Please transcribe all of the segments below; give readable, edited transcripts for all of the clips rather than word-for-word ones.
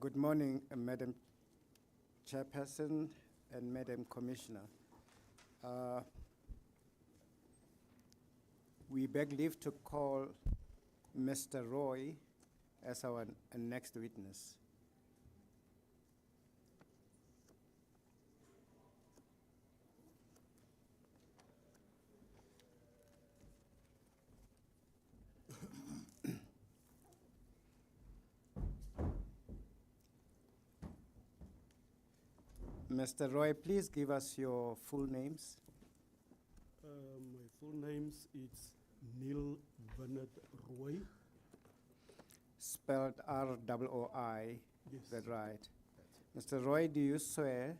Good morning, Madam Chairperson and Madam Commissioner. We beg leave to call Mr. Roy as our next witness. Mr. Roy, please give us your full names. My full names is Neil Bernard Roy. Spelled R-O-O-I, Yes. is that right? Mr. Roy, do you swear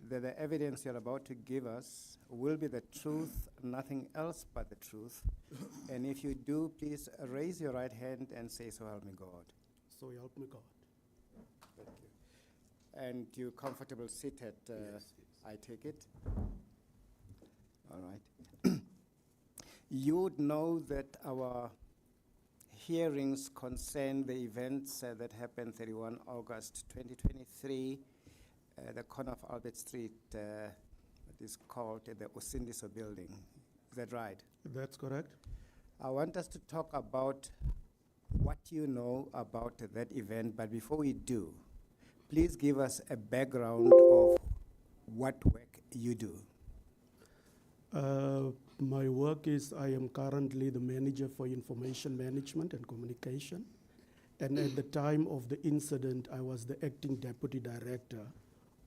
that the evidence you're about to give us will be the truth, nothing else but the truth? And if you do, please raise your right hand and say, "So help me God." So help me God. Thank you. And you're comfortable seated, Yes. I take it? All right. You would know that our hearings concern the events that happened 31 August 2023, the corner of Albert Street, it is called the Usindiso building. Is that right? That's correct. I want us to talk about what you know about that event, but before we do, please give us a background of what work you do. My work is I am currently the manager for information management and communication. And at the time of the incident, I was the acting deputy director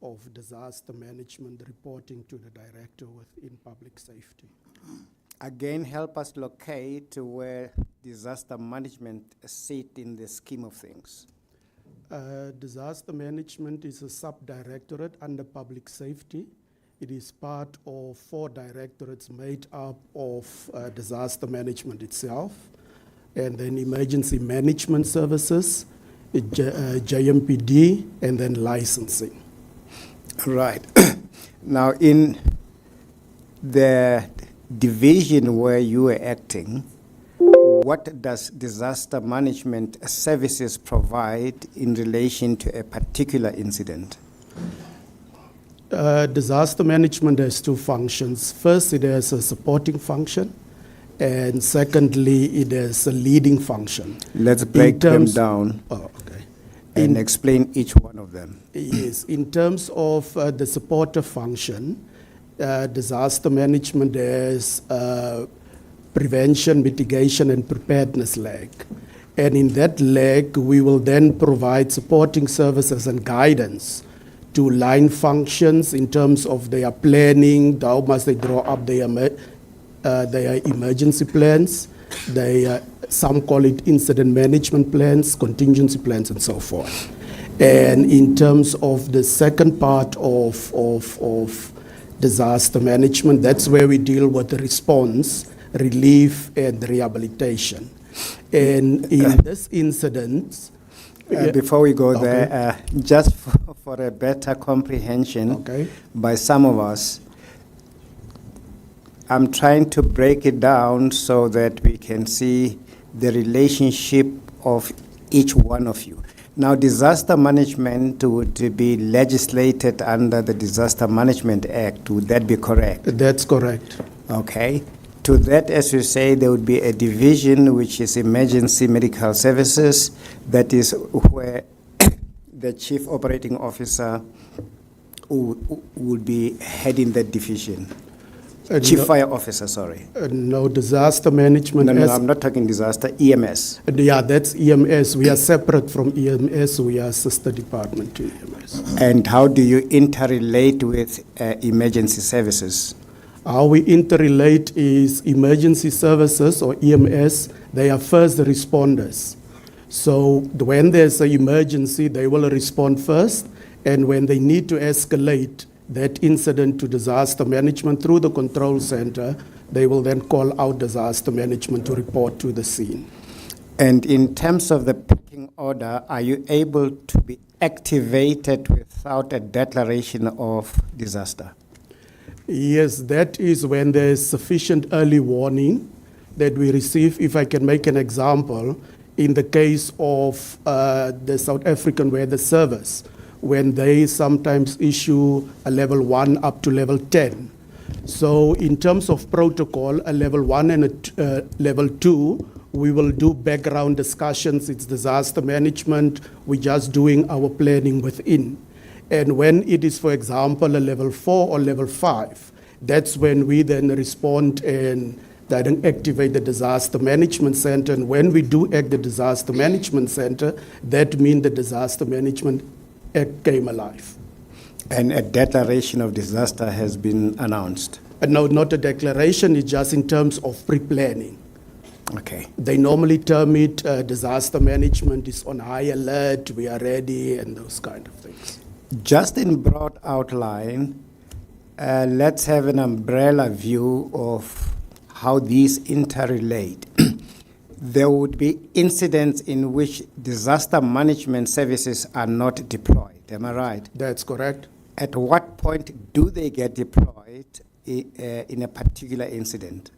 of disaster management, reporting to the director within public safety. Again, help us locate where disaster management sit in the scheme of things. Disaster management is a sub-directorate under public safety. It is part of 4 directorates made up of disaster management itself, and then emergency management services, JMPD, and then licensing. Right. Now, in the division where you were acting, what does disaster management services provide in relation to a particular incident? Disaster management has 2 functions. First, it has a supporting function, and secondly, it has a leading function. Let's break them down Okay. and explain each one of them. Yes, in terms of the supportive function, disaster management has prevention, mitigation, and preparedness leg. And in that leg, we will then provide supporting services and guidance to line functions in terms of their planning, how must they draw up their emergency plans, some call it incident management plans, contingency plans, and so forth. And in terms of the second part of disaster management, that's where we deal with the response, relief, and rehabilitation. And in this incident, before we go there, just for a better comprehension by some of us, I'm trying to break it down so that we can see the relationship of each one of you. Now, disaster management would be legislated under the Disaster Management Act. Would that be correct? That's correct. Okay. To that, as you say, there would be a division which is emergency medical services. That is where the chief operating officer would be heading that division. Chief fire officer, sorry. No, disaster management. No, I'm not talking disaster, EMS. Yeah, that's EMS. We are separate from EMS. We are sister department to EMS. And how do you interrelate with emergency services? How we interrelate is emergency services, or EMS, they are first responders. So when there's an emergency, they will respond first. And when they need to escalate that incident to disaster management through the control center, they will then call out disaster management to report to the scene. And in terms of the pecking order, are you able to be activated without a declaration of disaster? Yes, that is when there is sufficient early warning that we receive. If I can make an example, in the case of the South African Weather Service, when they sometimes issue a level 1 up to level 10. So in terms of protocol, a level 1 and a level 2, we will do background discussions. It's disaster management. We're just doing our planning within. And when it is, for example, a level 4 or level 5, that's when we then respond and then activate the disaster management center. And when we do act the disaster management center, that means the disaster management act came alive. And a declaration of disaster has been announced? No, not a declaration. It's just in terms of pre-planning. Okay. They normally term it disaster management is on high alert, we are ready, and those kind of things. Just in broad outline, let's have an umbrella view of how these interrelate. There would be incidents in which disaster management services are not deployed. Am I right? That's correct. At what point do they get deployed in a particular incident?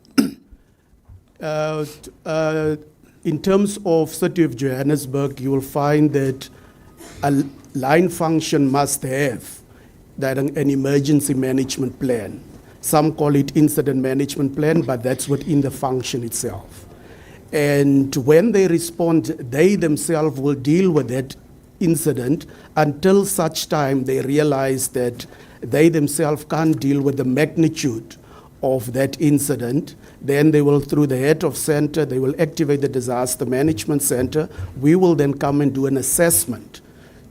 In terms of City of Johannesburg, you will find that a line function must have that an emergency management plan. Some call it incident management plan, but that's within the function itself. And when they respond, they themselves will deal with that incident until such time they realize that they themselves can't deal with the magnitude of that incident. Then they will, through the head of center, they will activate the disaster management center. We will then come and do an assessment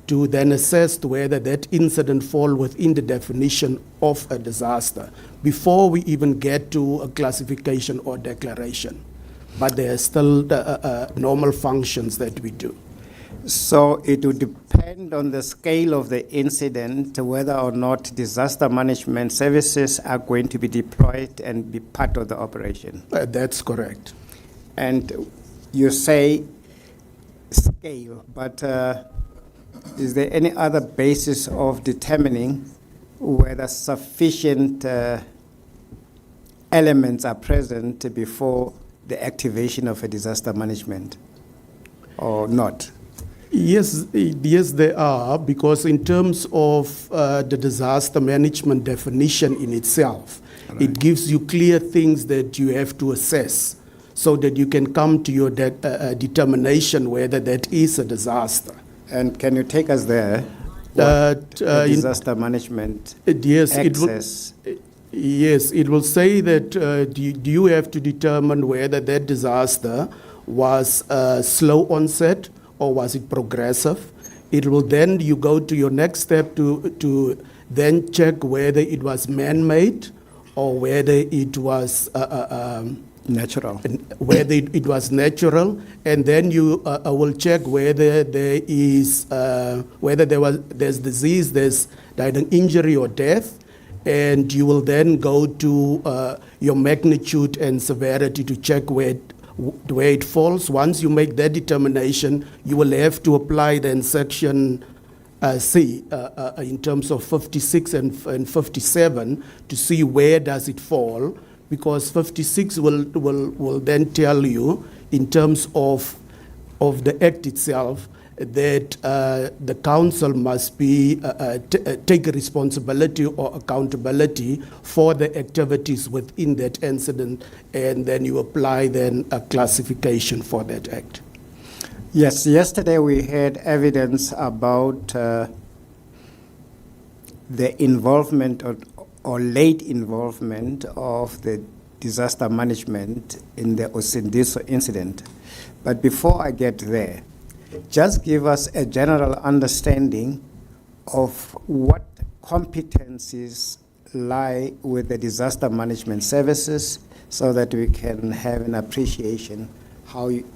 to then assess whether that incident fall within the definition of a disaster before we even get to a classification or declaration. But there are still normal functions that we do. So it would depend on the scale of the incident whether or not disaster management services are going to be deployed and be part of the operation. That's correct. And you say scale, but is there any other basis of determining whether sufficient elements are present before the activation of a disaster management or not? Yes, there are, because in terms of the disaster management definition in itself, right, it gives you clear things that you have to assess so that you can come to your determination whether that is a disaster. And can you take us there? Disaster management access. Yes, it will say that do you have to determine whether that disaster was slow onset or was it progressive. It will then, you go to your next step to then check whether it was man-made or whether it was natural. Whether it was natural, and then you will check whether there is whether there's disease, there's an injury or death, and you will then go to your magnitude and severity to check where it falls. Once you make that determination, you will have to apply then section C in terms of 56 and 57 to see where does it fall, because 56 will then tell you in terms of the act itself that the council must be take responsibility or accountability for the activities within that incident, and then you apply then a classification for that act. Yes, yesterday we had evidence about the involvement or late involvement of the disaster management in the Usindiso incident. But before I get there, just give us a general understanding of what competencies lie with the disaster management services so that we can have an appreciation how you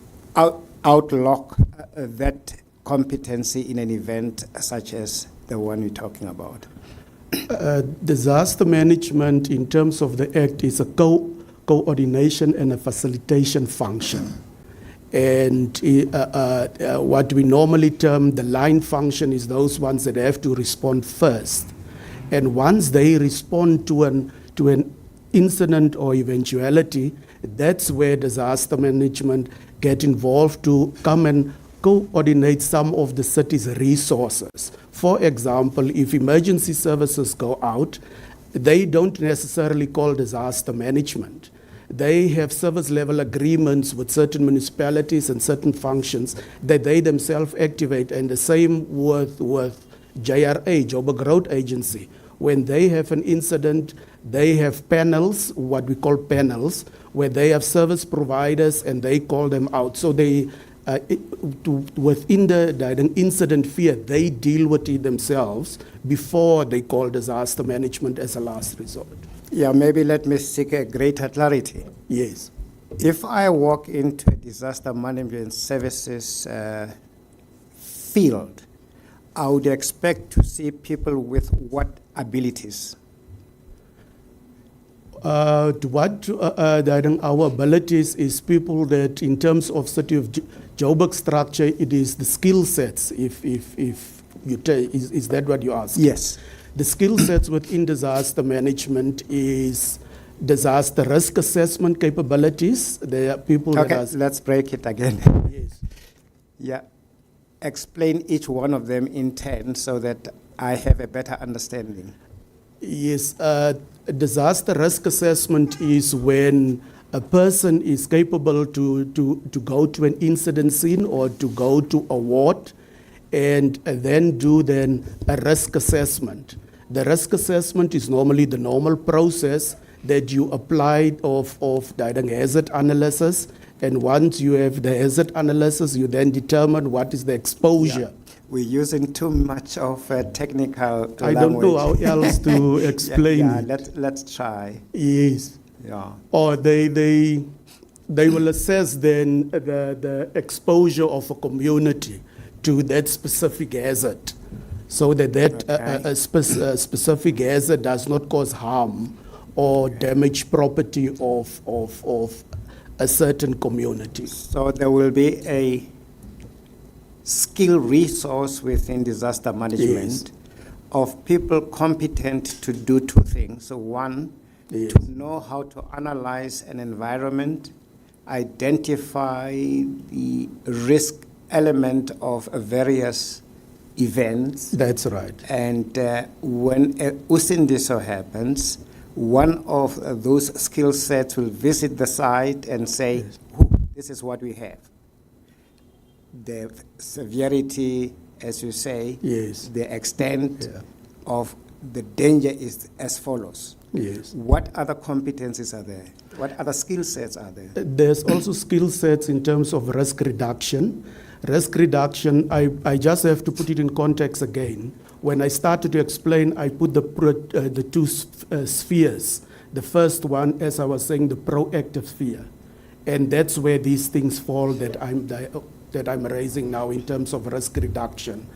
outlook that competency in an event such as the one we're talking about. Disaster management in terms of the act is a coordination and a facilitation function. And what we normally term the line function is those ones that have to respond first. And once they respond to an incident or eventuality, that's where disaster management get involved to come and coordinate some of the city's resources. For example, if emergency services go out, they don't necessarily call disaster management. They have service level agreements with certain municipalities and certain functions that they themselves activate, and the same with JRA, Joburg Road Agency. When they have an incident, they have panels, what we call panels, where they have service providers and they call them out. So they, within the incident fear, they deal with it themselves before they call disaster management as a last resort. Yeah, maybe let me seek a greater clarity. Yes. If I walk into a disaster management services field, I would expect to see people with what abilities? Our abilities is people that, in terms of City of Joburg structure, it is the skill sets. If you is that what you ask? Yes. The skill sets within disaster management is disaster risk assessment capabilities. There are people that Okay, let's break it again. Yes. Yeah. Explain each one of them in turn so that I have a better understanding. Yes, disaster risk assessment is when a person is capable to go to an incident scene or to go to a ward and then do a risk assessment. The risk assessment is normally the normal process that you apply of hazard analysis, and once you have the hazard analysis, you then determine what is the exposure. Yeah. We're using too much of technical language. I don't know how else to explain it. Yeah, let's try. Yes. Yeah. Or they will assess then the exposure of a community to that specific hazard, so that a specific hazard does not cause harm or damage property of a certain community. So there will be a skill resource within disaster management, Yes. of people competent to do two things. So one, Yes. to know how to analyze an environment, identify the risk element of various events, That's right. and when a usindiso happens, one of those skill sets will visit the site and say, Yes. this is what we have. The severity, as you say, Yes. the extent Yeah. of the danger is as follows. Yes. What other competencies are there? What other skill sets are there? There's also skill sets in terms of risk reduction. Risk reduction, I just have to put it in context again. When I started to explain, I put the two spheres. The first one, as I was saying, the proactive sphere. And that's where these things fall that I'm raising now in terms of risk reduction.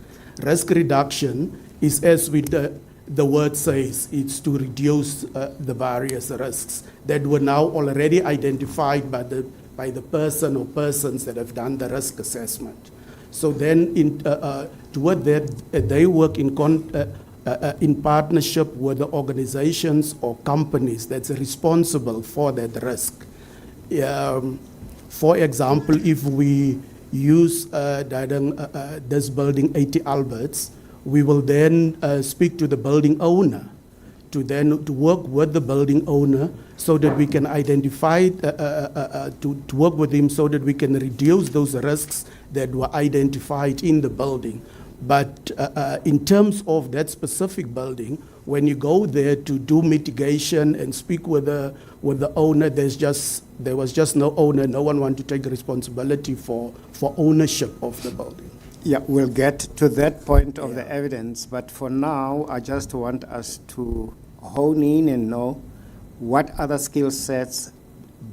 Risk reduction is, as the word says, it's to reduce the various risks that were now already identified by the person or persons that have done the risk assessment. So then toward that, they work in partnership with the organizations or companies that's responsible for that risk. For example, if we use this building, 80 Alberts, we will then speak to the building owner to work with the building owner so that we can identify, to work with him so that we can reduce those risks that were identified in the building. But in terms of that specific building, when you go there to do mitigation and speak with the owner, there was just no owner. No one wanted to take responsibility for ownership of the building. Yeah, we'll get to that point of the evidence, but for now, I just want us to hone in and know what other skill sets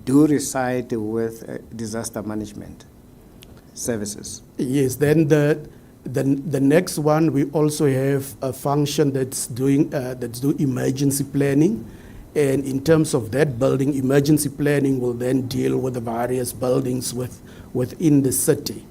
do reside with disaster management services. Yes, then the next one, we also have a function that's doing emergency planning. And in terms of that building, emergency planning will then deal with the various buildings within the city.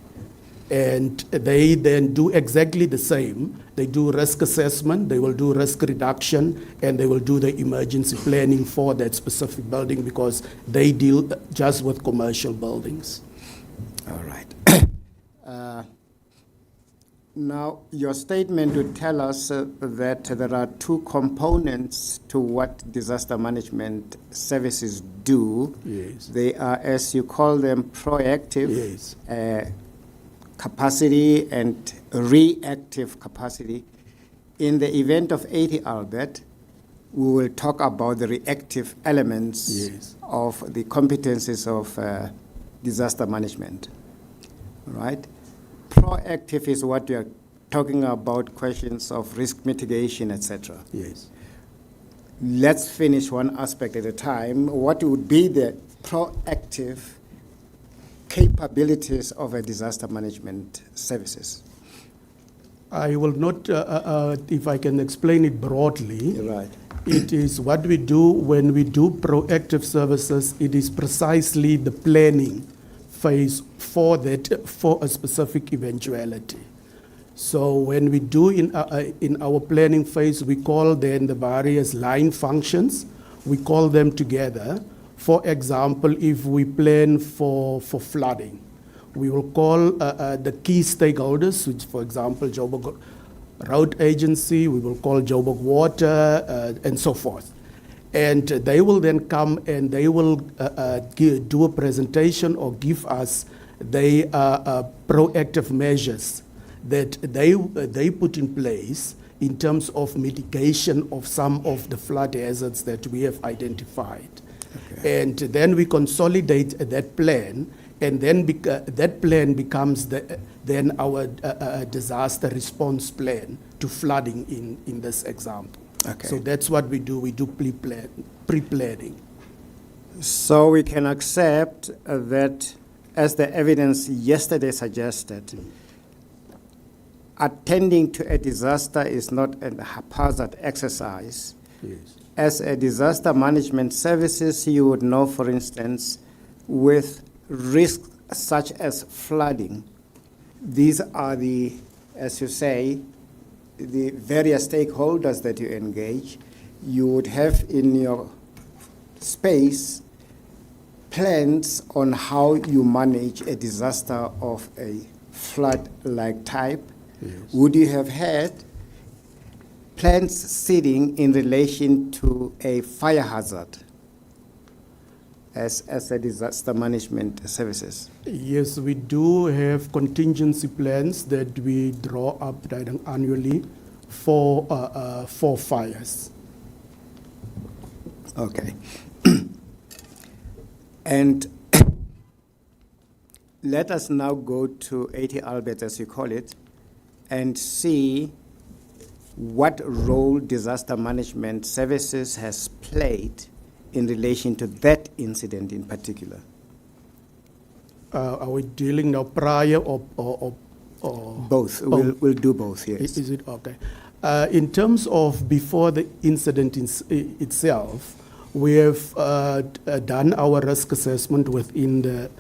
And they then do exactly the same. They do risk assessment, they will do risk reduction, and they will do the emergency planning for that specific building because they deal just with commercial buildings. All right. Now, your statement would tell us that there are two components to what disaster management services do. Yes. They are, as you call them, proactive Yes. capacity and reactive capacity. In the event of 80 Albert, we will talk about the reactive elements Yes. of the competencies of disaster management. Right? Proactive is what we are talking about, questions of risk mitigation, etc. Yes. Let's finish one aspect at a time. What would be the proactive capabilities of a disaster management services? I will not, if I can explain it broadly. Right. It is what we do when we do proactive services. It is precisely the planning phase for that, for a specific eventuality. So when we do in our planning phase, we call then the various line functions, we call them together. For example, if we plan for flooding, we will call the key stakeholders, which, for example, Joburg Road Agency, we will call Joburg Water, and so forth. And they will then come and they will do a presentation or give us the proactive measures that they put in place in terms of mitigation of some of the flood hazards that we have identified. Okay. And then we consolidate that plan, and then that plan becomes then our disaster response plan to flooding in this example. Okay. So that's what we do. We do pre-planning. So we can accept that, as the evidence yesterday suggested, attending to a disaster is not a haphazard exercise. Yes. As a disaster management services, you would know, for instance, with risks such as flooding, these are the, as you say, the various stakeholders that you engage. You would have in your space plans on how you manage a disaster of a flood-like type. Yes. Would you have had plans sitting in relation to a fire hazard as a disaster management services? Yes, we do have contingency plans that we draw up annually for fires. Okay. And let us now go to 80 Albert, as you call it, and see what role disaster management services has played in relation to that incident in particular. Are we dealing now prior or both? We'll do both, yes. Is it okay? In terms of before the incident itself, we have done our risk assessment within the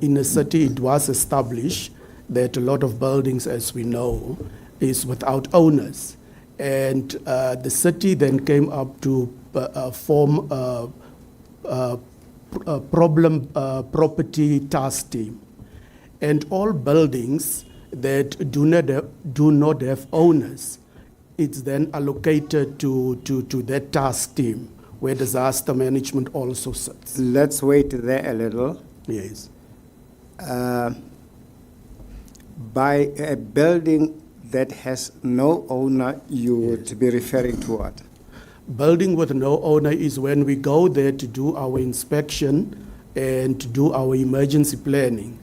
inner city. It was established that a lot of buildings, as we know, is without owners. And the city then came up to form a problem property task team. And all buildings that do not have owners, it's then allocated to that task team, where disaster management also sits. Let's wait there a little. Yes. By a building that has no owner, you would be referring to what? Building with no owner is when we go there to do our inspection and to do our emergency planning.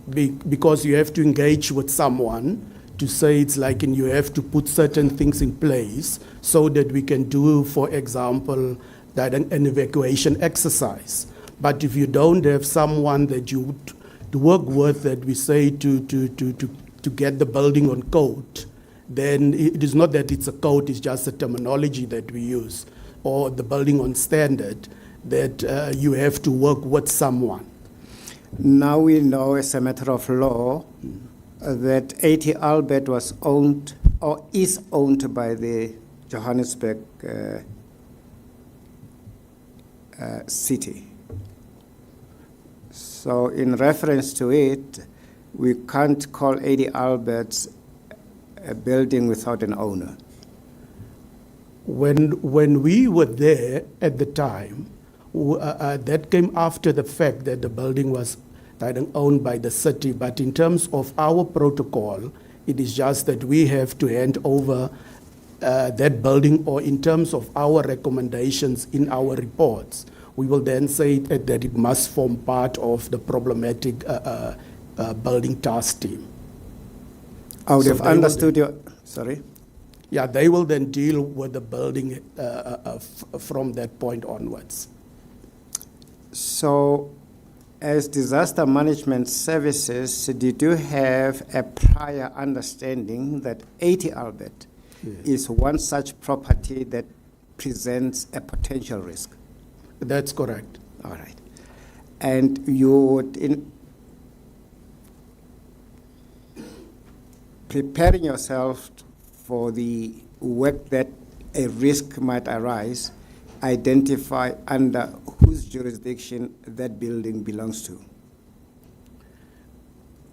Because you have to engage with someone to say it's like, and you have to put certain things in place so that we can do, for example, that an evacuation exercise. But if you don't have someone that you would to work with, that we say to get the building on code, then it is not that it's a code, it's just a terminology that we use, or the building on standard, that you have to work with someone. Now we know, as a matter of law, that 80 Albert was owned or is owned by the Johannesburg city. So in reference to it, we can't call 80 Alberts a building without an owner. When we were there at the time, that came after the fact that the building was owned by the city. But in terms of our protocol, it is just that we have to hand over that building, or in terms of our recommendations in our reports, we will then say that it must form part of the problematic building task team. I would So have they will understood your, sorry? Yeah, they will then deal with the building from that point onwards. So, as disaster management services, did you have a prior understanding that 80 Albert is one such property that presents a potential risk? That's correct. All right. And you would, in preparing yourself for the work that a risk might arise, identify under whose jurisdiction that building belongs to?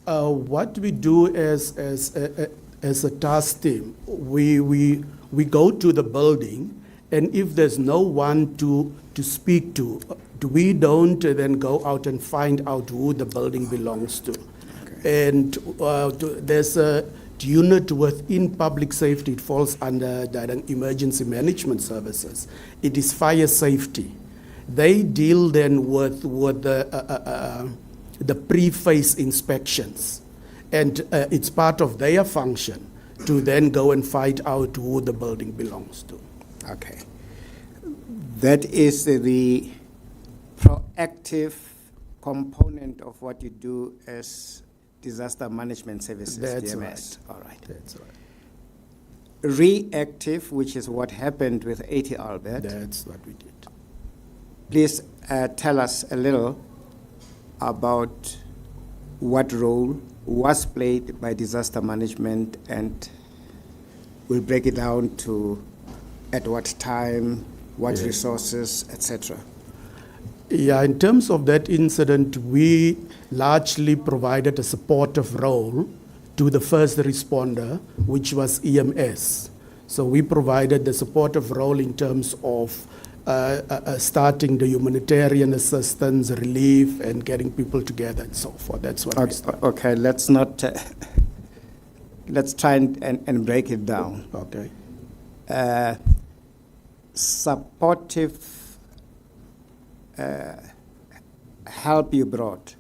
What we do as a task team, we go to the building, and if there's no one to speak to, we don't then go out and find out who the building belongs to. Okay. And there's a unit within public safety. It falls under the emergency management services. It is fire safety. They deal then with the pre-phase inspections, and it's part of their function to then go and find out who the building belongs to. Okay. That is the proactive component of what you do as disaster management services, That's DMS. right. All right. That's right. Reactive, which is what happened with 80 Albert. That's what we did. Please tell us a little about what role was played by disaster management, and we'll break it down to at what time, what resources, etc. Yeah, in terms of that incident, we largely provided a supportive role to the first responder, which was EMS. So we provided the supportive role in terms of starting the humanitarian assistance, relief, and getting people together and so forth. That's what we started. Okay, let's not, let's try and break it down. Okay. Supportive help you brought,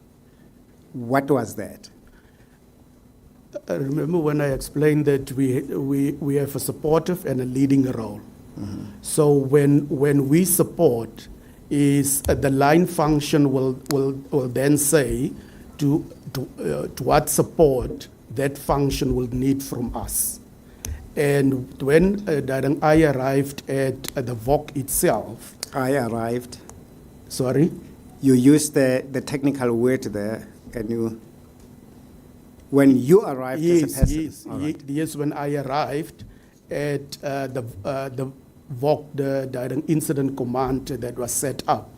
what was that? I remember when I explained that we have a supportive and a leading role. Mm-hmm. So when we support, is the line function will then say to what support that function will need from us. And when I arrived at the VOC itself. I arrived. Sorry? You used the technical word there. Can you? When you arrived as a person? Yes, when I arrived at the VOC, the incident command that was set up,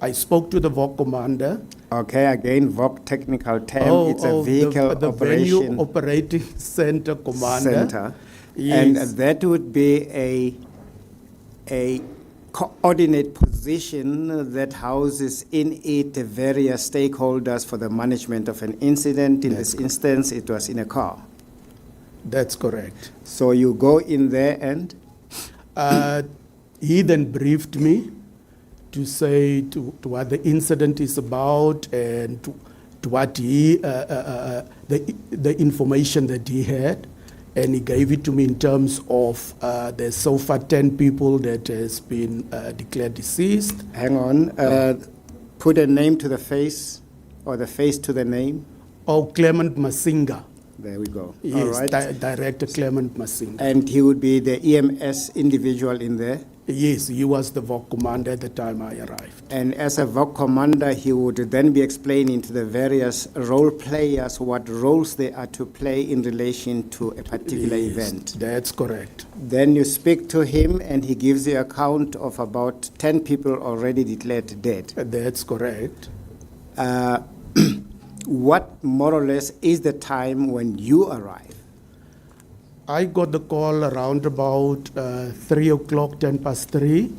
I spoke to the VOC commander. Okay, again, VOC technical term. It's a vehicle the operation venue operating center commander. Center. Yes. And that would be a coordinate position that houses in it the various stakeholders for the management of an incident. In this instance, it was in a car. That's correct. So you go in there and? He then briefed me to say to what the incident is about and to what he, the information that he had. And he gave it to me in terms of there's so far 10 people that has been declared deceased. Hang on. Put a name to the face, or the face to the name. Oh, Clement Masinga. There we go. Yes, all right. Director Clement Masinga. And he would be the EMS individual in there? Yes, he was the VOC commander at the time I arrived. And as a VOC commander, he would then be explaining to the various role players what roles they are to play in relation to a particular event. That's correct. Then you speak to him, and he gives you account of about 10 people already declared dead. That's correct. What more or less is the time when you arrive? I got the call around about 3 o'clock, 10 past 3,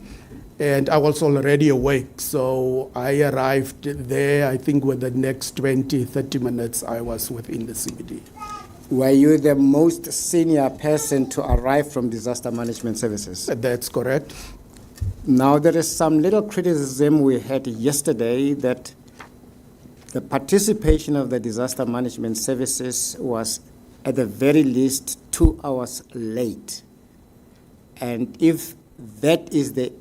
and I was already awake. So I arrived there, I think with the next 20, 30 minutes, I was within the CBD. Were you the most senior person to arrive from disaster management services? That's correct. Now, there is some little criticism we had yesterday that the participation of the disaster management services was at the very least 2 hours late. And if that is the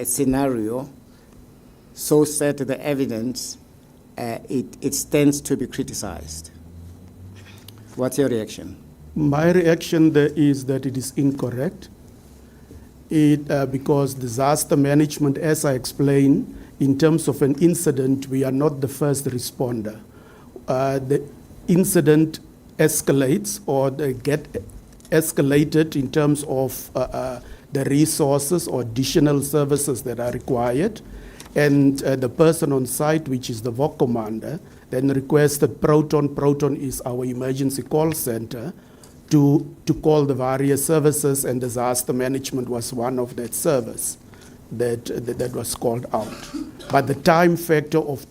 scenario, so said the evidence, it stands to be criticized. What's your reaction? My reaction there is that it is incorrect. Because disaster management, as I explained, in terms of an incident, we are not the first responder. The incident escalates or they get escalated in terms of the resources or additional services that are required. And the person on site, which is the VOC commander, then requested Proton. Proton is our emergency call center to call the various services, and disaster management was one of that service that was called out. But the time factor of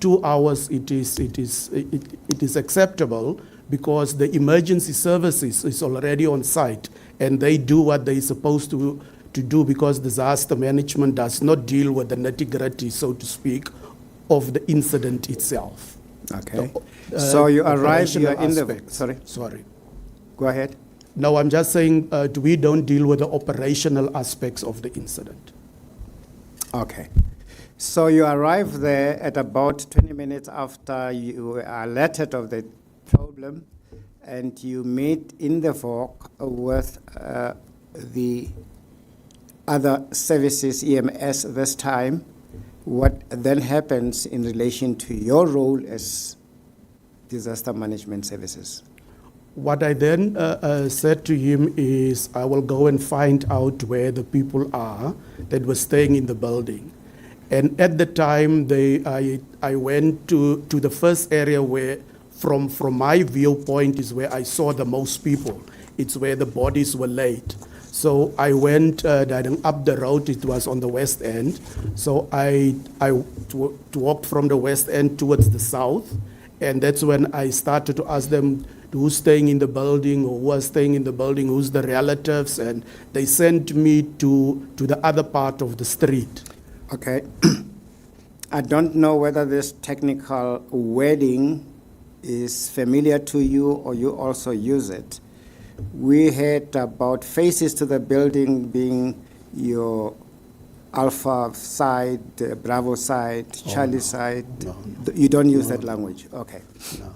2 hours, it is acceptable because the emergency services is already on site and they do what they're supposed to do, because disaster management does not deal with the nitty-gritty, so to speak, of the incident itself. Okay. So you arrive, you are in the... aspects. Sorry. Go ahead. No, I'm just saying we don't deal with the operational aspects of the incident. Okay. So you arrive there at about 20 minutes after you are alerted of the problem, and you meet in the VOC with the other services, EMS this time. What then happens in relation to your role as disaster management services? What I then said to him is, I will go and find out where the people are that were staying in the building. And at the time, I went to the first area where, from my viewpoint, is where I saw the most people. It's where the bodies were laid. So I went up the road. It was on the west end. So I walked from the west end towards the south. And that's when I started to ask them who's staying in the building, or who was staying in the building, who's the relatives. And they sent me to the other part of the street. Okay. I don't know whether this technical wording is familiar to you or you also use it. We had about faces to the building being your Alpha side, Bravo side, Charlie side. No. You don't use that language? Okay. No.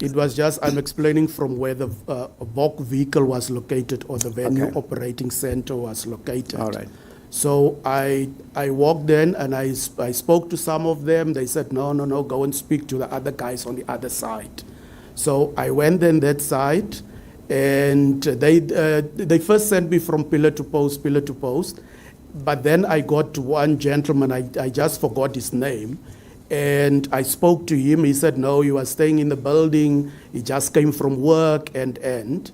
It was just, I'm explaining from where the VOC vehicle was located, or the venue operating center was located. All right. So I walked in and I spoke to some of them. They said, no, go and speak to the other guys on the other side. So I went in that side, and they first sent me from pillar to post. But then I got to one gentleman, I just forgot his name, and I spoke to him. He said, no, he was staying in the building. He just came from work and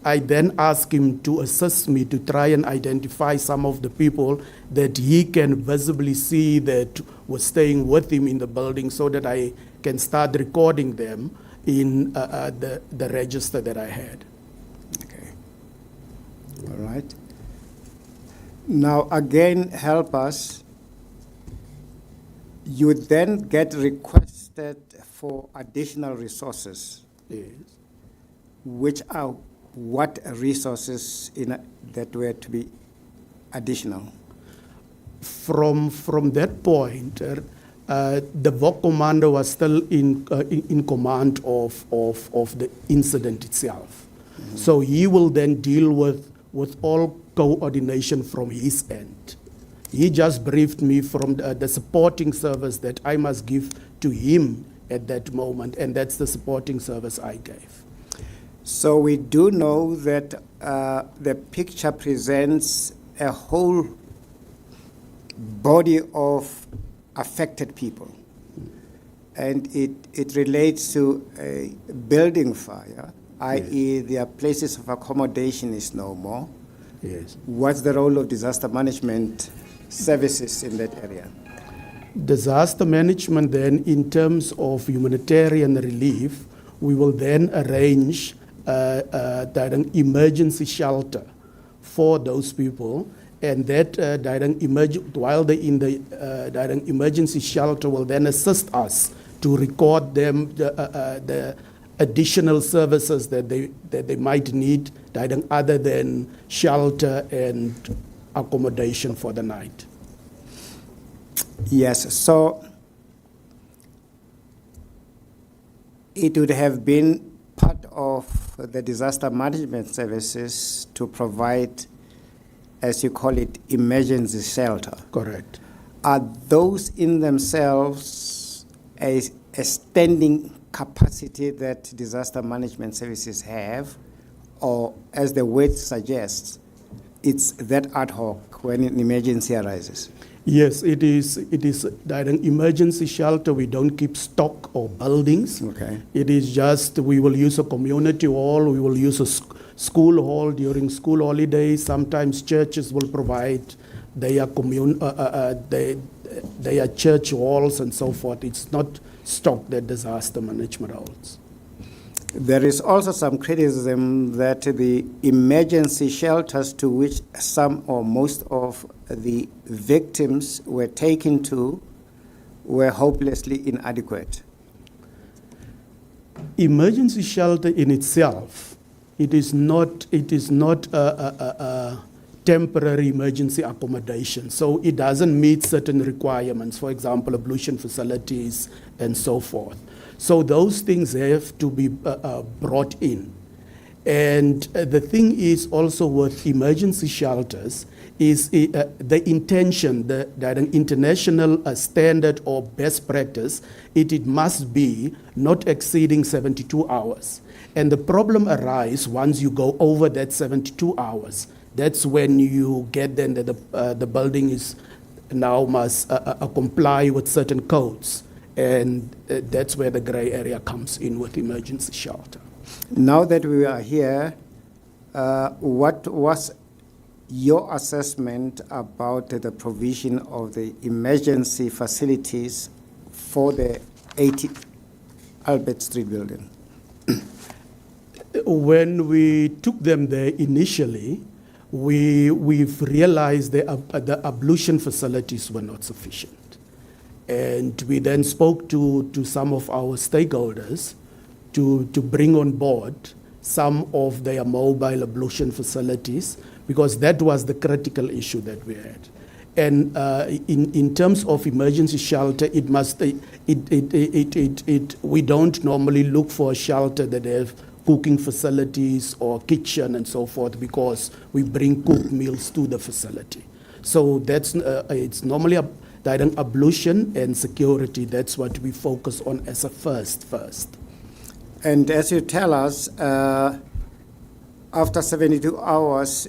I then asked him to assist me to try and identify some of the people that he can visibly see that were staying with him in the building, so that I can start recording them in the register that I had. Okay. All right. Now, again, help us. You then get requested for additional resources. Yes. Which are what resources that were to be additional? From that point, the VOC commander was still in command of the incident itself. Mm-hmm. So he will then deal with all coordination from his end. He just briefed me from the supporting service that I must give to him at that moment, and that's the supporting service I gave. So we do know that the picture presents a whole body of affected people. and it relates to a building fire, i.e. their places of accommodation is no more. Yes. What's the role of disaster management services in that area? Disaster management then, in terms of humanitarian relief, we will then arrange an emergency shelter for those people, and that while they're in the emergency shelter will then assist us to record them the additional services that they might need, other than shelter and accommodation for the night. Yes, so it would have been part of the disaster management services to provide, as you call it, emergency shelter. Correct. Are those in themselves a standing capacity that disaster management services have, or as the word suggests, it's that ad hoc when an emergency arises? Yes, it is an emergency shelter. We don't keep stock or buildings. Okay. It is just we will use a community hall, we will use a school hall during school holidays. Sometimes churches will provide their church halls and so forth. It's not stock that disaster management holds. There is also some criticism that the emergency shelters to which some or most of the victims were taken to were hopelessly inadequate. Emergency shelter in itself, it is not a temporary emergency accommodation. So it doesn't meet certain requirements, for example, ablution facilities and so forth. So those things have to be brought in. And the thing is also with emergency shelters is the intention that an international standard or best practice, it must be not exceeding 72 hours. And the problem arises once you go over that 72 hours. That's when you get then that the building is now must comply with certain codes. And that's where the gray area comes in with emergency shelter. Now that we are here, what was your assessment about the provision of the emergency facilities for the 80 Albert Street building? When we took them there initially, we've realized the ablution facilities were not sufficient. And we then spoke to some of our stakeholders to bring on board some of their mobile ablution facilities, because that was the critical issue that we had. And in terms of emergency shelter, we don't normally look for a shelter that have cooking facilities or kitchen and so forth, because we bring cooked meals to the facility. So that's it's normally ablution and security. That's what we focus on as a first. And as you tell us, after 72 hours,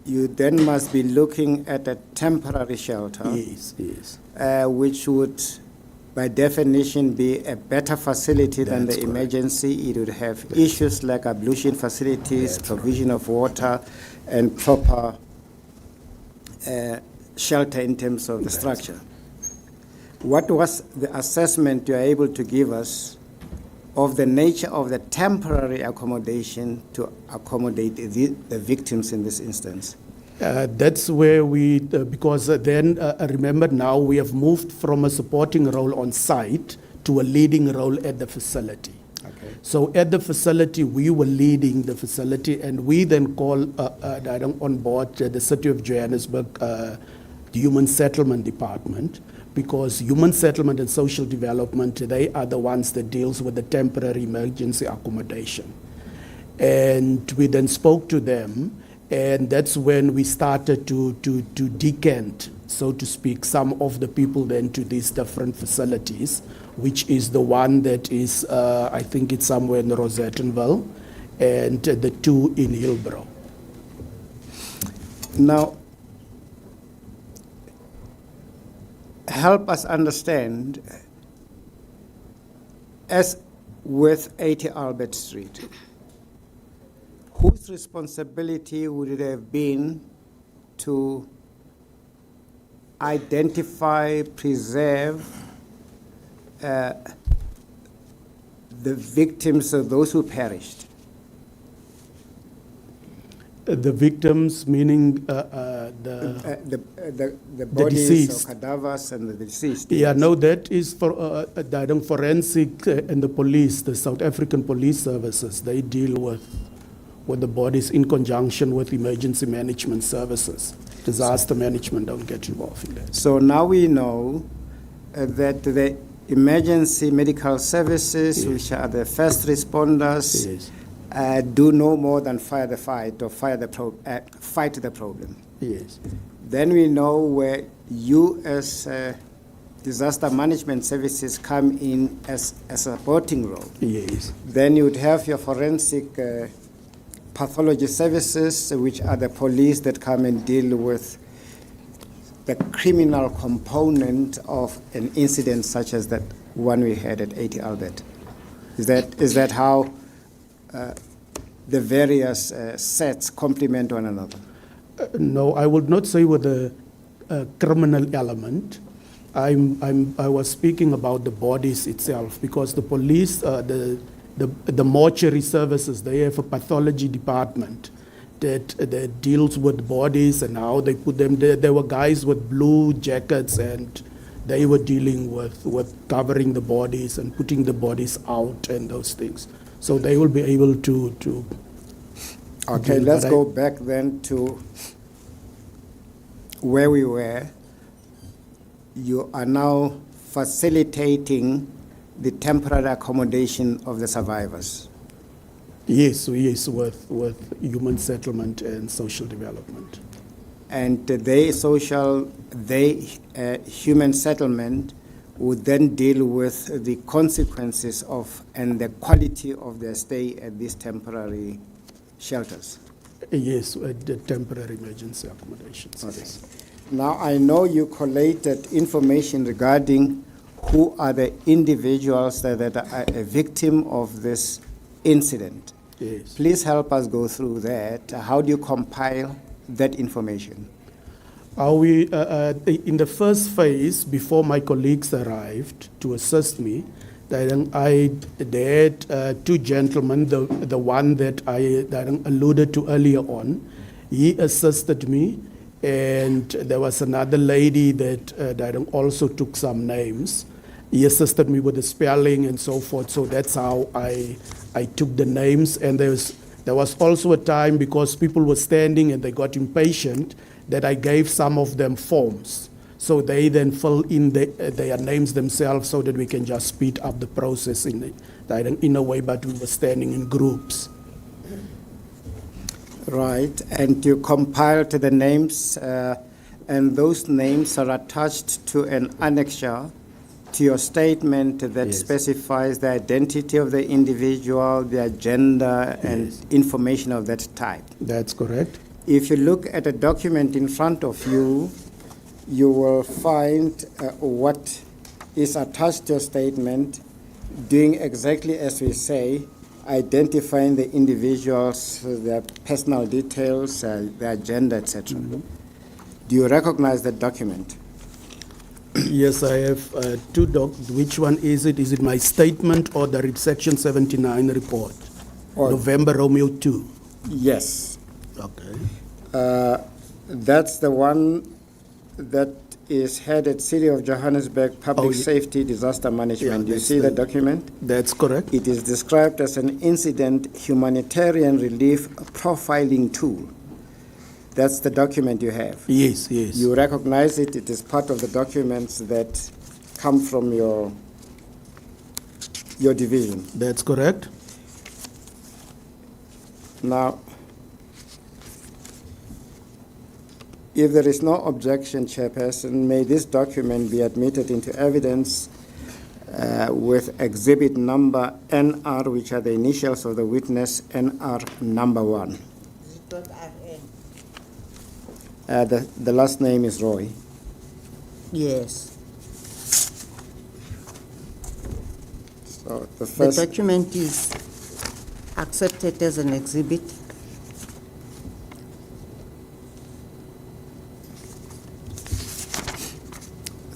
you then must be looking at a temporary shelter. Yes. Which would, by definition, be a better facility than the emergency. It would have issues like ablution facilities, provision of water, and proper shelter in terms of the structure. What was the assessment you are able to give us of the nature of the temporary accommodation to accommodate the victims in this instance? That's where because then remember now we have moved from a supporting role on site to a leading role at the facility. Okay. So at the facility, we were leading the facility, and we then called on board the City of Johannesburg, the Human Settlement Department, because Human Settlement and Social Development, they are the ones that deals with the temporary emergency accommodation. And we then spoke to them, and that's when we started to decant, so to speak, some of the people then to these different facilities, which is the one that is, I think it's somewhere in Rosettenville, and the two in Hillbrow. Now, help us understand as with 80 Albert Street, whose responsibility would it have been to identify, preserve the victims of those who perished? The victims, meaning The bodies deceased. or cadavers and the deceased. yeah, no, that is for forensic and the police, the South African Police Services. They deal with the bodies in conjunction with emergency management services. Disaster management don't get involved in that. So now we know that the emergency medical services, Yes. which are the first responders, Yes, do no more than fight the fight or fight the problem. yes, Then we know where you as disaster management services come in as a supporting role. yes, Then you would have your forensic pathology services, which are the police that come and deal with the criminal component of an incident such as that one we had at 80 Albert. Is that how the various sets complement one another? no, I would not say with a criminal element. I was speaking about the bodies itself, because the police, the mortuary services, they have a pathology department that deals with bodies and how they put them there. There were guys with blue jackets, and they were dealing with covering the bodies and putting the bodies out and those things. So they will be able to Okay, deal, let's but go back then to where we were. You are now facilitating the temporary accommodation of the survivors. Yes, with human settlement and social development. And human settlement would then deal with the consequences of and the quality of their stay at these temporary shelters. Yes, the temporary emergency accommodations. Okay. Yes. Now, I know you collated information regarding who are the individuals that are a victim of this incident. Yes. Please help us go through that. How do you compile that information? In the first phase, before my colleagues arrived to assist me, then I had two gentlemen, the one that I alluded to earlier on. He assisted me, and there was another lady that also took some names. He assisted me with the spelling and so forth, so that's how I took the names. And there was also a time, because people were standing and they got impatient, that I gave some of them forms. So they then fill in their names themselves, so that we can just speed up the process in a way, but we were standing in groups. Right, and you compiled the names, and those names are attached to an annexure to your statement that Yes. specifies the identity of the individual, their gender, and Yes. information of that type. That's correct. If you look at a document in front of you, you will find what is attached to your statement, doing exactly as we say, identifying the individuals, their personal details, their gender, etc. Do you recognize that document? Yes, I have two Which one is it? Is it my statement or the Section 79 report? Or- November Romeo 2. Yes. Okay. That's the one that is headed City of Johannesburg Public Oh, Safety Disaster Management. Yeah, Do you that's see the the- document? That's correct. It is described as an incident humanitarian relief profiling tool. That's the document you have. Yes, yes. You recognize it. It is part of the documents that come from your division. That's correct. Now, if there is no objection, Chairperson, may this document be admitted into evidence with exhibit number NR, which are the initials of the witness, NR number 1. The last name is Roy. Yes. So So the The first, document is accepted as an exhibit.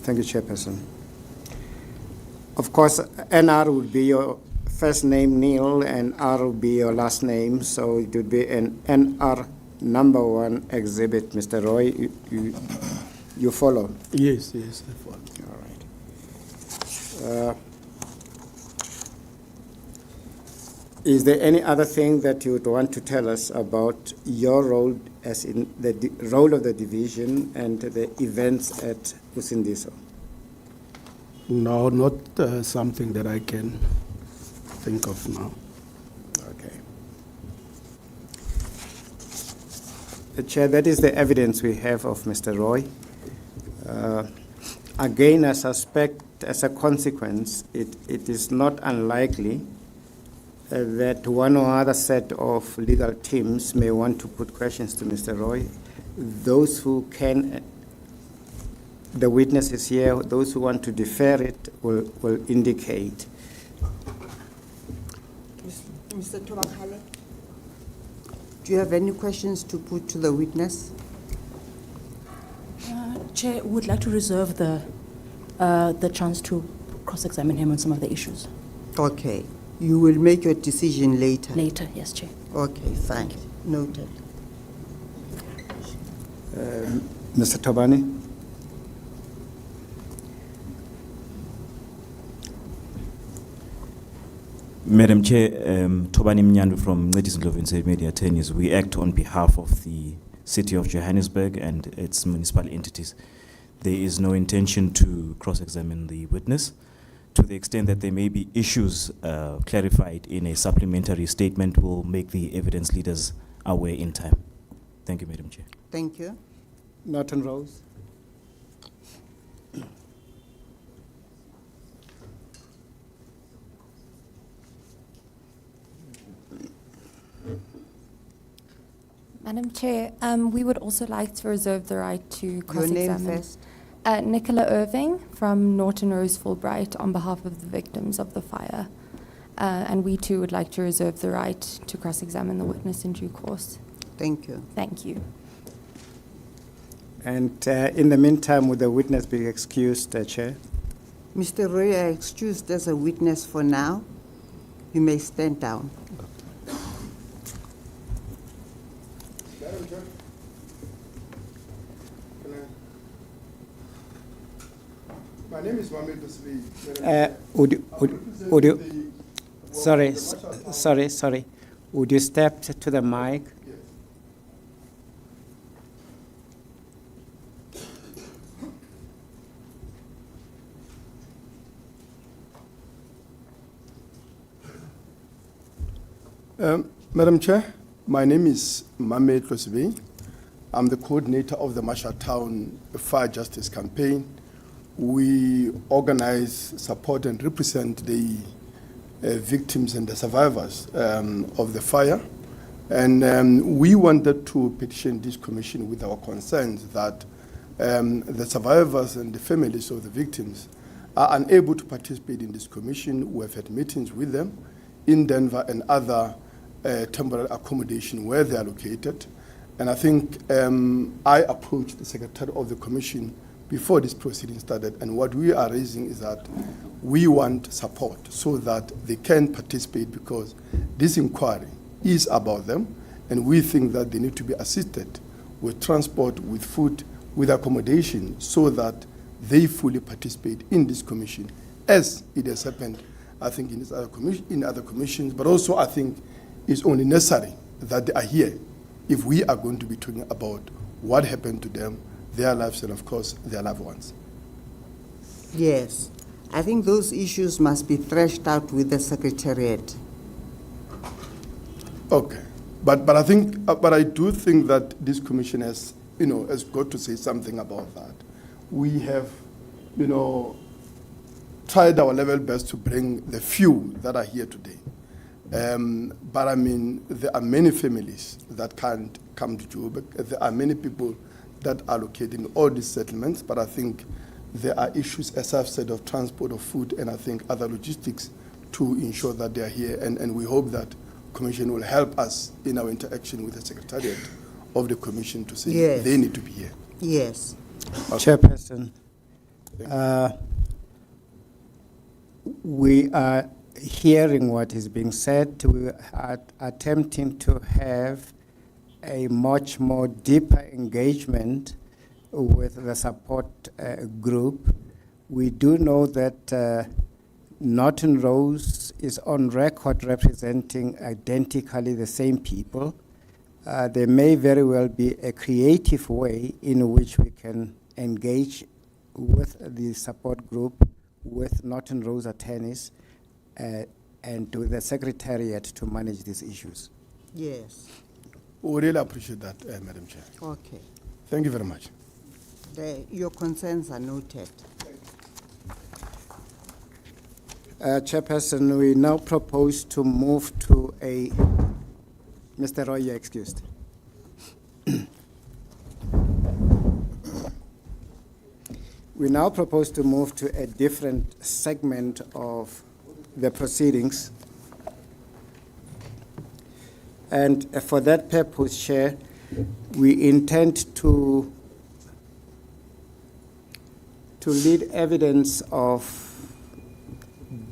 thank you, Chairperson. Of course, NR would be your first name, Neil, and R would be your last name, so it would be an NR number 1 exhibit. Mr. Roy, you follow? Yes, yes, I follow. All right. Is there any other thing that you would want to tell us about your role as in the role of the division and the events at Usindiso? No, not something that I can think of now. Okay. Chair, that is the evidence we have of Mr. Roy. Again, I suspect as a consequence, it is not unlikely that one or other set of legal teams may want to put questions to Mr. Roy. Those who can, the witnesses here, those who want to defer it will indicate. Mr. Tobakale, do you have any questions to put to the witness? Chair, would like to reserve the chance to cross-examine him on some of the issues. Okay. You will make your decision later? Later, yes, Chair. Okay, fine. Noted. Mr. Tobani? Madam Chair, Tobani Mnyandu from Ladies and Inside Media Attorneys. We act on behalf of the City of Johannesburg and its municipal entities. There is no intention to cross-examine the witness. To the extent that there may be issues clarified in a supplementary statement, we'll make the evidence leaders aware in time. Thank you, Madam Chair. Thank you. Norton Rose? Madam Chair, we would also like to reserve the right to cross-examine. Your name first. Nicola Irving from Norton Rose Fulbright on behalf of the victims of the fire. And we too would like to reserve the right to cross-examine the witness in due course. Thank you. Thank you. And in the meantime, would the witness be excused, Chair? Mr. Roy, I excused as a witness for now. You may stand down. Madam Chair, my name is Mohamed Basli. Would you, sorry. Would you step to the mic? Yes. Madam Chair, my name is Mohamed Basli. I'm the coordinator of the Marshalltown Fire Justice Campaign. We organize, support, and represent the victims and the survivors of the fire. And we wanted to petition this commission with our concerns that the survivors and the families of the victims are unable to participate in this commission. We have had meetings with them in Denver and other temporary accommodation where they are located. And I think I approached the secretary of the commission before this proceeding started, and what we are raising is that we want support so that they can participate, because this inquiry is about them, and we think that they need to be assisted with transport, with food, with accommodation, so that they fully participate in this commission, as it has happened, I think, in other commissions, but also I think it's only necessary that they are here if we are going to be talking about what happened to them, their lives, and of course, their loved ones. Yes. I think those issues must be threshed out with the Secretariat. Okay. But I do think that this commission has got to say something about that. We have, tried our level best to bring the few that are here today. But I mean, there are many families that can't come to Joburg. There are many people that are located in all these settlements, but I think there are issues, as I've said, of transport of food, and I think other logistics to ensure that they are here, and we hope that Commission will help us in our interaction with the Secretariat of the Commission to say Yes. they need to be here. Yes. Chairperson, we are hearing what is being said. We are attempting to have a much more deeper engagement with the support group. We do know that Norton Rose is on record representing identically the same people. There may very well be a creative way in which we can engage with the support group, with Norton Rose attorneys, and with the Secretariat to manage these issues. Yes. We really appreciate that, Madam Chair. Okay. Thank you very much. Your concerns are noted. Chairperson, we now propose to move to a... Mr. Roy, you're excused. We now propose to move to a different segment of the proceedings. And for that purpose, Chair, we intend to lead evidence of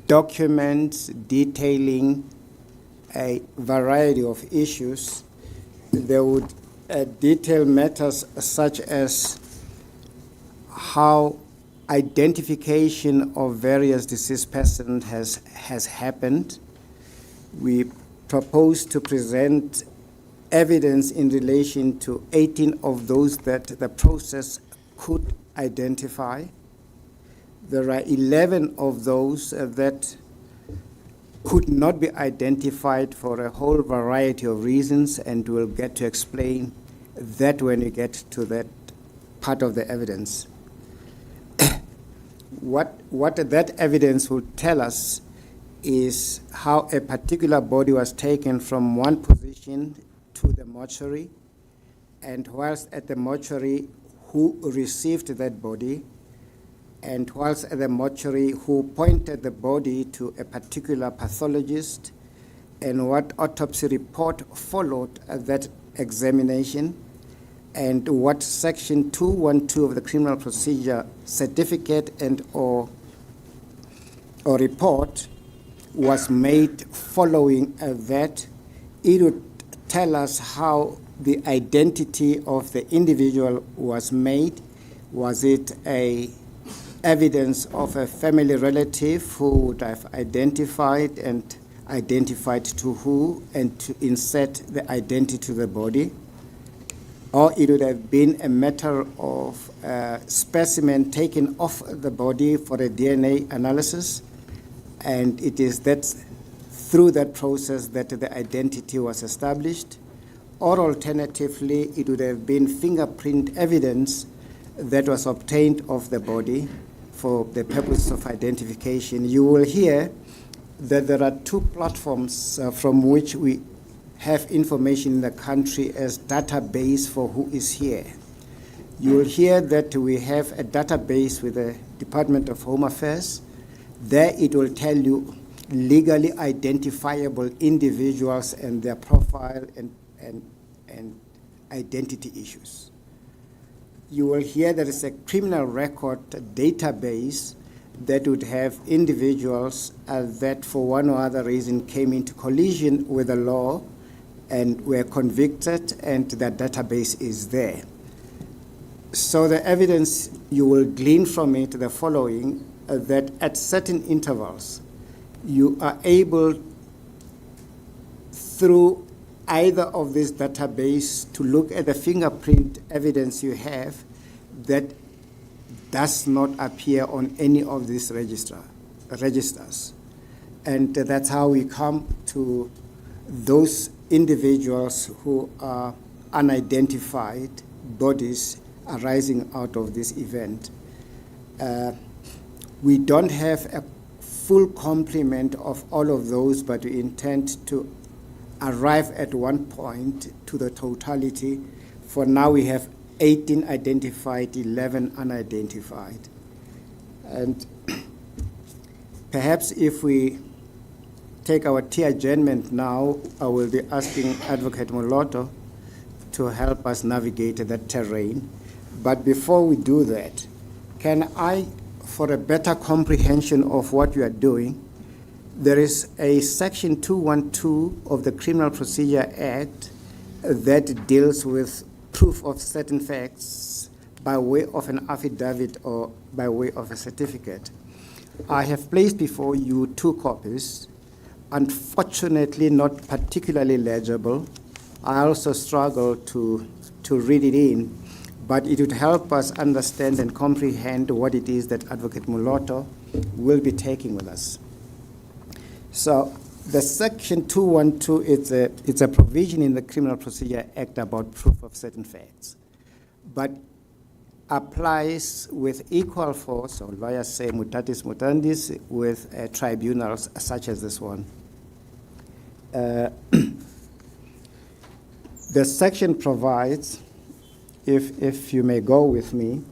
documents detailing a variety of issues. They would detail matters such as how identification of various deceased persons has happened. We propose to present evidence in relation to 18 of those that the process could identify. There are 11 of those that could not be identified for a whole variety of reasons, and we'll get to explain that when we get to that part of the evidence. What that evidence will tell us is how a particular body was taken from one position to the mortuary, and whilst at the mortuary, who received that body, and whilst at the mortuary, who pointed the body to a particular pathologist, and what autopsy report followed that examination, and what Section 212 of the Criminal Procedure Certificate and or report was made following that. It would tell us how the identity of the individual was made. Was it evidence of a family relative who would have identified to who and to insert the identity to the body? Or it would have been a matter of specimen taken off the body for a DNA analysis, and it is that through that process that the identity was established. Or alternatively, it would have been fingerprint evidence that was obtained of the body for the purpose of identification. You will hear that there are two platforms from which we have information in the country as database for who is here. You will hear that we have a database with the Department of Home Affairs. There it will tell you legally identifiable individuals and their profile and identity issues. You will hear there is a criminal record database that would have individuals that for one or other reason came into collision with the law and were convicted, and that database is there. So the evidence you will glean from it the following, that at certain intervals, you are able, through either of this database, to look at the fingerprint evidence you have that does not appear on any of these registers. And that's how we come to those individuals who are unidentified bodies arising out of this event. We don't have a full complement of all of those, but we intend to arrive at one point to the totality. For now, we have 18 identified, 11 unidentified. And perhaps if we take our tea adjournment now, I will be asking Advocate Moloto to help us navigate that terrain. But before we do that, can I, for a better comprehension of what you are doing, there is a section 212 of the Criminal Procedure Act that deals with proof of certain facts by way of an affidavit or by way of a certificate. I have placed before you 2 copies, unfortunately not particularly legible. I also struggle to read it in, but it would help us understand and comprehend what it is that Advocate Moloto will be taking with us. So the section 212, it's a provision in the Criminal Procedure Act about proof of certain facts, but applies with equal force, or lawyers say mutatis mutandis, with tribunals such as this one. The section provides, if you may go with me,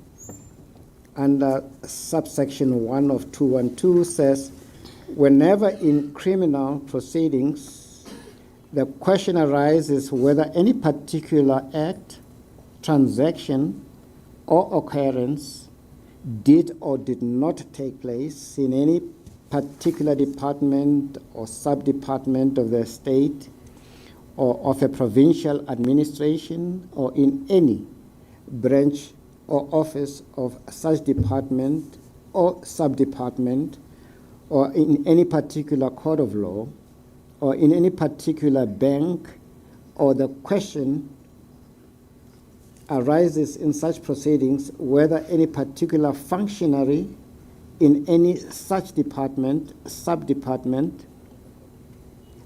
under subsection 1 of 212 says, whenever in criminal proceedings, the question arises whether any particular act, transaction, or occurrence did or did not take place in any particular department or sub-department of the state or of a provincial administration or in any branch or office of such department or sub-department or in any particular court of law or in any particular bank, or the question arises in such proceedings whether any particular functionary in any such department, sub-department,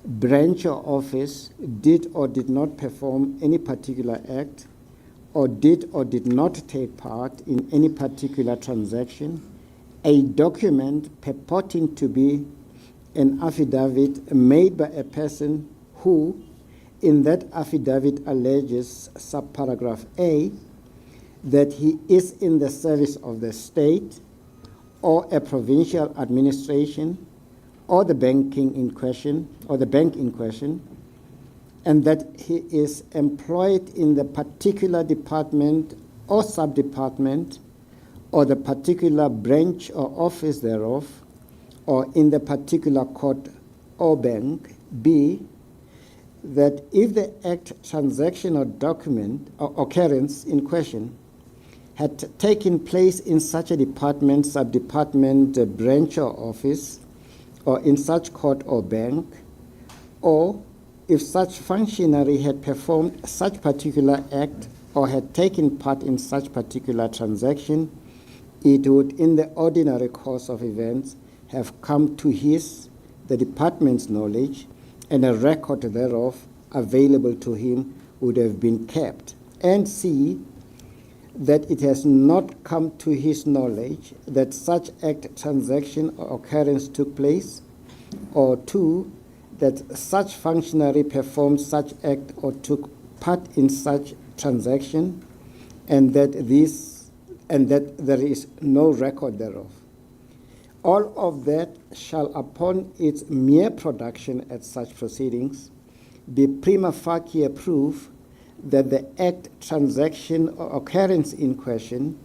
branch or office did or did not perform any particular act or did or did not take part in any particular transaction, a document purporting to be an affidavit made by a person who, in that affidavit, alleges subparagraph A, that he is in the service of the state or a provincial administration or the banking in question, or the bank in question, and that he is employed in the particular department or sub-department or the particular branch or office thereof, or in the particular court or bank. B, that if the act, transaction, or document or occurrence in question had taken place in such a department, sub-department, branch or office, or in such court or bank, or if such functionary had performed such particular act or had taken part in such particular transaction, it would, in the ordinary course of events, have come to the department's knowledge, and a record thereof available to him would have been kept. And C, that it has not come to his knowledge that such act, transaction, or occurrence took place, or 2, that such functionary performed such act or took part in such transaction, and that there is no record thereof. All of that shall, upon its mere production at such proceedings, be prima facie proof that the act, transaction, or occurrence in question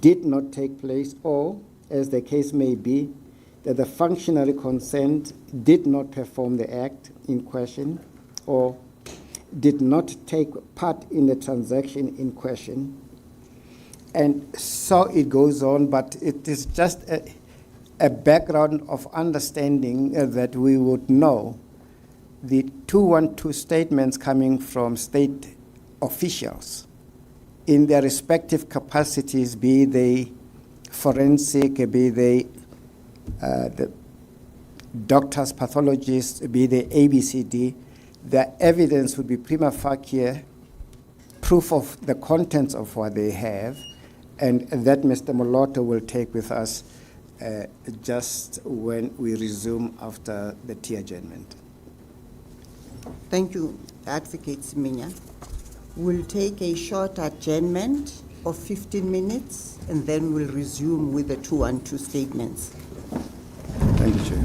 did not take place, or, as the case may be, that the functionary concerned did not perform the act in question, or did not take part in the transaction in question. And so it goes on, but it is just a background of understanding that we would know the 212 statements coming from state officials in their respective capacities, be they forensic, be they the doctors, pathologists, be they ABCD, the evidence would be prima facie proof of the contents of what they have, and that Mr. Moloto will take with us just when we resume after the tea adjournment. Thank you, Advocate Siminya. We'll take a short adjournment of 15 minutes, and then we'll resume with the 212 statements. Thank you, Chair.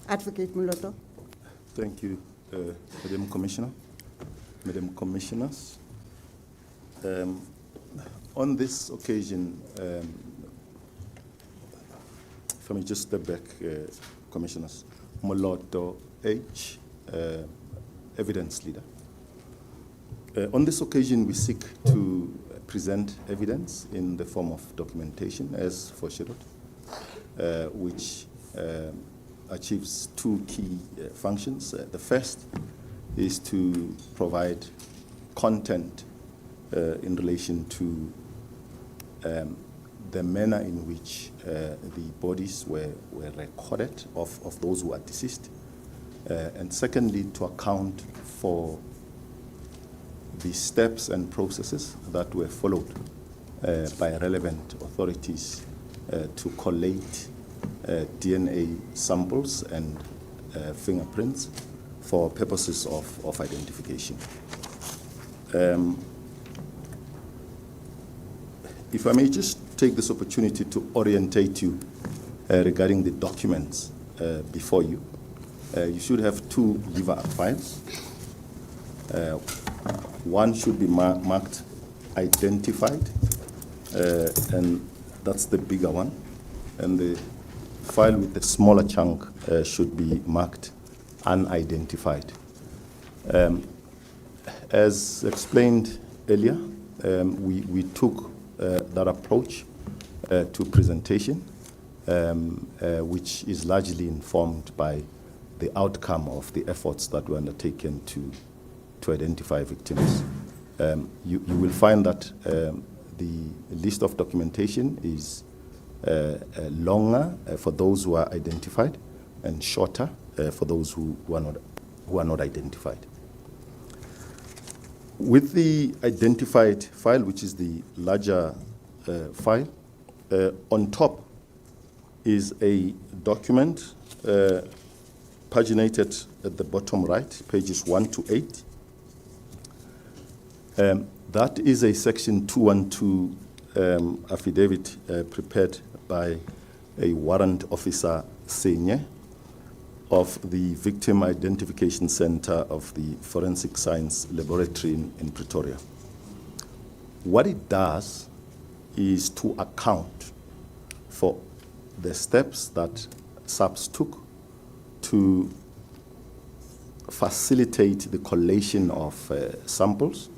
Advocate Moloto. Thank you, Madam Commissioner, Madam Commissioners. On this occasion, if I may just step back, Commissioners, Moloto H, evidence leader. On this occasion, we seek to present evidence in the form of documentation as foreshadowed, which achieves two key functions. The first is to provide content in relation to the manner in which the bodies were recorded of those who are deceased. And secondly, to account for the steps and processes that were followed by relevant authorities to collate DNA samples and fingerprints for purposes of identification. If I may just take this opportunity to orientate you regarding the documents before you. You should have two liver files. One should be marked identified, and that's the bigger one. And the file with the smaller chunk should be marked unidentified. As explained earlier, we took that approach to presentation, which is largely informed by the outcome of the efforts that were undertaken to identify victims. You will find that the list of documentation is longer for those who are identified and shorter for those who are not identified. With the identified file, which is the larger file, on top is a document paginated at the bottom right, pages 1 to 8. That is a Section 212 affidavit prepared by a warrant officer, Senye, of the Victim Identification Center of the Forensic Science Laboratory in Pretoria. What it does is to account for the steps that SAPS took to facilitate the collation of samples,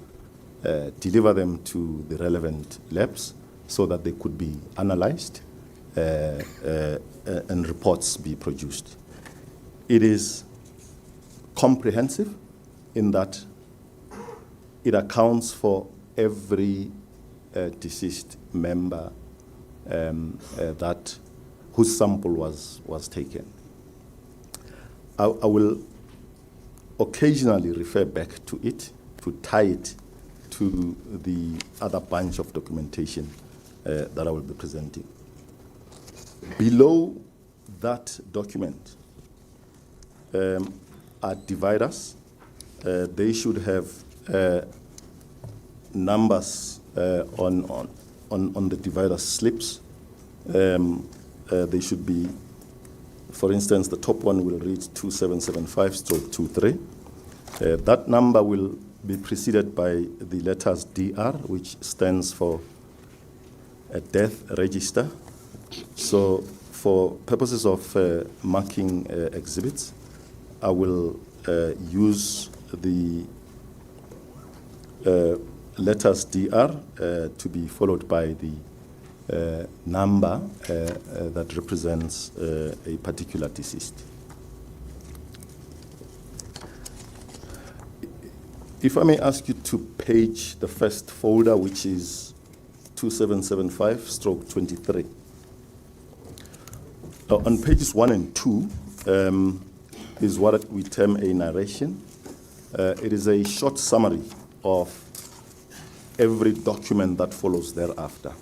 deliver them to the relevant labs so that they could be analyzed and reports be produced. It is comprehensive in that it accounts for every deceased member whose sample was taken. I will occasionally refer back to it to tie it to the other bunch of documentation that I will be presenting. Below that document are dividers. They should have numbers on the divider slips. They should be, for instance, the top one will read 2775/23. That number will be preceded by the letters DR, which stands for a death register. So for purposes of marking exhibits, I will use the letters DR to be followed by the number that represents a particular deceased. If I may ask you to page the first folder, which is 2775/23. On pages 1 and 2 is what we term a narration. It is a short summary of every document that follows thereafter.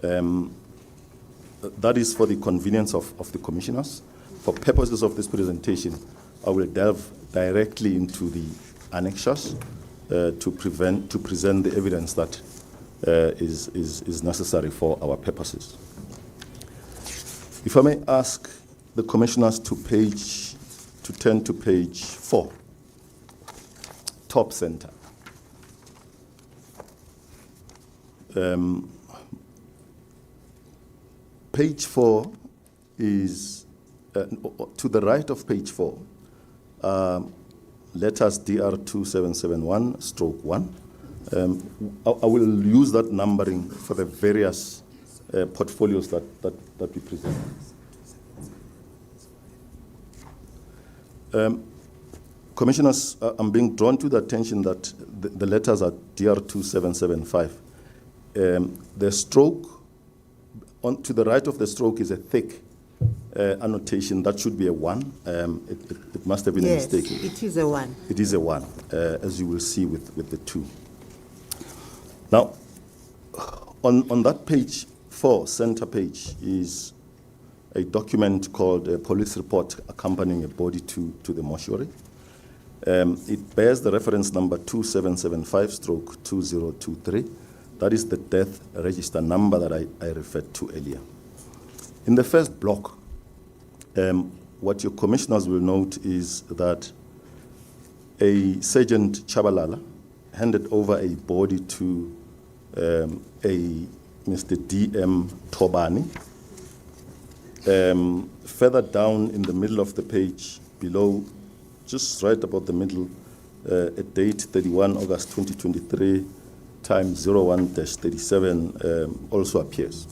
That is for the convenience of the commissioners. For purposes of this presentation, I will delve directly into the annexures to present the evidence that is necessary for our purposes. If I may ask the commissioners to turn to page 4, top center. Page 4 is, to the right of page 4, letters DR2771/1. I will use that numbering for the various portfolios that we present. Commissioners, I'm being drawn to the attention that the letters are DR2775. The stroke, to the right of the stroke is a thick annotation. That should be a 1. It must have been a Yes, mistake. it is a 1. It is a 1, as you will see with the 2. Now, on that page 4, center page, is a document called a police report accompanying a body to the mortuary. It bears the reference number 2775/2023. That is the death register number that I referred to earlier. In the first block, what your commissioners will note is that a Sergeant Chabalala handed over a body to a Mr. D.M. Tobani. Further down in the middle of the page, below, just right about the middle, a date 31 August 2023, time 01-37 also appears.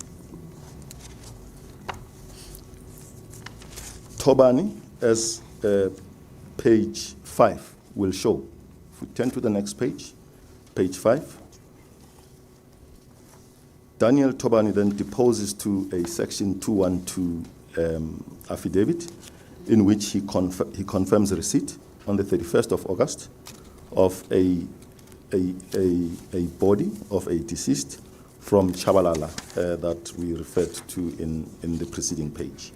Tobani, as page 5 will show. If we turn to the next page, page 5, Daniel Tobani then deposes to a section 212 affidavit in which he confirms receipt on the 31st of August of a body of a deceased from Chabalala that we referred to in the preceding page.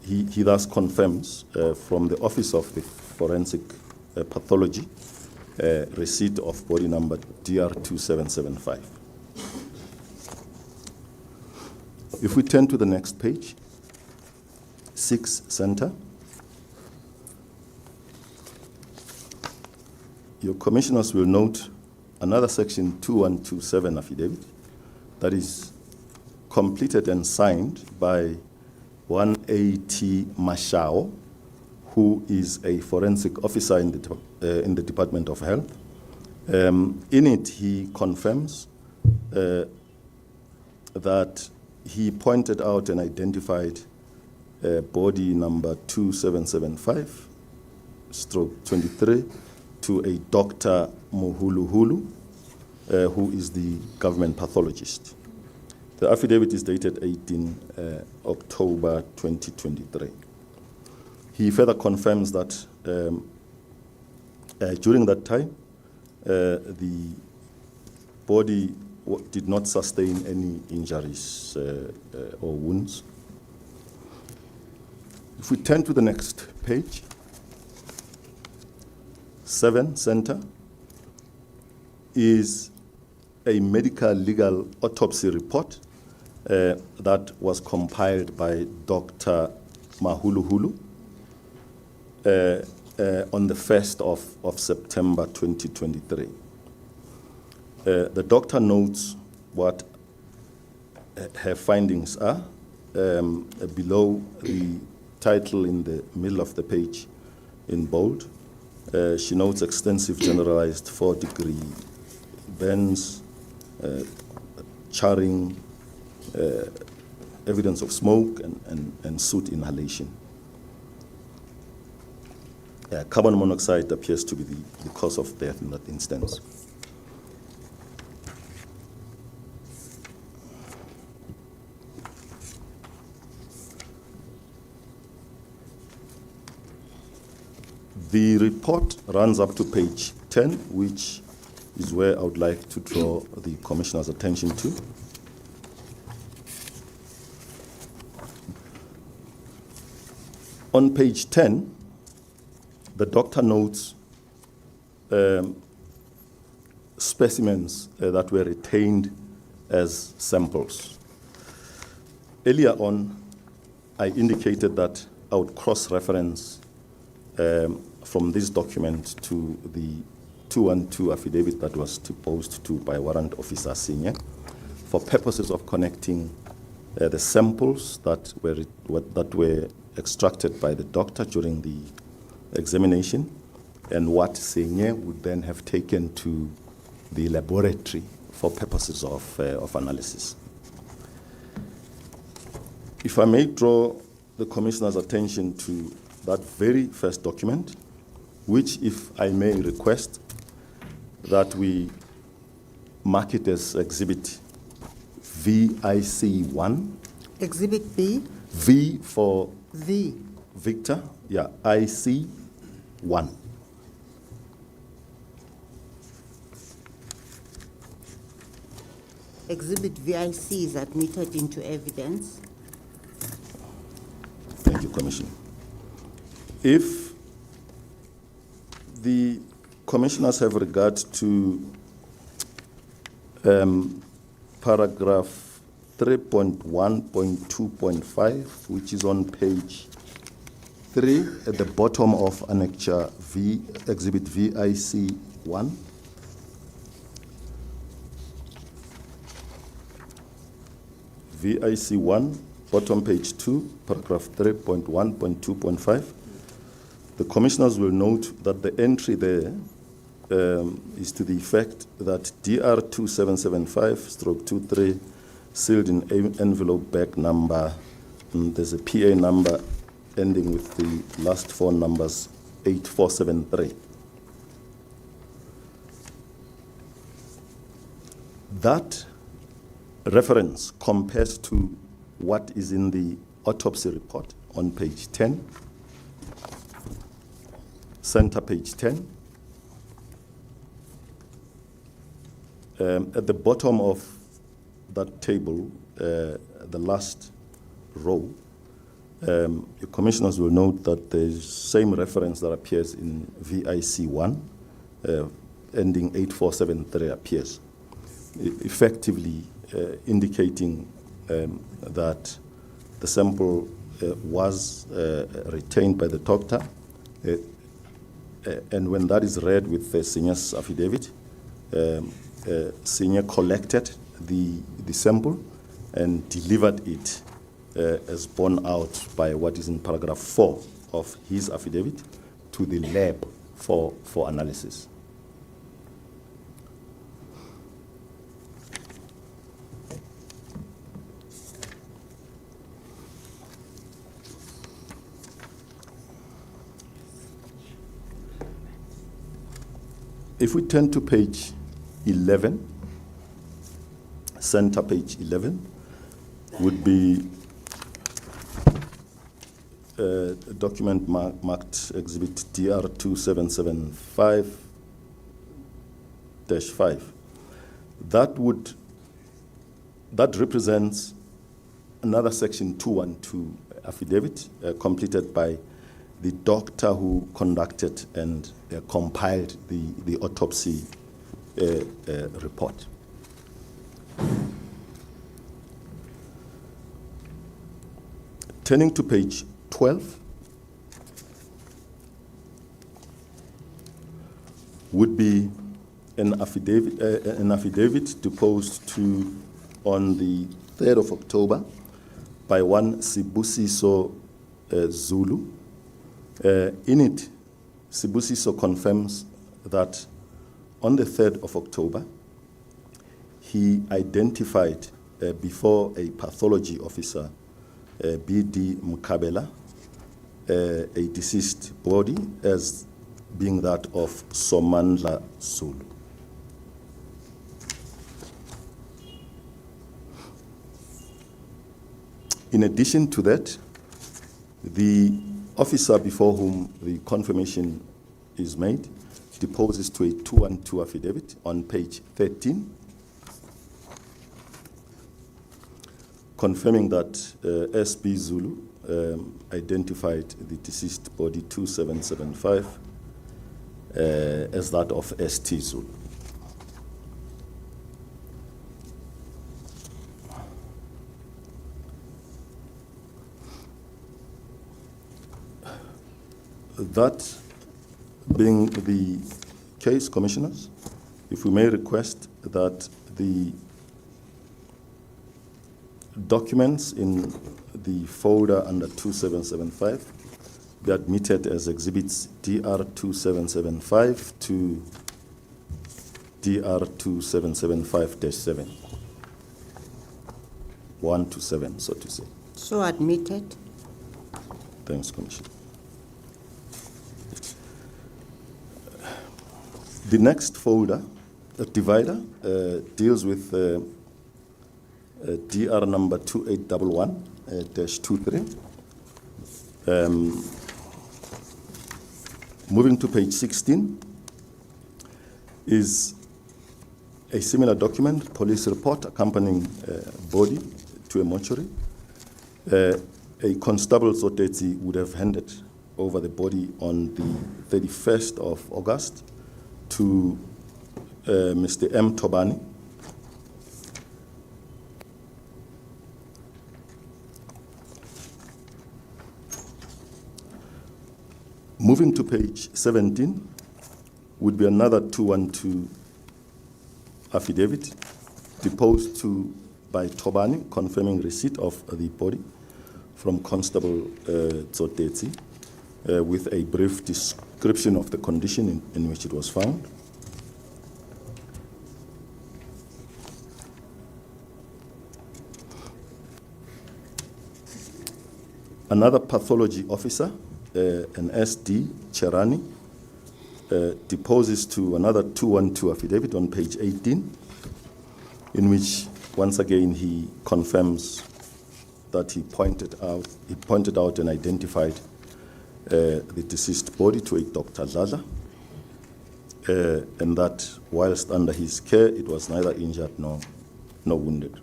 He thus confirms from the Office of the Forensic Pathology receipt of body number DR2775. If we turn to the next page, 6 center, your commissioners will note another section 2127 affidavit that is completed and signed by one A.T. Mashao, who is a forensic officer in the Department of Health. In it, he confirms that he pointed out and identified body number 2775/23 to a Dr. Muhuluhulu, who is the government pathologist. The affidavit is dated 18 October 2023. He further confirms that during that time, the body did not sustain any injuries or wounds. If we turn to the next page, 7 center is a medical legal autopsy report that was compiled by Dr. Mahuluhulu on the 1st of September 2023. The doctor notes what her findings are below the title in the middle of the page in bold. She notes extensive generalized 4-degree burns, charring, evidence of smoke and soot inhalation. Carbon monoxide appears to be the cause of death in that instance. The report runs up to page 10, which is where I would like to draw the Commissioner's attention to. On page 10, the doctor notes specimens that were retained as samples. Earlier on, I indicated that I would cross-reference from this document to the 212 affidavit that was deposed to by Warrant Officer Senior for purposes of connecting the samples that were extracted by the doctor during the examination and what Senior would then have taken to the laboratory for purposes of analysis. If I may draw the Commissioner's attention to that very first document, which, if I may request, that we mark it as Exhibit VIC1. Exhibit B, V for V. Victor, yeah, IC1. Exhibit VIC is admitted into evidence. Thank you, Commissioner. If the commissioners have regard to paragraph 3.1.2.5, which is on page 3 at the bottom of Annexure V, Exhibit VIC1. VIC1, bottom page 2, paragraph 3.1.2.5. The commissioners will note that the entry there is to the effect that DR 2775/23 sealed in envelope bag number, there's a PA number ending with the last four numbers 8473. That reference compares to what is in the autopsy report on page 10, center page 10. At the bottom of that table, the last row, your commissioners will note that the same reference that appears in VIC1, ending 8473, appears, effectively indicating that the sample was retained by the doctor, and when that is read with the senior's affidavit, senior collected the sample and delivered it as borne out by what is in paragraph 4 of his affidavit to the lab for analysis. If we turn to page 11, center page 11, would be a document marked Exhibit DR 2775-5. That represents another section 212 affidavit completed by the doctor who conducted and compiled the autopsy report. Turning to page 12, would be an affidavit deposed to on the 3rd of October by one Sibusiso Zulu. In it, Sibusiso confirms that on the 3rd of October, he identified before a pathology officer, B.D. Mukabela, a deceased body as being that of Somandla Zulu. In addition to that, the officer before whom the confirmation is made deposes to a 212 affidavit on page 13, confirming that S.B. Zulu identified the deceased body 2775 as that of S.T. Zulu. That being the case, Commissioners, if we may request that the documents in the folder under 2775 be admitted as exhibits DR 2775 to DR 2775-7. 1 to 7, so to say. So admitted. Thanks, Commissioner. The next folder, the divider, deals with DR number 2811-23. Moving to page 16 is a similar document, police report accompanying body to a mortuary. A constable Zoteti would have handed over the body on the 31st of August to Mr. M. Tobani. Moving to page 17 would be another 212 affidavit deposed to by Tobani confirming receipt of the body from Constable Zoteti with a brief description of the condition in which it was found. Another pathology officer, an SD, Cherani, deposes to another 212 affidavit on page 18, in which once again he confirms that he pointed out and identified the deceased body to a Dr. Zaza, and that whilst under his care it was neither injured nor wounded.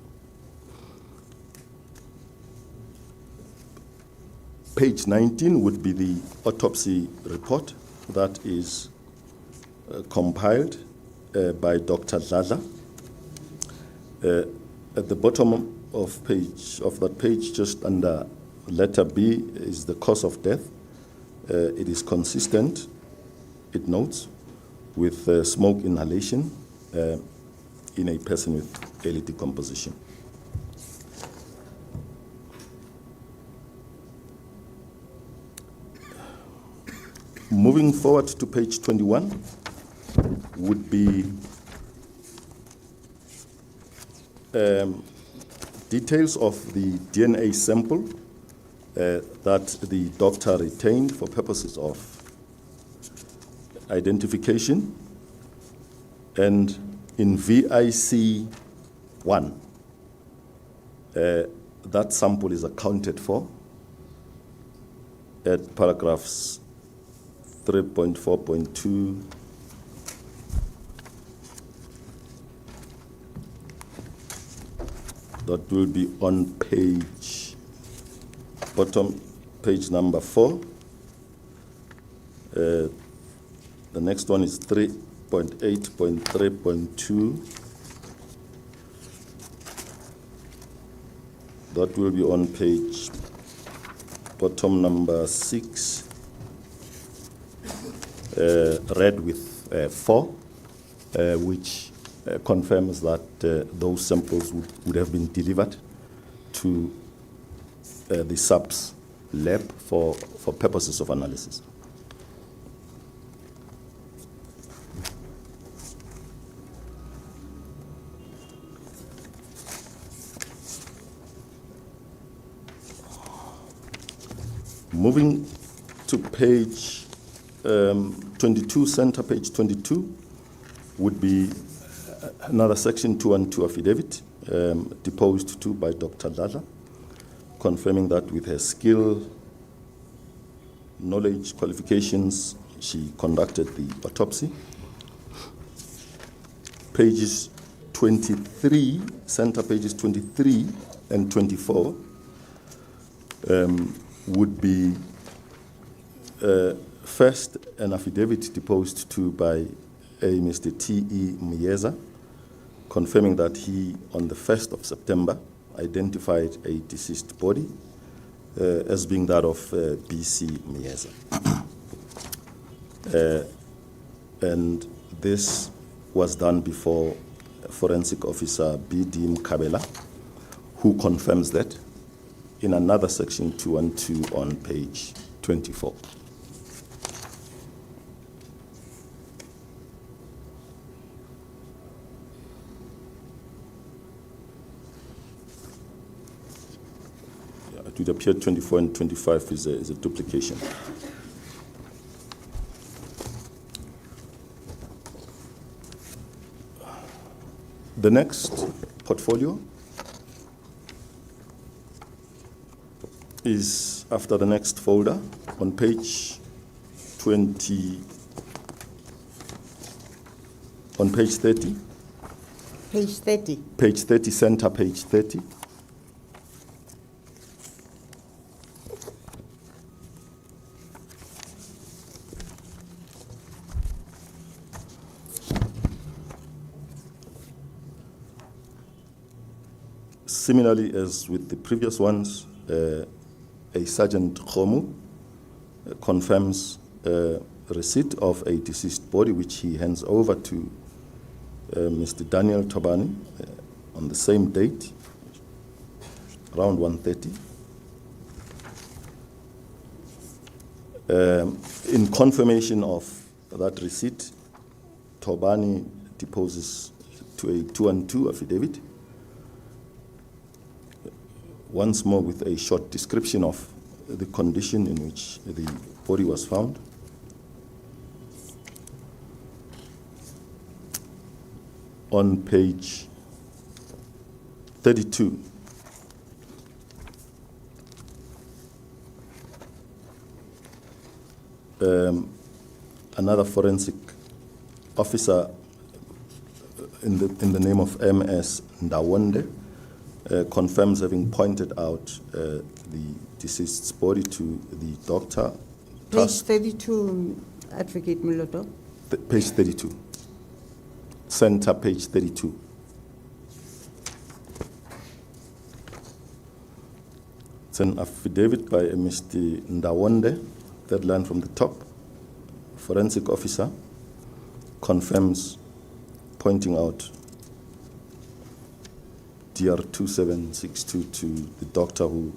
Page 19 would be the autopsy report that is compiled by Dr. Zaza. At the bottom of that page, just under letter B, is the cause of death. It is consistent, it notes, with smoke inhalation in a person with early decomposition. Moving forward to page 21 would be details of the DNA sample that the doctor retained for purposes of identification. And in VIC 1, that sample is accounted for at paragraphs 3.4.2 that will be on bottom page number 4. The next one is 3.8.3.2. That will be on page bottom number 6. Read with 4, which confirms that those samples would have been delivered to the SAPS lab for purposes of analysis. Moving to page 22, center page 22, would be another section 212 affidavit deposed to by Dr. Lala, confirming that with her skill, knowledge, qualifications, she conducted the autopsy. Pages 23, center pages 23 and 24 would be first, an affidavit deposed to by a Mr. T.E. Myeza, confirming that he, on the 1st of September, identified a deceased body as being that of B.C. Myeza. And this was done before Forensic Officer B.D. Mkabela, who confirms that in another section 212 on page 24. It would appear 24 and 25 is a duplication. The next portfolio is after the next folder on page 20, on page 30. Page 30. Page 30, center page 30. Similarly, as with the previous ones, a Sergeant Khomu confirms receipt of a deceased body, which he hands over to Mr. Daniel Tobani on the same date, around 1:30. In confirmation of that receipt, Tobani deposes to a 212 affidavit, once more with a short description of the condition in which the body was found. On page 32, another forensic officer in the name of M.S. Ndawonde confirms having pointed out the deceased's body to the doctor. Page 32, Advocate Muloto. Page 32. Center, page 32. It's an affidavit by Mr. Ndawonde, third line from the top. Forensic officer confirms pointing out DR 2762 to the doctor who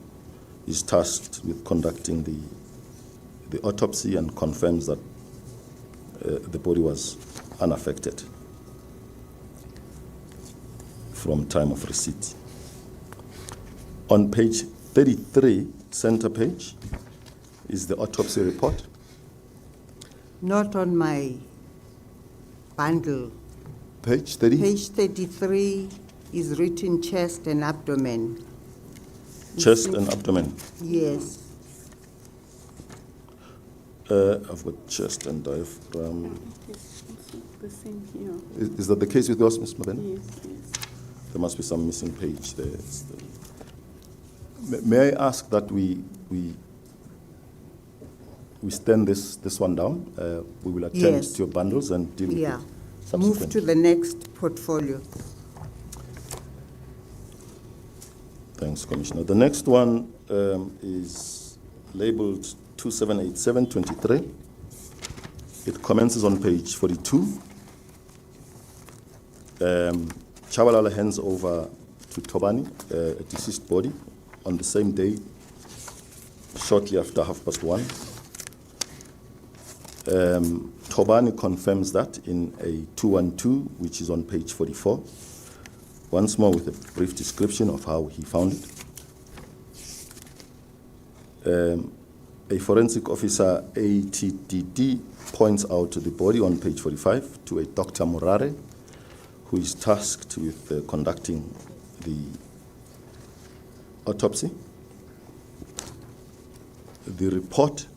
is tasked with conducting the autopsy, and confirms that the body was unaffected from time of receipt. On page 33, center page, is the autopsy report. Not on my bundle. Page 30? Page 33 is written chest and abdomen. Chest and abdomen. Yes. I've got chest and diaphragm. It's the same here. Is that the case with yours, Ms. Mabena? Yes, yes. There must be some missing page there. May I ask that we stand this one down? We will attend Yes. to your bundles and deal with Yeah. it Move subsequently. to the next portfolio. Thanks, Commissioner. The next one is labeled 278723. It commences on page 42. Chabalala hands over to Tobani a deceased body on the same day, shortly after 1:30. Tobani confirms that in a 212, which is on page 44. Once more with a brief description of how he found it. A forensic officer, ATDD, points out the body on page 45 to a Dr. Murare, who is tasked with conducting the autopsy. The report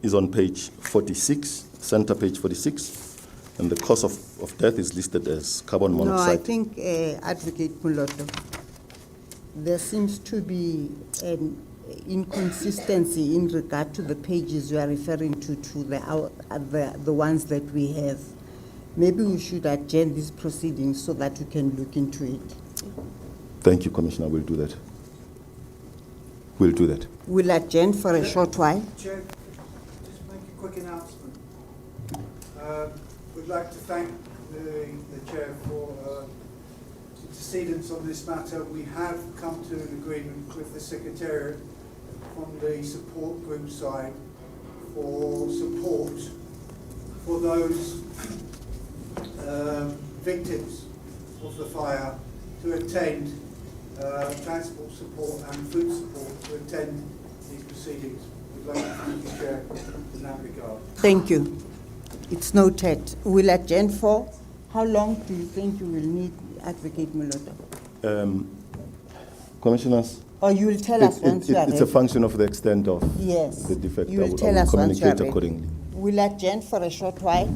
is on page 46, center page 46, and the cause of death is listed as carbon No, monoxide. I think, Advocate Muloto, there seems to be an inconsistency in regard to the pages you are referring to the ones that we have. Maybe we should adjourn these proceedings so that we can look into it. Thank you, Commissioner. We'll do that. We'll do that. We'll adjourn for a short while. Chair, just make a quick announcement. Would like to thank the Chair for intercedence on this matter. We have come to an agreement with the Secretariat from the support group side for support for those victims of the fire to attend transport support and food support to attend these proceedings. We'd like to thank you, Chair, in that regard. Thank you. It's noted. We'll adjourn for, how long do you think you will need, Advocate Moloto? Commissioners, Or you will tell us once you are it's a ready? function of the extent of Yes. the defect. You I will will tell us once you are communicate ready. accordingly. We'll adjourn for a short while.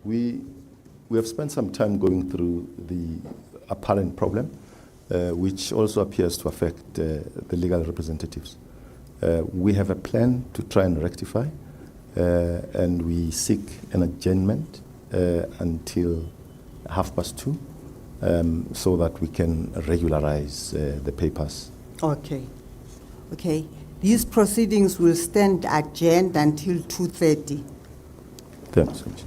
We have spent some time going through the apparent problem, which also appears to affect the legal representatives. We have a plan to try and rectify, and we seek an adjournment until 2:30, so that we can regularize the papers. Okay. Okay. These proceedings will stand adjourned until 2:30. Thanks so much.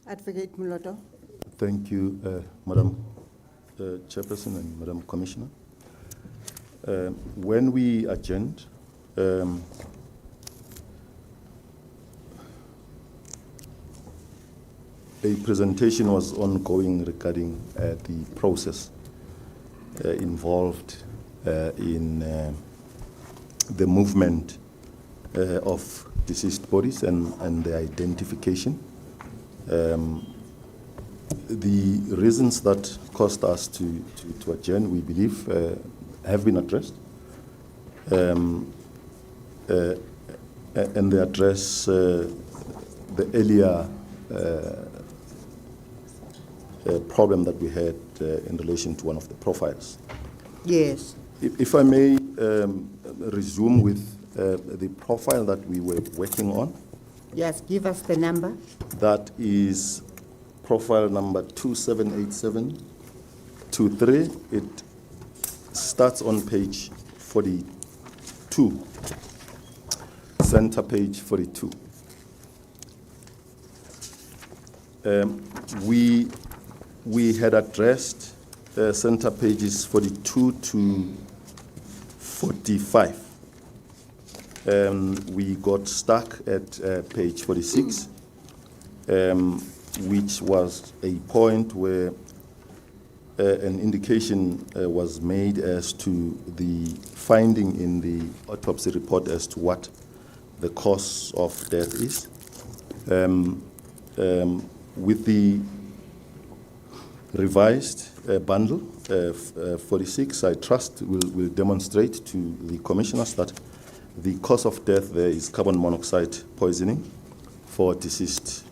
Advocate Muloto. Thank you, Madam Chairperson and Madam Commissioner. When we adjourned, a presentation was ongoing regarding the process involved in the movement of deceased bodies and their identification. The reasons that caused us to adjourn, we believe, have been addressed. And they address the earlier problem that we had in relation to one of the profiles. Yes. If I may resume with the profile that we were working on. Yes, give us the number. That is profile number 278723. It starts on page 42, center page 42. We had addressed center pages 42 to 45. We got stuck at page 46, which was a point where an indication was made as to the finding in the autopsy report as to what the cause of death is. With the revised bundle 46, I trust will demonstrate to the commissioners that the cause of death there is carbon monoxide poisoning for deceased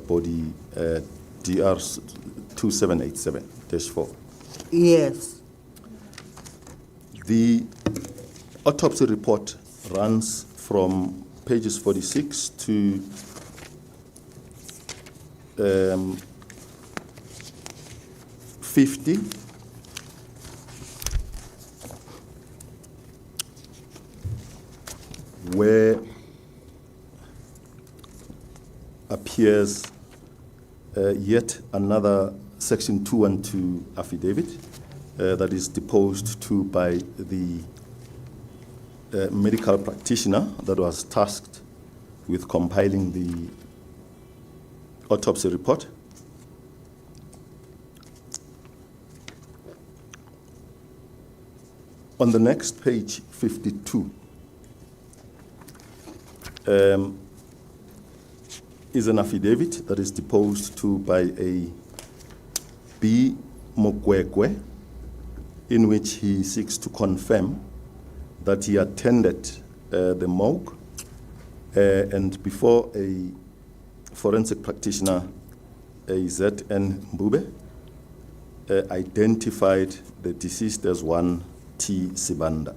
body DR 2787-4. Yes. The autopsy report runs from pages 46 to 50. Where appears yet another Section 212 affidavit that is deposed to by the medical practitioner that was tasked with compiling the autopsy report. On the next page, 52, is an affidavit that is deposed to by a B. Mokwekwe, in which he seeks to confirm that he attended the morgue and before a forensic practitioner, A.Z.N. Mbube, identified the deceased as one T. Sibanda.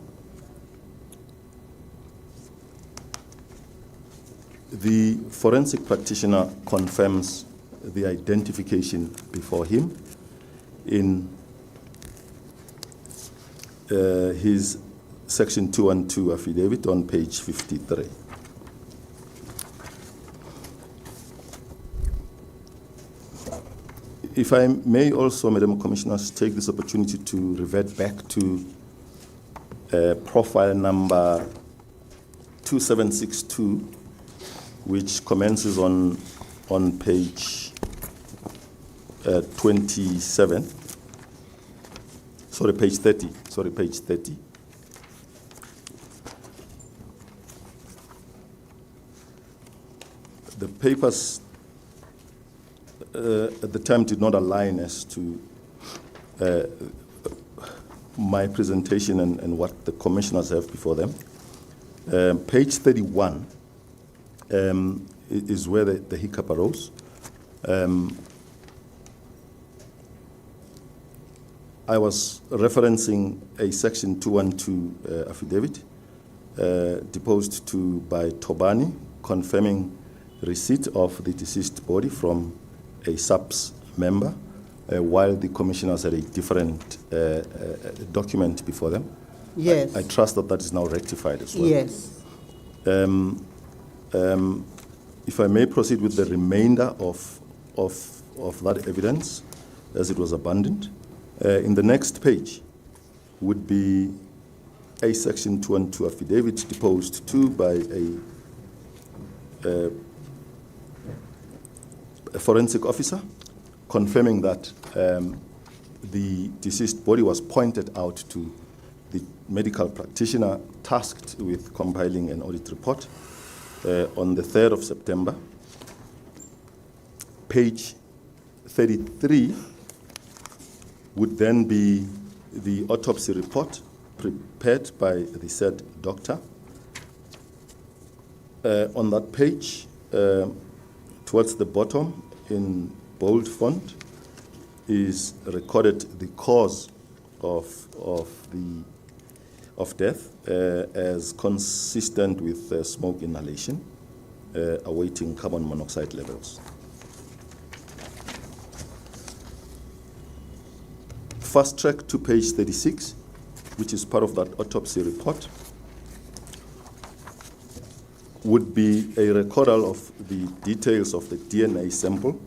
The forensic practitioner confirms the identification before him in his Section 212 affidavit on page 53. If I may also, Madam Commissioners, take this opportunity to revert back to profile number 2762, which commences on page 27. Sorry, page 30. Sorry, page 30. The papers at the time did not align as to my presentation and what the commissioners have before them. Page 31 is where the hiccup arose. I was referencing a Section 212 affidavit deposed to by Tobani, confirming receipt of the deceased body from a SAPS member, while the commissioners had a different document before them. Yes. I trust that that is now rectified as well. Yes. If I may proceed with the remainder of of that evidence as it was abandoned. In the next page would be a Section 212 affidavit deposed to by a forensic officer confirming that the deceased body was pointed out to the medical practitioner tasked with compiling an audit report on the 3rd of September. Page 33 would then be the autopsy report prepared by the said doctor. On that page, towards the bottom in bold font, is recorded the cause of death as consistent with smoke inhalation, awaiting carbon monoxide levels. Fast track to page 36, which is part of that autopsy report, would be a recordal of the details of the DNA sample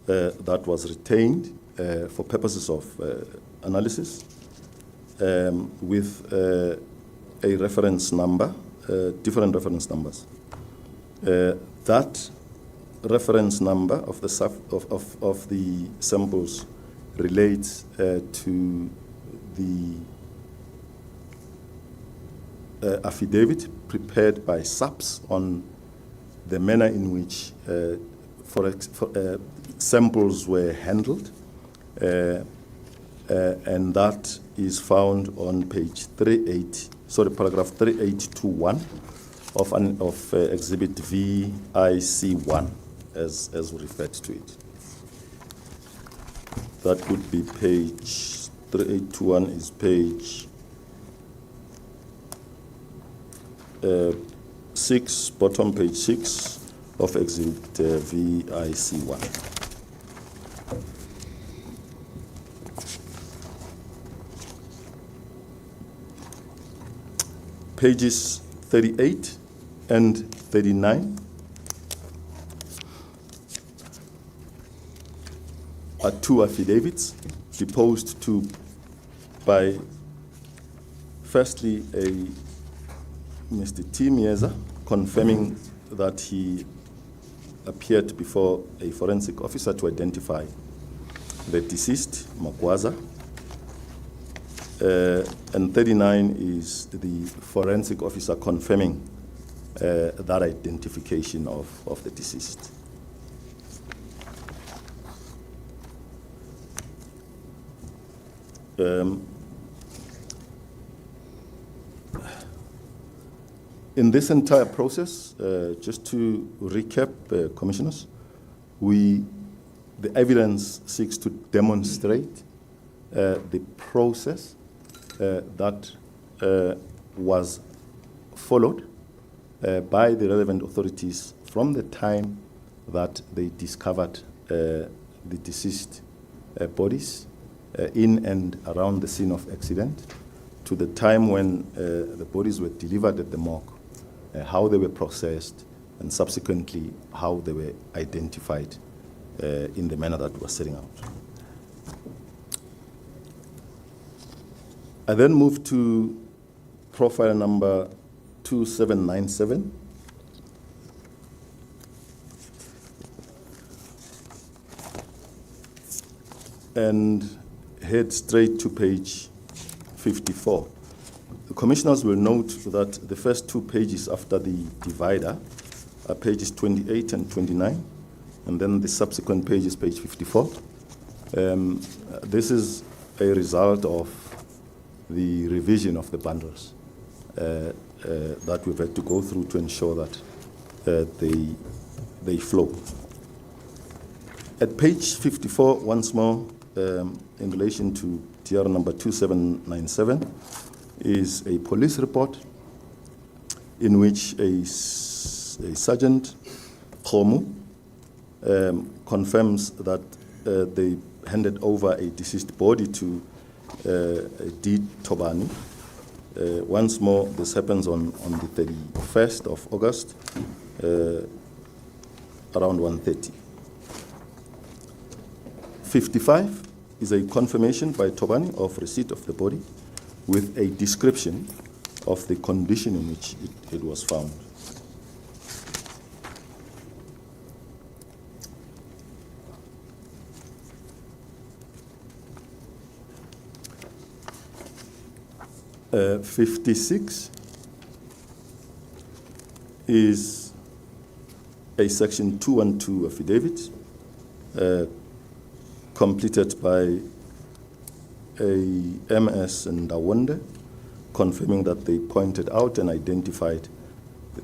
that was retained for purposes of analysis with a reference number, different reference numbers. That reference number of the samples relates to the affidavit prepared by SAPS on the manner in which samples were handled, and that is found on page paragraph 3821 of Exhibit VIC1, as we referred to it. That would be page 3821 is page 6, bottom page 6 of Exhibit VIC1. Pages 38 and 39 are two affidavits deposed to by, firstly, a Mr. T. Mieza, confirming that he appeared before a forensic officer to identify the deceased, Magwaza. And 39 is the forensic officer confirming that identification of the deceased. In this entire process, just to recap, commissioners, the evidence seeks to demonstrate the process that was followed by the relevant authorities from the time that they discovered the deceased bodies in and around the scene of accident to the time when the bodies were delivered at the morgue, how they were processed, and subsequently how they were identified in the manner that we were setting out. I then moved to profile number 2797. And head straight to page 54. The commissioners will note that the first two pages after the divider are pages 28 and 29, and then the subsequent page is page 54. This is a result of the revision of the bundles that we've had to go through to ensure that they flow. At page 54, once more, in relation to TR number 2797, is a police report in which a Sergeant Khomu confirms that they handed over a deceased body to D. Tobani. Once more, this happens on the 31st of August, around 1:30. 55 is a confirmation by Tobani of receipt of the body with a description of the condition in which it was found. Uh, 56 is a Section 212 affidavit completed by a MS and Ndawonde, confirming that they pointed out and identified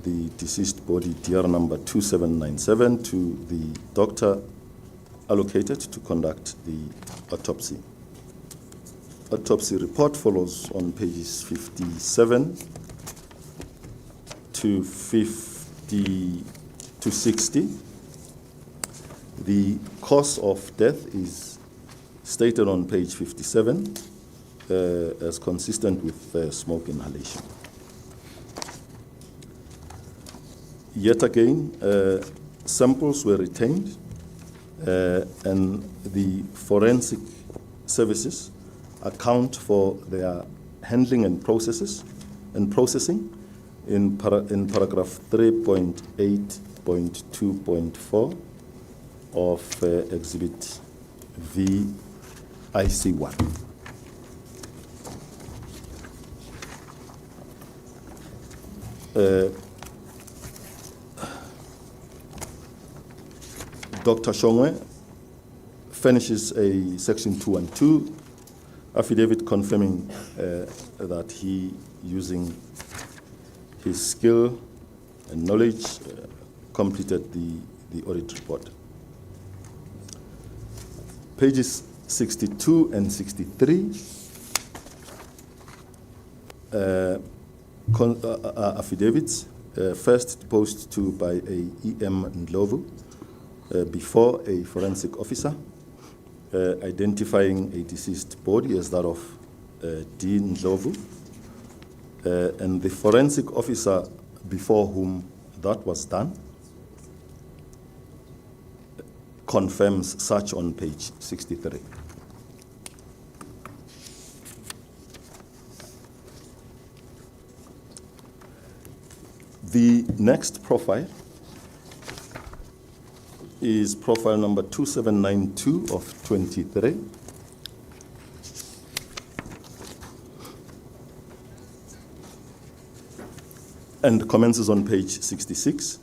the deceased body, DR number 2797, to the doctor allocated to conduct the autopsy. Autopsy report follows on pages 57 to 60. The cause of death is stated on page 57 as consistent with smoke inhalation. Yet again, samples were retained and the forensic services account for their handling and processing in paragraph 3.8.2.4 of Exhibit V IC1. Dr. Shongwe finishes a Section 212 affidavit confirming that he, using his skill and knowledge, completed the audit report. Pages 62 and 63 affidavits, first deposed to by a EM Ndlovu before a forensic officer, identifying a deceased body as that of D. Ndlovu, and the forensic officer before whom that was done confirms such on page 63. The next profile is profile number 2792 of 23. And commences on page 66.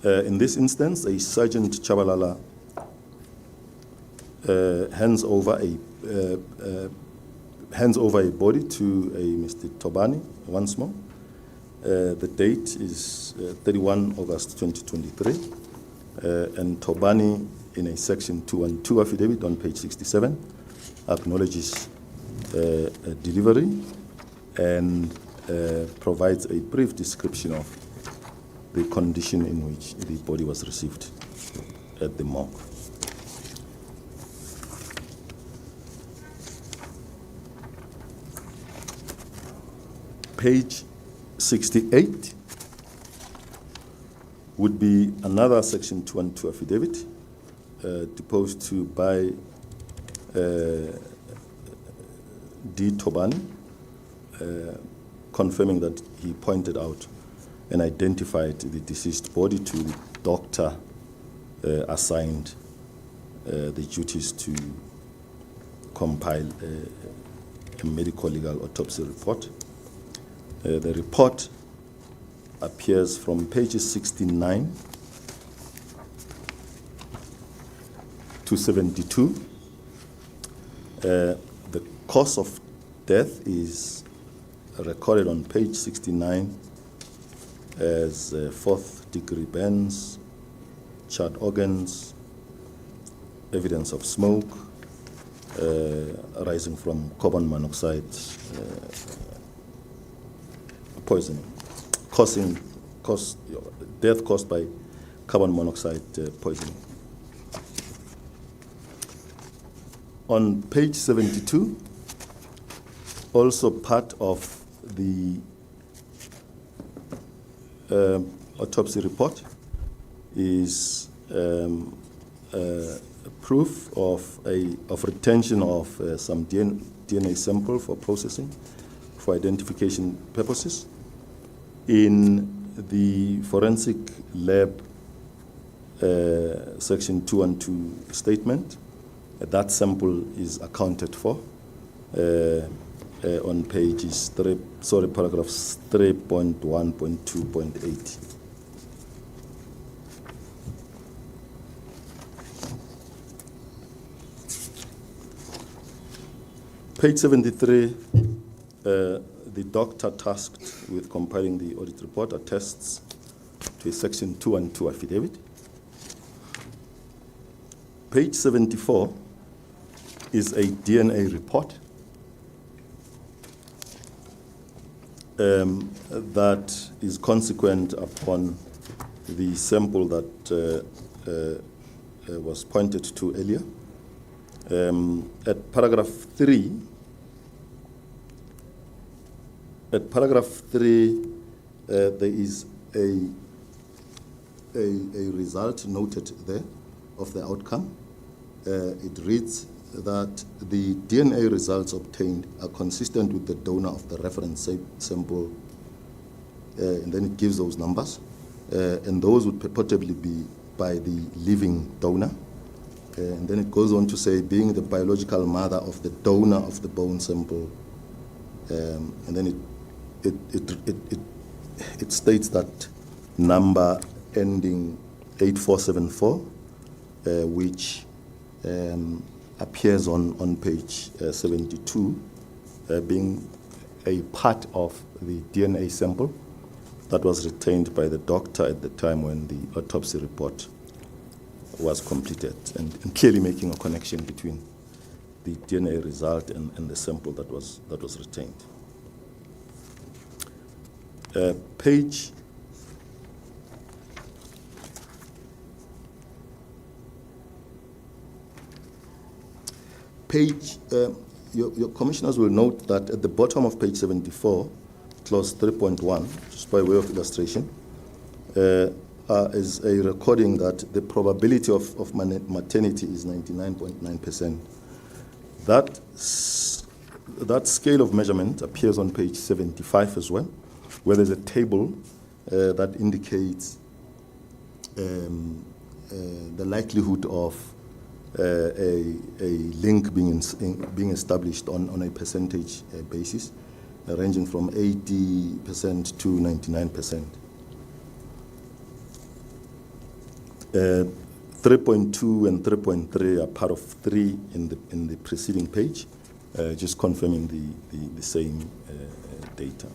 In this instance, a Sergeant Chabalala hands over a body to a Mr. Tobani once more. The date is 31 August 2023, and Tobani, in a Section 212 affidavit on page 67, acknowledges a delivery and provides a brief description of the condition in which the body was received at the morgue. Page 68 would be another Section 212 affidavit deposed to by D. Tobani, confirming that he pointed out and identified the deceased body to the doctor assigned the duties to compile a medical legal autopsy report. The report appears from pages 69 to 72. The cause of death is recorded on page 69 as fourth degree burns, charred organs, evidence of smoke arising from carbon monoxide poisoning, death caused by carbon monoxide poisoning. On page 72, also part of the autopsy report is proof of retention of some DNA sample for processing for identification purposes. In the forensic lab section 212 statement, that sample is accounted for on pages paragraphs 3.1.2.8. Page 73, the doctor tasked with compiling the audit report attests to a section 212 affidavit. Page 74 is a DNA report that is consequent upon the sample that was pointed to earlier. At paragraph 3, there is a result noted there of the outcome. It reads that the DNA results obtained are consistent with the donor of the reference sample, and then it gives those numbers, and those would purportedly be by the living donor. And then it goes on to say, being the biological mother of the donor of the bone sample, and then it states that number ending 8474, which appears on page 72, being a part of the DNA sample that was retained by the doctor at the time when the autopsy report was completed, and clearly making a connection between the DNA result and the sample that was retained. Page your commissioners will note that at the bottom of page 74, clause 3.1, just by way of illustration, is a recording that the probability of maternity is 99.9%. That scale of measurement appears on page 75 as well, where there's a table that indicates the likelihood of a link being established on a percentage basis, ranging from 80% to 99%. 3.2 and 3.3 are part of 3 in the preceding page, just confirming the same data.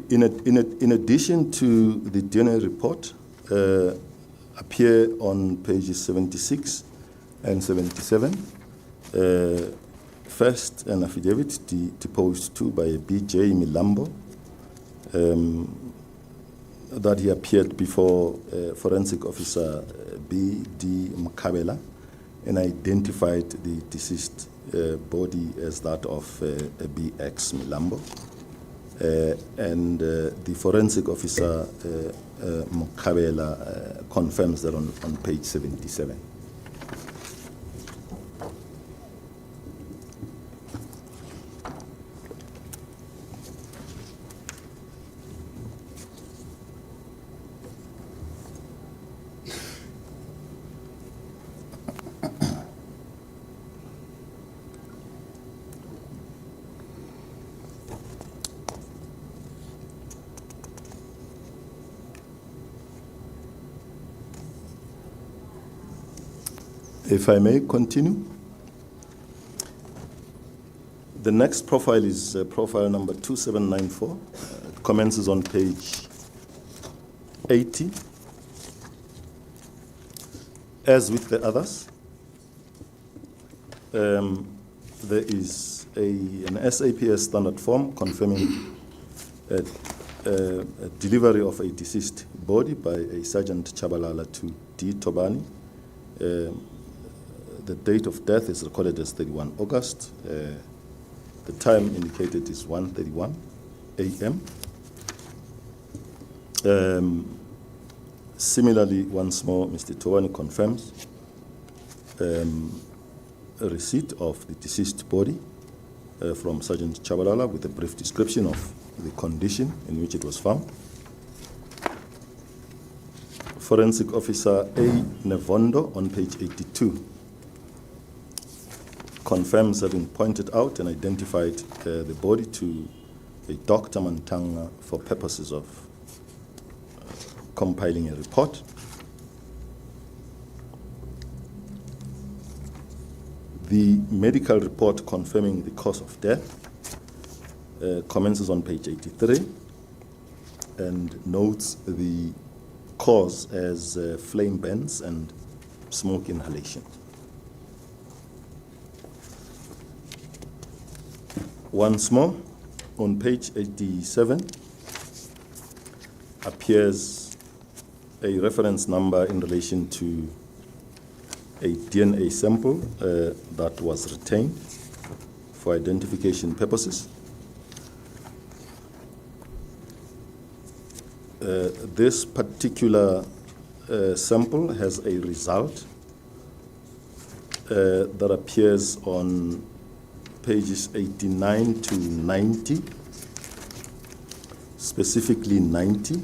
In addition to the DNA report, appear on pages 76 and 77. First, an affidavit deposed to by B.J. Milambo, that he appeared before Forensic Officer B.D. Mkabela and identified the deceased body as that of B.X. Milambo. And the Forensic Officer Mkabela confirms that on page 77. If I may continue. The next profile is profile number 2794. It commences on page 80. As with the others, there is an SAPS standard form confirming a delivery of a deceased body by a Sergeant Chabalala to D. Tobani. The date of death is recorded as 31 August. The time indicated is 1:31 a.m. Similarly, once more, Mr. Tobani confirms a receipt of the deceased body from Sergeant Chabalala with a brief description of the condition in which it was found. Forensic Officer A. Nevondo on page 82 confirms having pointed out and identified the body to a Dr. Mantanga for purposes of compiling a report. The medical report confirming the cause of death commences on page 83 and notes the cause as flame burns and smoke inhalation. Once more, on page 87 appears a reference number in relation to a DNA sample that was retained for identification purposes. This particular sample has a result that appears on pages 89 to 90, specifically 90.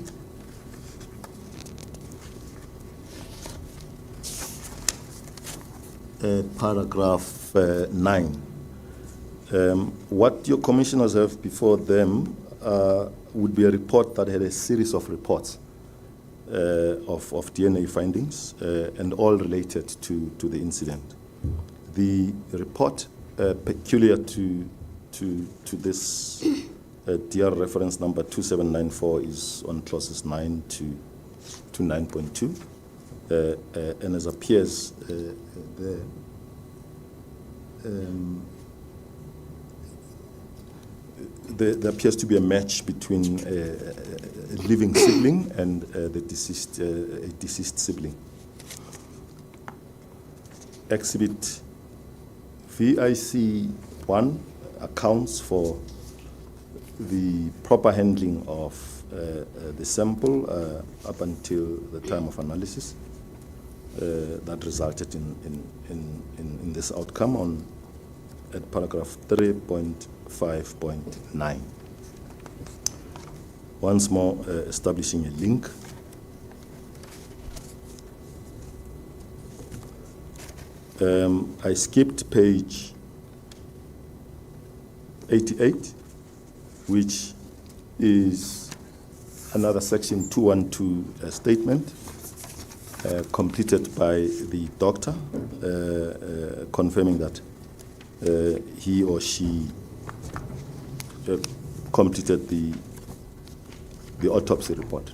Paragraph 9. What your commissioners have before them would be a report that had a series of reports of DNA findings and all related to the incident. The report peculiar to this DR reference number 2794 is on clauses 9 to 9.2. And as appears there, there appears to be a match between a living sibling and the deceased, a deceased sibling. Exhibit VIC 1 accounts for the proper handling of the sample up until the time of analysis that resulted in this outcome at paragraph 3.5.9. Once more, establishing a link. I skipped page 88, which is another section 212 statement completed by the doctor confirming that he or she completed the autopsy report.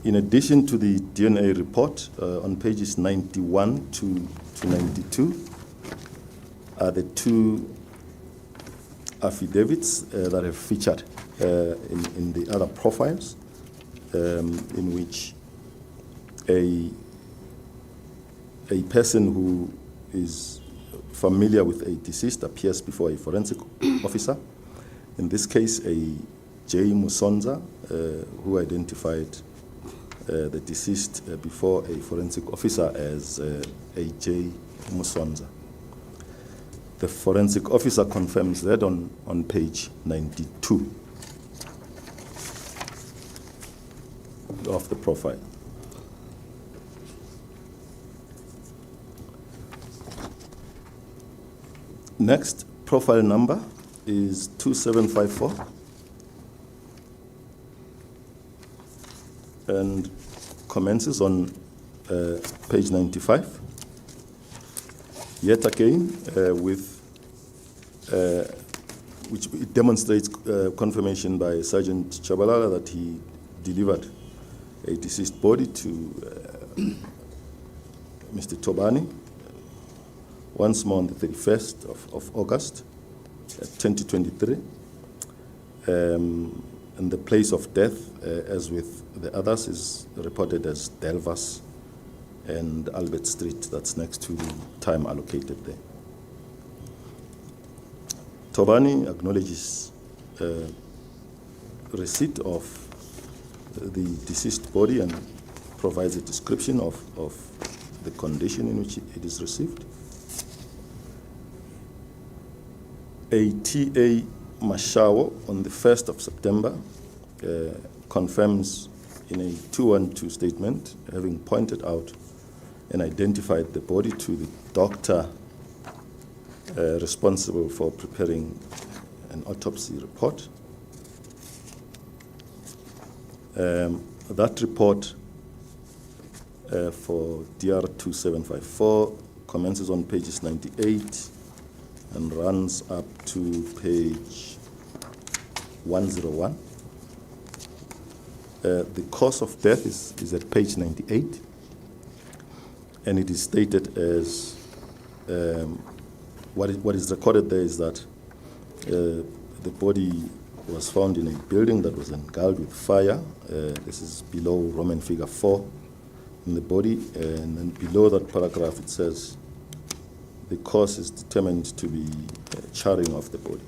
In addition to the DNA report, on pages 91 to 92 are the two affidavits that have featured in the other profiles, in which a person who is familiar with a deceased appears before a forensic officer. In this case, a J. Musonza, who identified the deceased before a forensic officer as a J. Musonza. The forensic officer confirms that on page 92 of the profile. Next profile number is 2754 and commences on page 95. Yet again, which it demonstrates confirmation by Sergeant Chabalala that he delivered a deceased body to Mr. Tobani, once more on the 31st of August, 2023. And the place of death, as with the others, is reported as Delvas and Albert Street. That's next to the time allocated there. Tobani acknowledges receipt of the deceased body and provides a description of the condition in which it is received. A TA Mashawo on the 1st of September confirms in a 212 statement, having pointed out and identified the body to the doctor responsible for preparing an autopsy report. That report for DR 2754 commences on pages 98 and runs up to page 101. The cause of death is at page 98, and it is stated as what is recorded there is that the body was found in a building that was engulfed with fire. This is below Roman figure 4 in the body, and then below that paragraph it says the cause is determined to be charring of the body.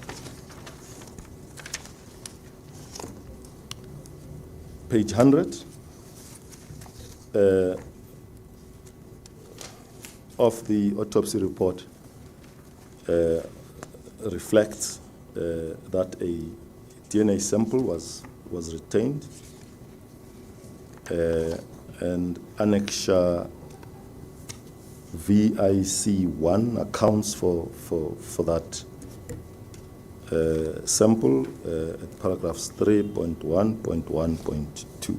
Page 100 of the autopsy report reflects that a DNA sample was retained, and Annexure VIC1 accounts for that sample at paragraphs 3.1.1.2.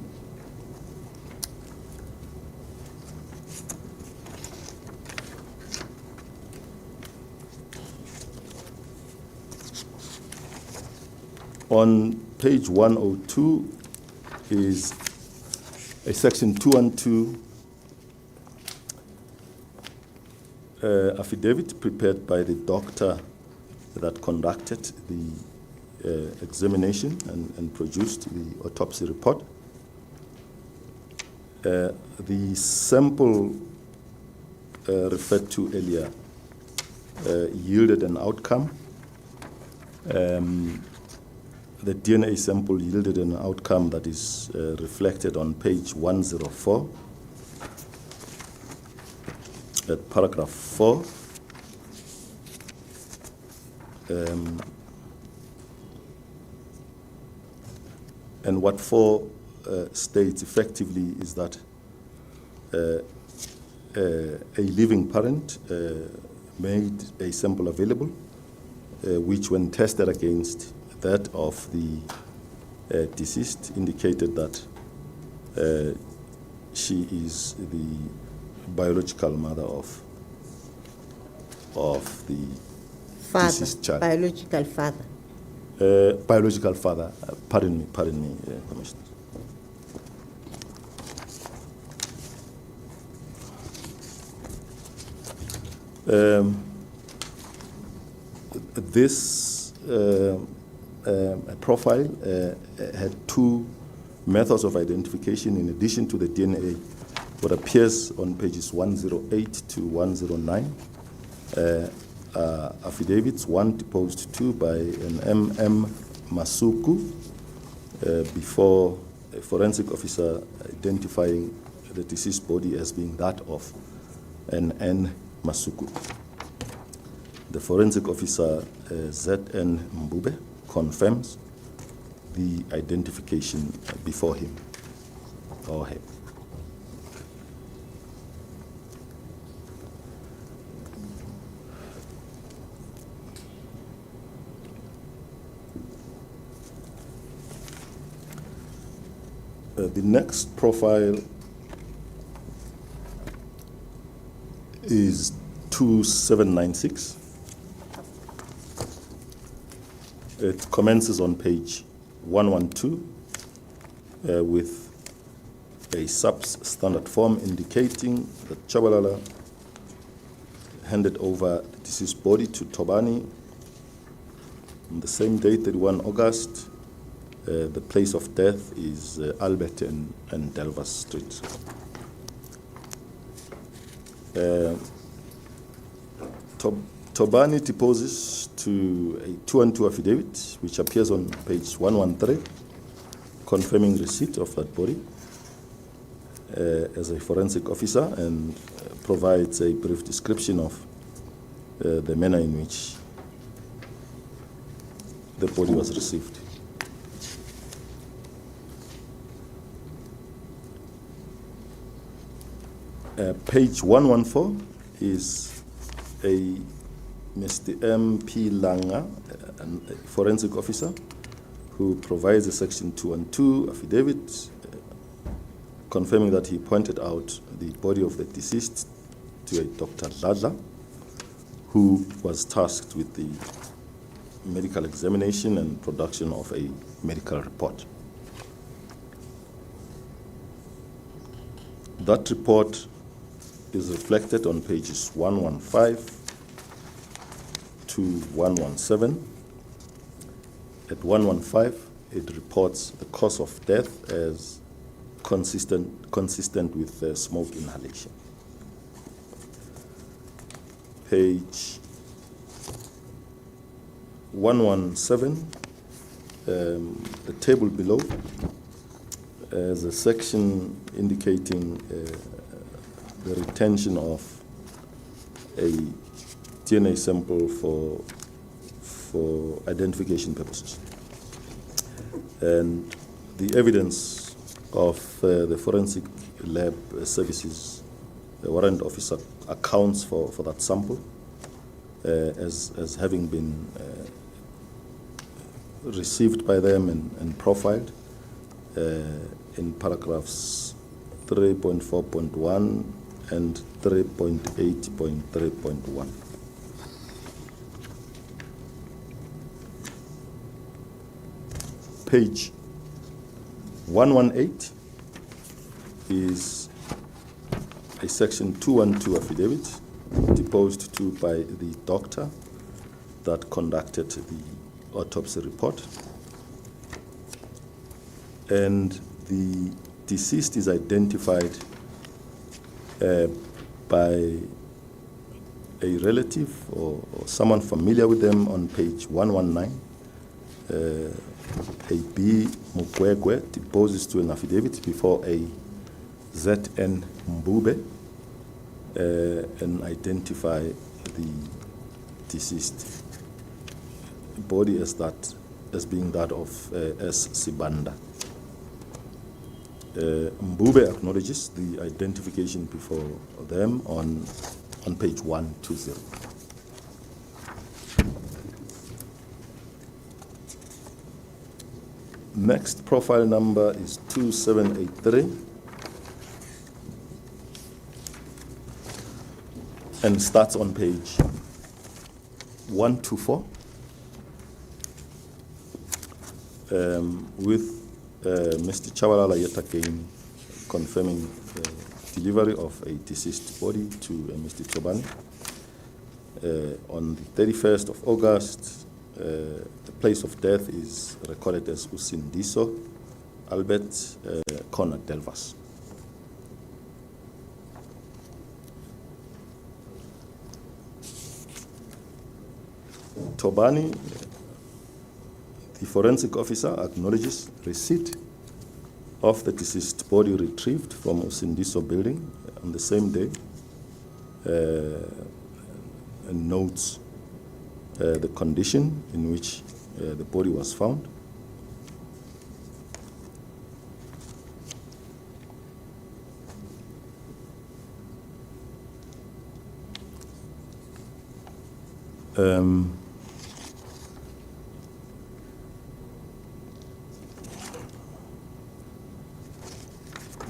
On page 102 is a section 212 affidavit prepared by the doctor that conducted the examination and produced the autopsy report. The sample referred to earlier yielded an outcome. The DNA sample yielded an outcome that is reflected on page 104 at paragraph 4. And what 4 states effectively is that a living parent made a sample available, which when tested against that of the deceased indicated that she is the biological mother of the deceased child. Biological father. Biological father. Pardon me, Commissioner. This profile had 2 methods of identification in addition to the DNA. What appears on pages 108 to 109, affidavits, one deposed to by an M.M. Masuku before a forensic officer identifying the deceased body as being that of an N. Masuku. The forensic officer, Z.N. Mbube, confirms the identification before him or her. The next profile is 2796. It commences on page 112 with a substandard form indicating that Chabalala handed over the deceased body to Tobani on the same day, 31 August The place of death is Albert and Delvas Street. Tobani deposes to a 2-on-2 affidavit, which appears on page 113, confirming receipt of that body as a forensic officer, and provides a brief description of the manner in which the body was received. Page 114 is a Mr. M.P. Langa, a forensic officer, who provides a section 2-on-2 affidavit confirming that he pointed out the body of the deceased to a Dr. Ladla, who was tasked with the medical examination and production of a medical report. That report is reflected on pages 115 to 117. At 115, it reports the cause of death as consistent with smoke inhalation. Page 117, the table below, is a section indicating the retention of a DNA sample for identification purposes. And the evidence of the forensic lab services, the warrant officer accounts for that sample as having been received by them and profiled in paragraphs 3.4.1 and 3.8.3.1. Page 118 is a section 2-on-2 affidavit deposed to by the doctor that conducted the autopsy report. And the deceased is identified by a relative or someone familiar with them on page 119. A B. Mukwege deposes to an affidavit before a Z.N. Mbube and identify the deceased body as being that of S. Sibanda. Mbube acknowledges the identification before them on page 120. Next profile number is 2783 and starts on page 124 with Mr. Chawalala yet again confirming the delivery of a deceased body to Mr. Tobani. On the 31st of August, the place of death is recorded as Usindiso, Albert, Corner Delvas. Tobani, the forensic officer, acknowledges receipt of the deceased body retrieved from Usindiso building on the same day and notes the condition in which the body was found.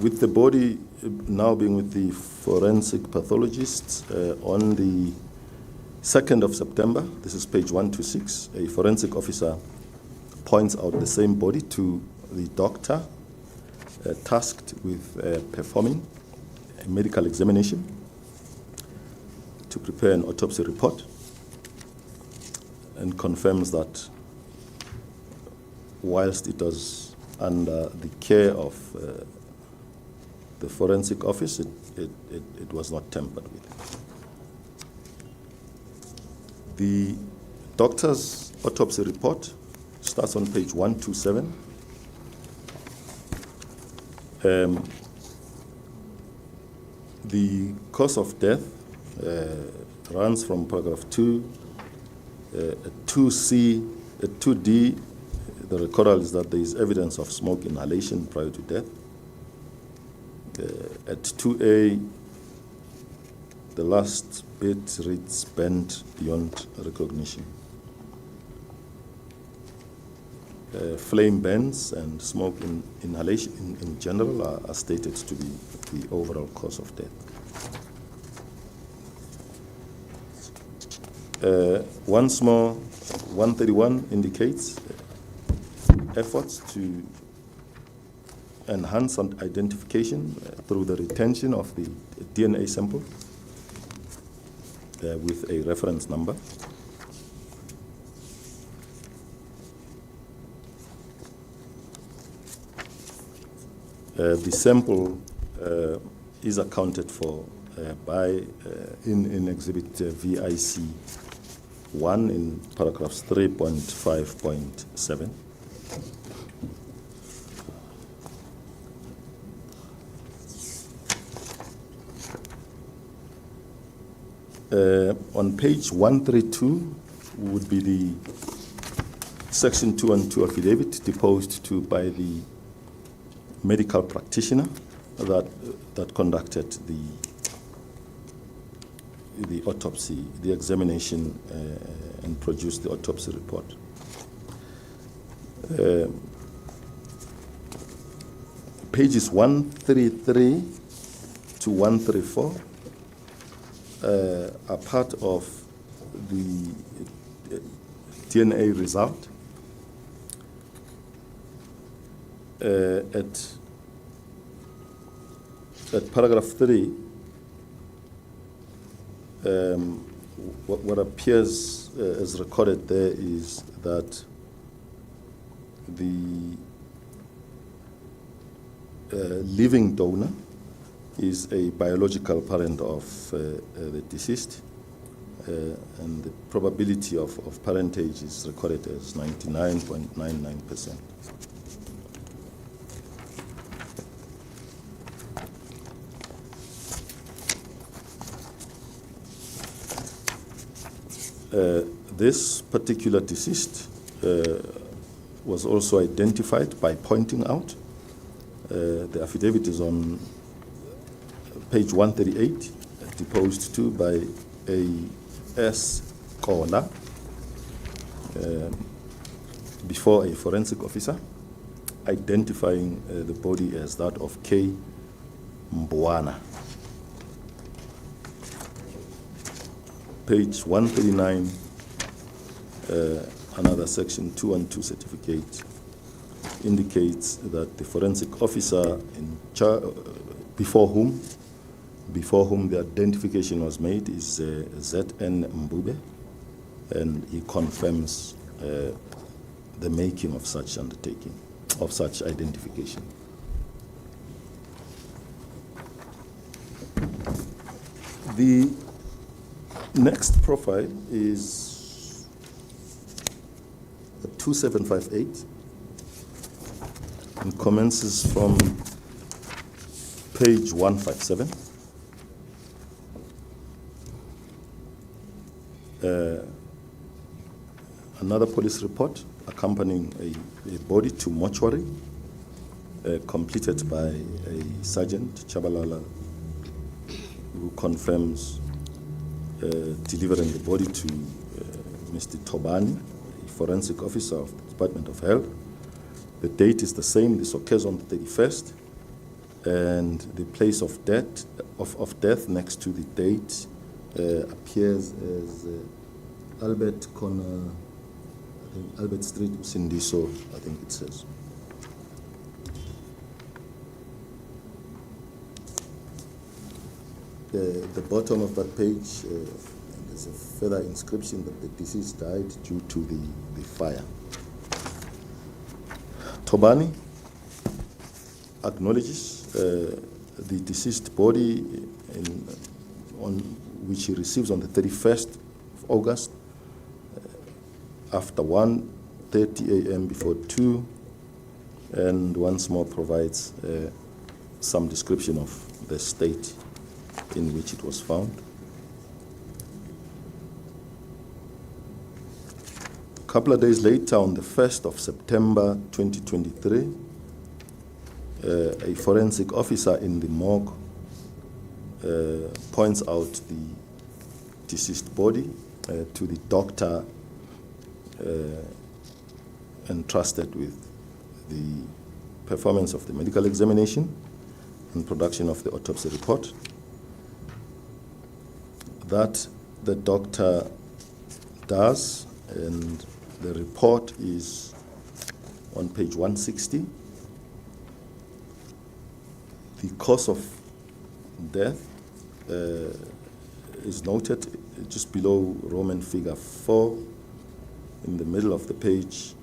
With the body now being with the forensic pathologists on the 2nd of September, this is page 126, a forensic officer points out the same body to the doctor tasked with performing a medical examination to prepare an autopsy report, and confirms that whilst it was under the care of the forensic office, it was not tampered with. The doctor's autopsy report starts on page 127. The cause of death runs from paragraph 2, 2C, 2D. The recordal is that there is evidence of smoke inhalation prior to death. At 2A, the last bit reads bent beyond recognition. Flame bends and smoke inhalation in general are stated to be the overall cause of death. Once more, 131 indicates efforts to enhance identification through the retention of the DNA sample with a reference number. The sample is accounted for in Exhibit VIC 1 in paragraphs 3.5.7. On page 132 would be the section 212 affidavit deposed to by the medical practitioner that conducted the autopsy, the examination, and produced the autopsy report. Pages 133 to 134 are part of the DNA result. At paragraph 3, what appears as recorded there is that the living donor is a biological parent of the deceased, and the probability of parentage is recorded as 99.99%. This particular deceased was also identified by pointing out. The affidavit is on page 138, deposed to by A.S. Kola before a forensic officer, identifying the body as that of K. Mbwana. Page 139, another section 212 certificate indicates that the forensic officer before whom the identification was made is Z.N. Mbube, and he confirms the making of such undertaking, of such identification. The next profile is 2758 and commences from page 157. Another police report accompanying a body to mortuary, completed by a Sergeant Chabalala, who confirms delivering the body to Mr. Tobani, a forensic officer of the Department of Health. The date is the same. This occurs on the 31st, and the place of death next to the date appears as Albert Corner, I think Albert Street, Usindiso, I think it says. The bottom of that page, there's a further inscription that the deceased died due to the fire. Tobani acknowledges the deceased body on which he receives on the 31st of August after 1:30 a.m. before 2, and once more provides some description of the state in which it was found. A couple of days later, on the 1st of September 2023, a forensic officer in the morgue points out the deceased body to the doctor entrusted with the performance of the medical examination and production of the autopsy report. That the doctor does, and the report is on page 160. The cause of death is noted just below Roman figure 4 in the middle of the page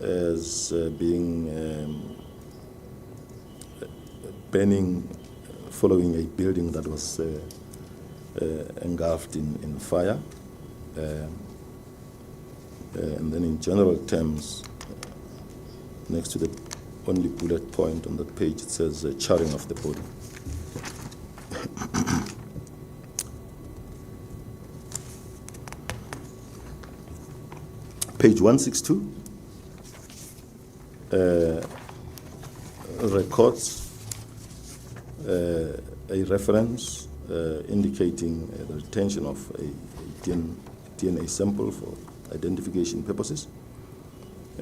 as being burning following a building that was engulfed in fire. And then in general terms, next to the only bullet point on that page, it says charring of the body. Page 162 records a reference indicating the retention of a DNA sample for identification purposes,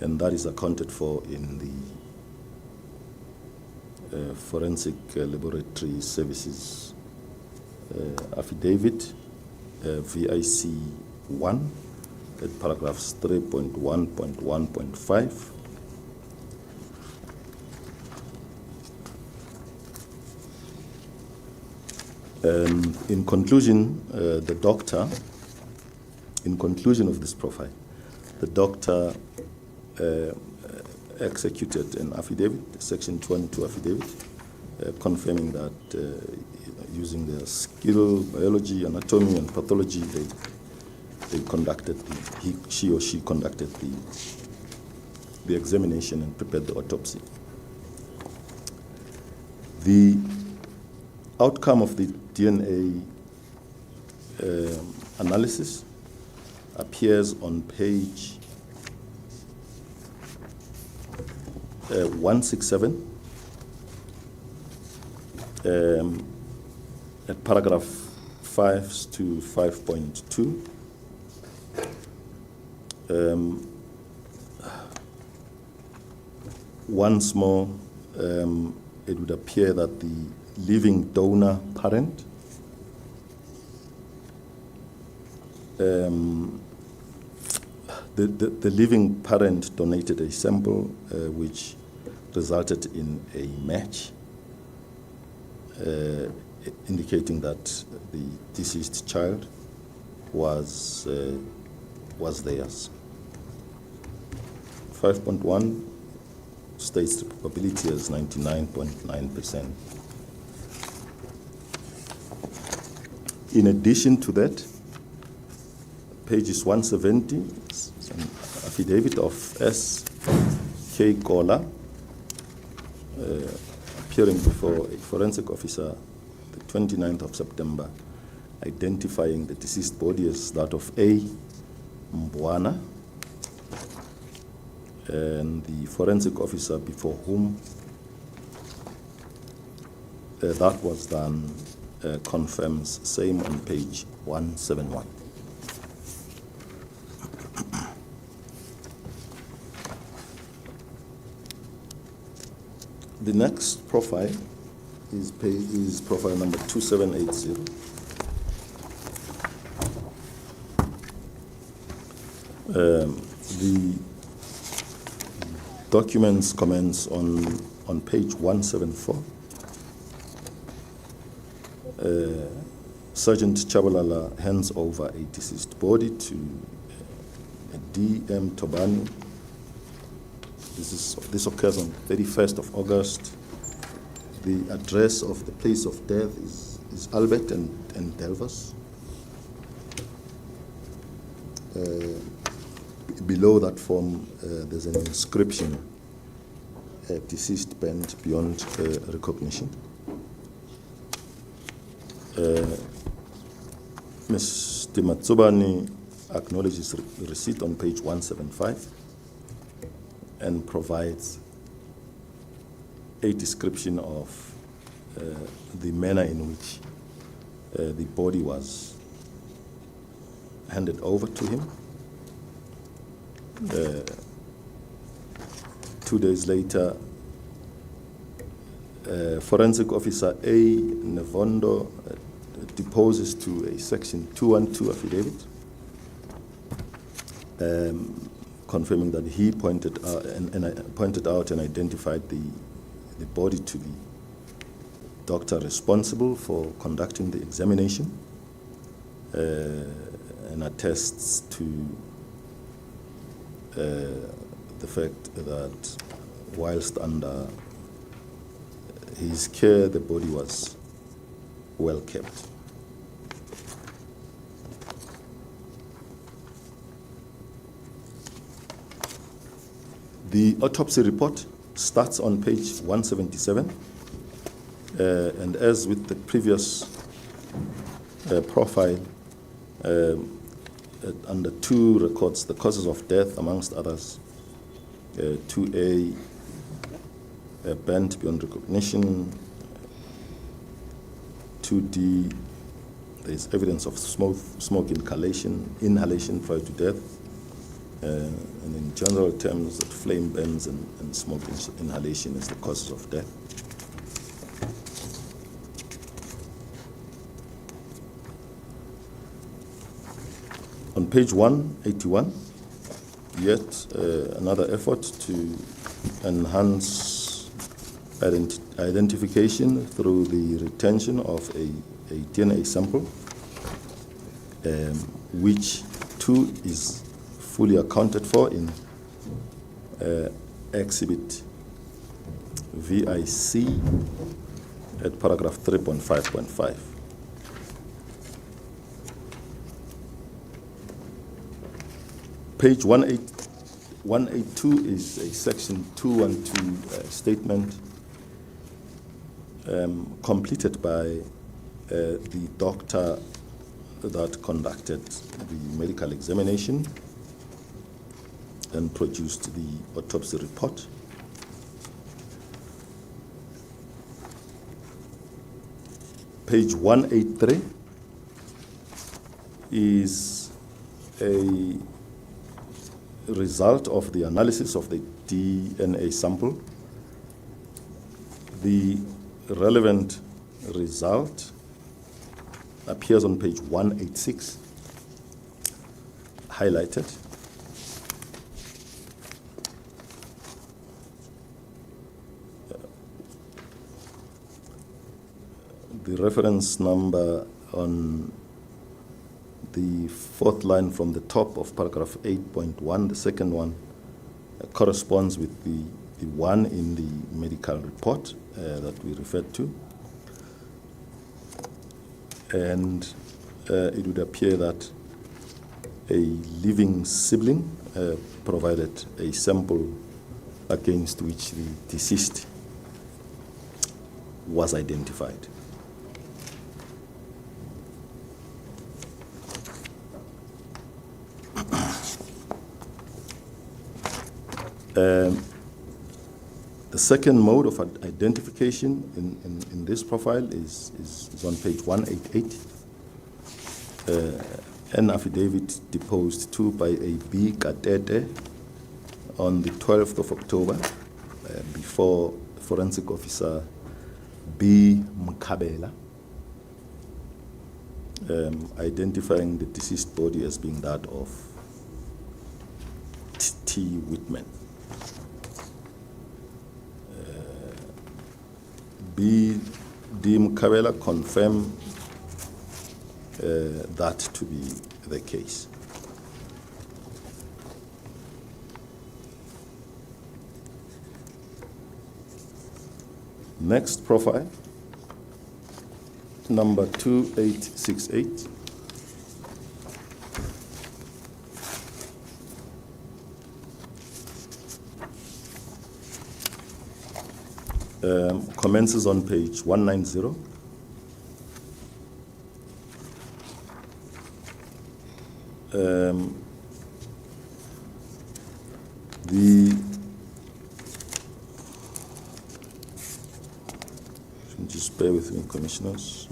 and that is accounted for in the Forensic Laboratory Services affidavit, VIC 1, at paragraphs 3.1.1.5. In conclusion, the doctor, in conclusion of this profile, the doctor executed an affidavit, Section 212 affidavit, confirming that using their skill, biology, anatomy, and pathology, they conducted, she or she conducted the examination and prepared the autopsy. The outcome of the DNA analysis appears on page 167 at paragraph 5 to 5.2. Once more, it would appear that the living donor parent the living parent donated a sample which resulted in a match, indicating that the deceased child was theirs. 5.1 states the probability as 99.9%. In addition to that, pages 170, it's an affidavit of S.K. Gola, appearing before a forensic officer the 29th of September, identifying the deceased body as that of A. Mbwana, and the forensic officer before whom that was done confirms same on page 171. The next profile is profile number 2780. The documents commence on page 174. Sergeant Chabalala hands over a deceased body to D.M. Tobani This occurs on 31st of August. The address of the place of death is Albert and Delvas. Below that form, there's an inscription, deceased bent beyond recognition. Mr. Matsubani acknowledges receipt on page 175 and provides a description of the manner in which the body was handed over to him. 2 days later, Forensic Officer A. Nevondo deposes to a Section 212 affidavit, confirming that he pointed out and identified the body to the doctor responsible for conducting the examination, and attests to the fact that whilst under his care, the body was well kept. The autopsy report starts on page 177, and as with the previous profile, under 2 records the causes of death, amongst others. 2A, bent beyond recognition. 2D, there is evidence of smoke inhalation prior to death. And in general terms, that flame burns and smoke inhalation is the causes of death. On page 181, yet another effort to enhance identification through the retention of a DNA sample, which too is fully accounted for in Exhibit VIC at paragraph 3.5.5. Page 182 is a section 212 statement completed by the doctor that conducted the medical examination and produced the autopsy report. Page 183 is a result of the analysis of the DNA sample. The relevant result appears on page 186, highlighted. The reference number on the 4th line from the top of paragraph 8.1, the second one, corresponds with the one in the medical report that we referred to. And it would appear that a living sibling provided a sample against which the deceased was identified. The second mode of identification in this profile is on page 188. An affidavit deposed to by a B. Katete on the 12th of October before Forensic Officer B. Mkabela, identifying the deceased body as being that of T. Whitman. B. D. Mkabela confirmed that to be the case. Next profile, number 2868. Commences on page 190. Just bear with me, commissioners.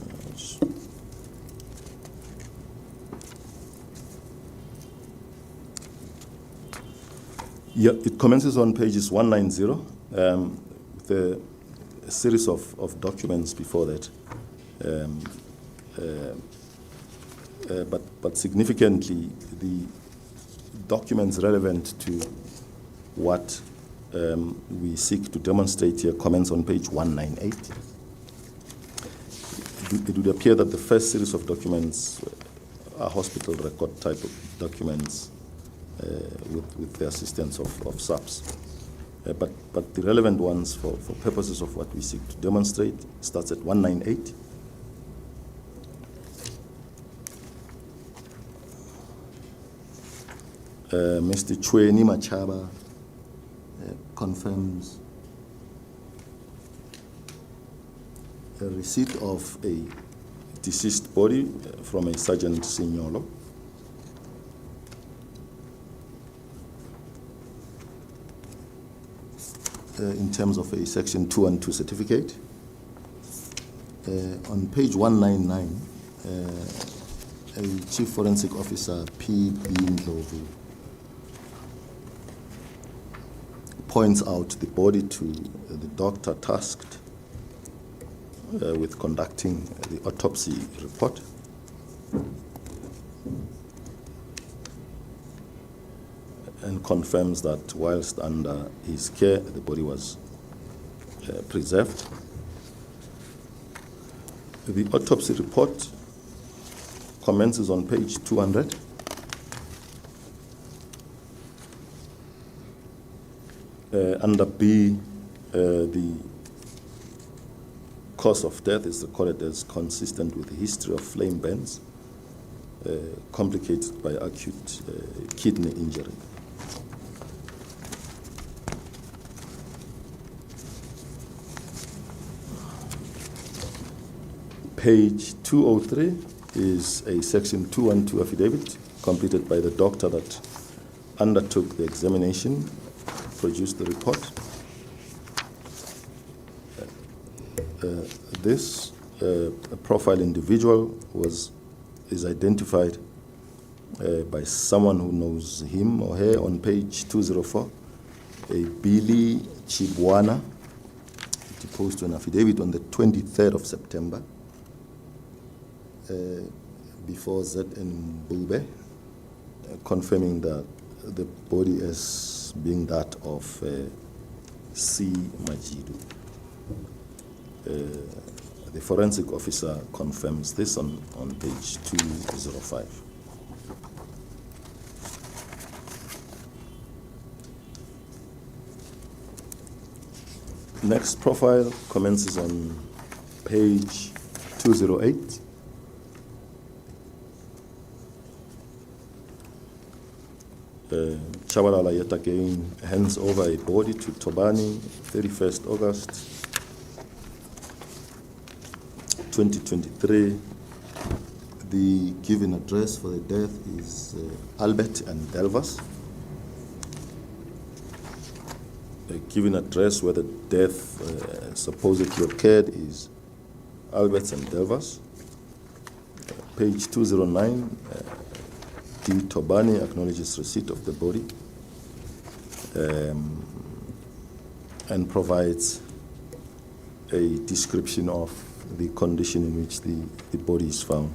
Yeah, it commences on pages 190 with a series of documents before that. But significantly, the documents relevant to what we seek to demonstrate here commence on page 198. It would appear that the first series of documents are hospital record type of documents with the assistance of SAPS. But the relevant ones for purposes of what we seek to demonstrate starts at 198. Mr. Chweni Machaba confirms a receipt of a deceased body from a Sergeant Signolo. In terms of a Section 212 certificate. On page 199, a Chief Forensic Officer, P.B. Ndlovu, points out the body to the doctor tasked with conducting the autopsy report. And confirms that whilst under his care, the body was preserved. The autopsy report commences on page 200. Under B, the cause of death is recorded as consistent with the history of flame burns, complicated by acute kidney injury. Page 203 is a Section 212 affidavit completed by the doctor that undertook the examination, produced the report. This profile individual is identified by someone who knows him or her on page 204, a Billy Chibwana, deposed to an affidavit on the 23rd of September before Z.N. Bube, confirming that the body as being that of C. Majidu. The forensic officer confirms this on page 205. Next profile commences on page 208. Chabalala yet again hands over a body to Tobani, 31st August 2023. The given address for the death is Albert and Delvas. The given address where the death supposedly occurred is Albert and Delvas. Page 209. D. Tobani acknowledges receipt of the body and provides a description of the condition in which the body is found.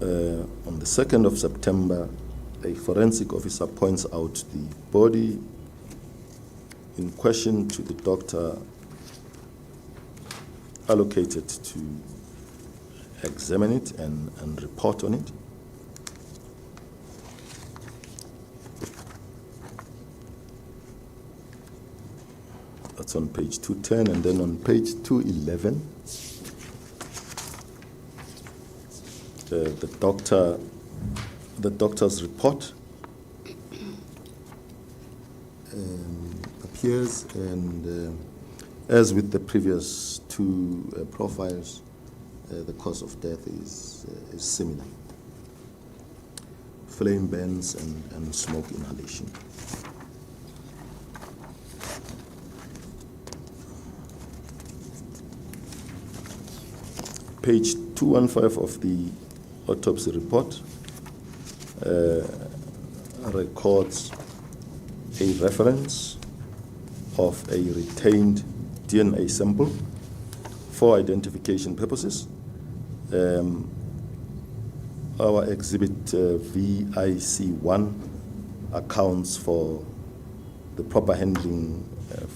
On the 2nd of September, a forensic officer points out the body in question to the doctor allocated to examine it and report on it. It's on page 210, and then on page 211, the doctor's report appears, and as with the previous two profiles, the cause of death is similar: flame burns and smoke inhalation. Page 215 of the autopsy report records a reference of a retained DNA sample for identification purposes. Our exhibit VIC1 accounts for the proper handling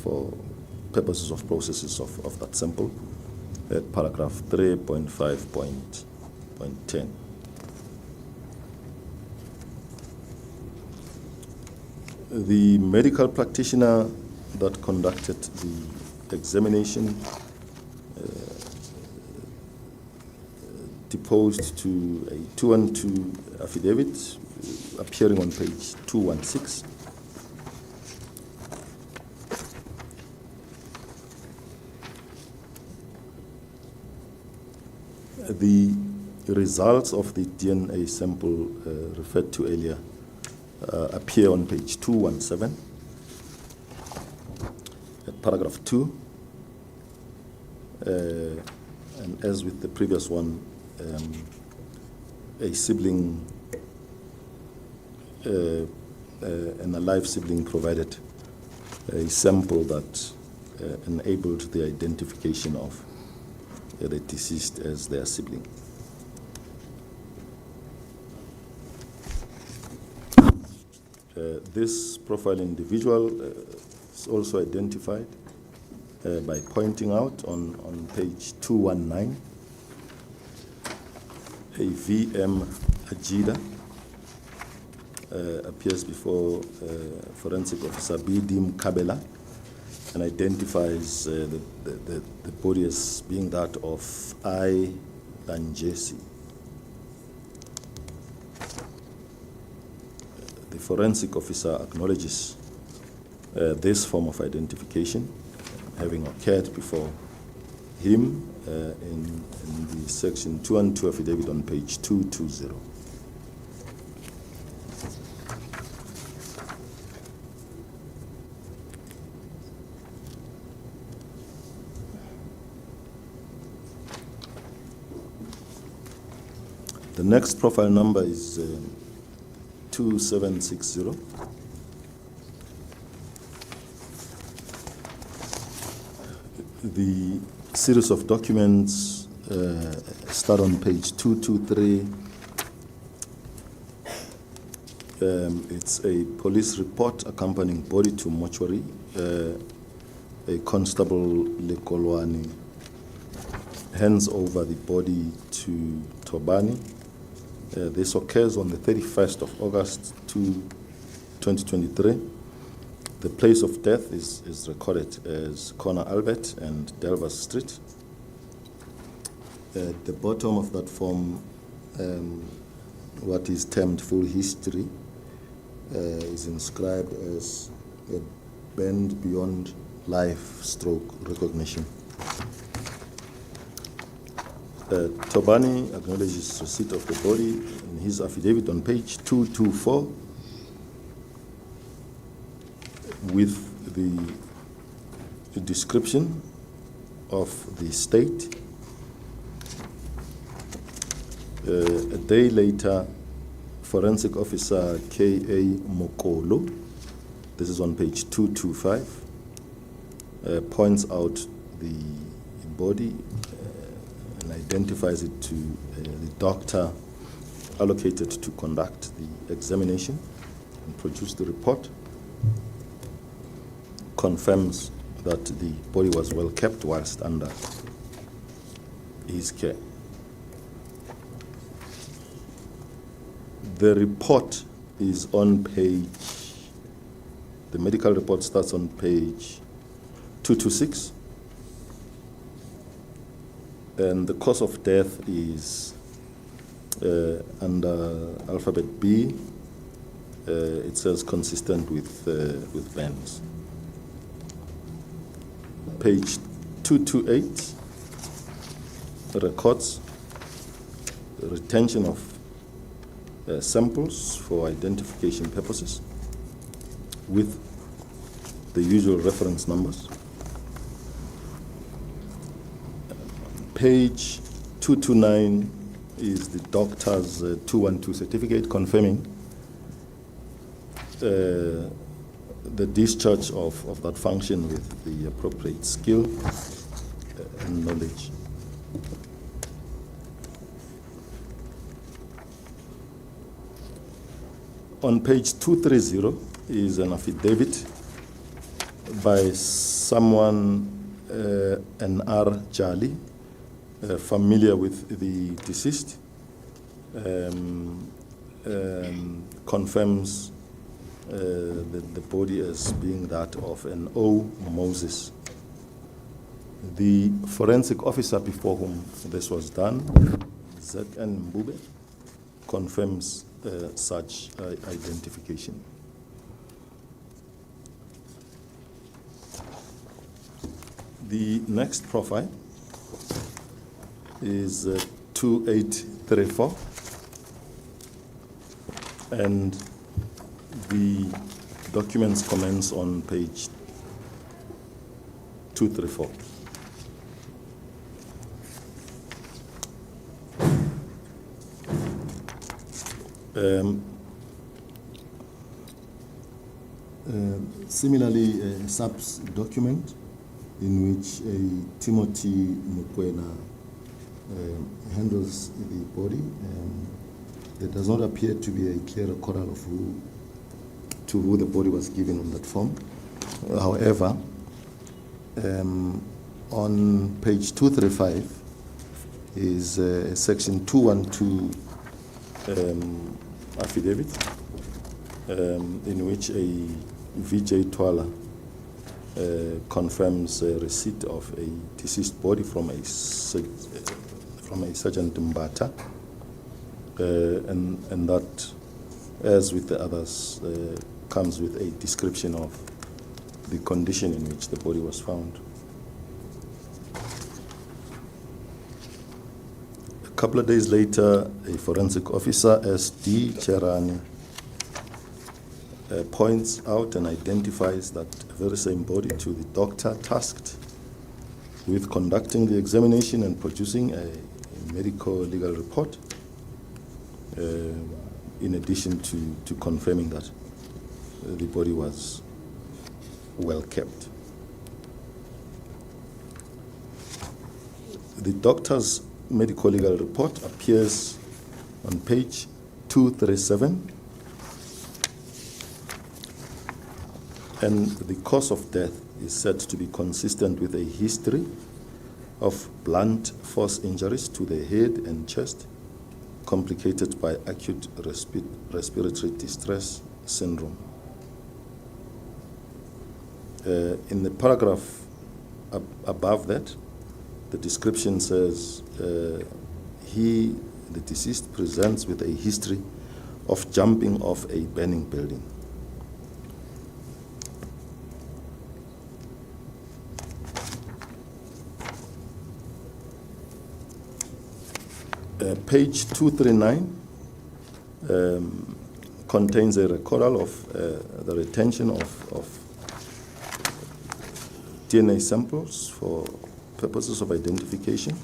for purposes of processes of that sample at paragraph 3.5.10. The medical practitioner that conducted the examination deposed to a 212 affidavit appearing on page 216. The results of the DNA sample referred to earlier appear on page 217 at paragraph 2. And as with the previous one, a sibling, an alive sibling provided a sample that enabled the identification of the deceased as their sibling. This profile individual is also identified by pointing out on page 219 a VM Ajida appears before forensic officer B.D. Kabela and identifies the body as being that of I. Lanjesi. The forensic officer acknowledges this form of identification having occurred before him in the section 212 affidavit on page 220. The next profile number is 2760. The series of documents start on page 223. It's a police report accompanying body to mortuary. A constable Lekolwani hands over the body to Tobani. This occurs on the 31st of August 2023. The place of death is recorded as Corner Albert and Delvas Street. At the bottom of that form, what is termed full history is inscribed as a bend beyond life stroke recognition. Tobani acknowledges receipt of the body in his affidavit on page 224 with the description of the state. A day later, forensic officer K.A. Mokolo, this is on page 225, points out the body and identifies it to the doctor allocated to conduct the examination and produce the report. Confirms that the body was well kept whilst under his care. The report is on page, the medical report starts on page 226. And the cause of death is under alphabet B. It says consistent with burns. Page 228 records the retention of samples for identification purposes with the usual reference numbers. Page 229 is the doctor's 212 certificate confirming the discharge of that function with the appropriate skill and knowledge. On page 230 is an affidavit by someone, N.R. Jali, familiar with the deceased, confirms the body as being that of an O. Moses. The forensic officer before whom this was done, Z.N. Mbube, confirms such identification. The next profile is 2834, and the documents commence on page 234. Similarly, a SAPS document in which Timothy Mukwena handles the body. There does not appear to be a clear record of who the body was given on that form. However, on page 235 is section 212 affidavit in which a VJ Twala confirms receipt of a deceased body from a Sergeant Mbata, and that, as with the others, comes with a description of the condition in which the body was found. A couple of days later, a forensic officer, S.D. Cherani, points out and identifies that very same body to the doctor tasked with conducting the examination and producing a medical legal report, in addition to confirming that the body was well kept. The doctor's medical legal report appears on page 237, and the cause of death is said to be consistent with a history of blunt force injuries to the head and chest, complicated by acute respiratory distress syndrome. In the paragraph above that, the description says the deceased, presents with a history of jumping off a burning building. Page 239 contains a recordal of the retention of DNA samples for purposes of identification.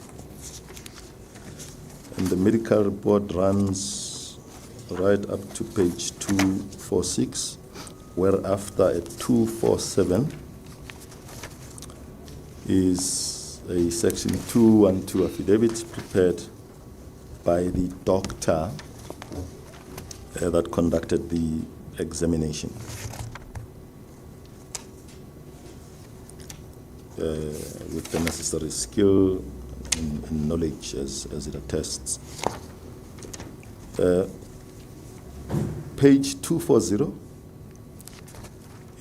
And the medical report runs right up to page 246, where after at 247 is a section 212 affidavit prepared by the doctor that conducted the examination. With the necessary skill and knowledge as it attests. Page 240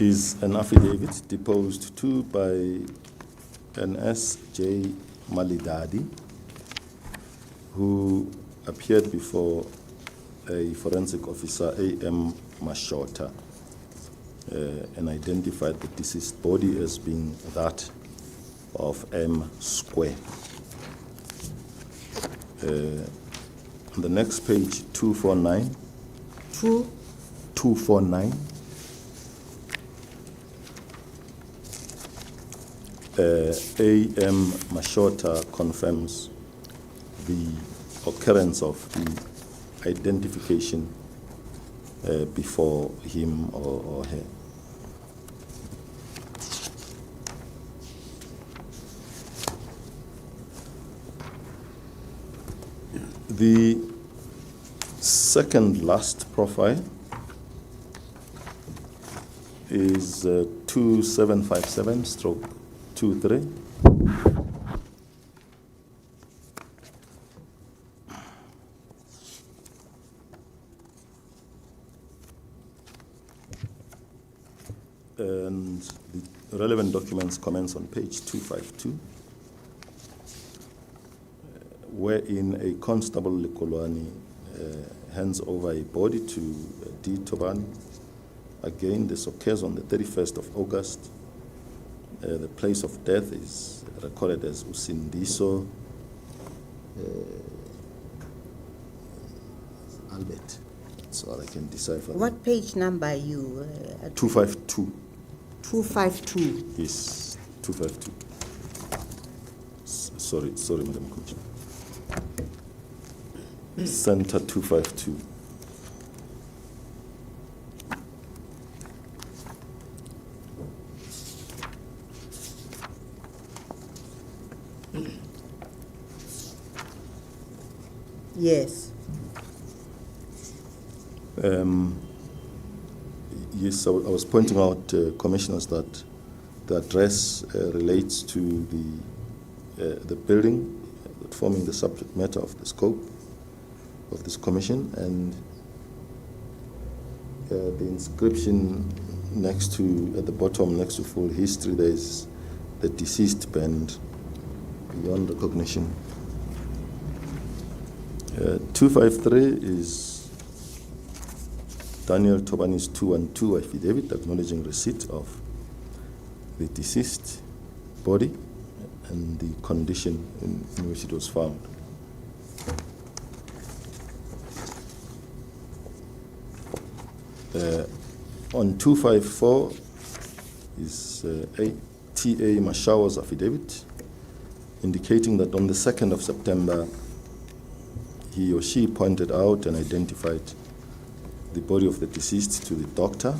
is an affidavit deposed to by an S.J. Malidadi, who appeared before a forensic officer, A.M. Mashota, and identified the deceased body as being that of M. Square. On the next page, 249. 249. A.M. Mashota confirms the occurrence of the identification before him or her. The second last profile is 2757/23. And the relevant documents commence on page 252, wherein a Constable Likolwani hands over a body to D. Tobani. Again, this occurs on the 31st of August. The place of death is recorded as Usindiso, Albert. That's all I can decipher. What page number are you? 252. 252. Yes, 252. Sorry, Madam Coach. Center 252. Yes. Yes, I was pointing out, commissioners, that the address relates to the building forming the subject matter of the scope of this commission, and the inscription next to, at the bottom, next to full history, there is the deceased band beyond recognition. 253 is Daniel Tobani's 212 affidavit acknowledging receipt of the deceased body and the condition in which it was found. On 254 is T.A. Mashawa's affidavit indicating that on the 2nd of September, he or she pointed out and identified the body of the deceased to the doctor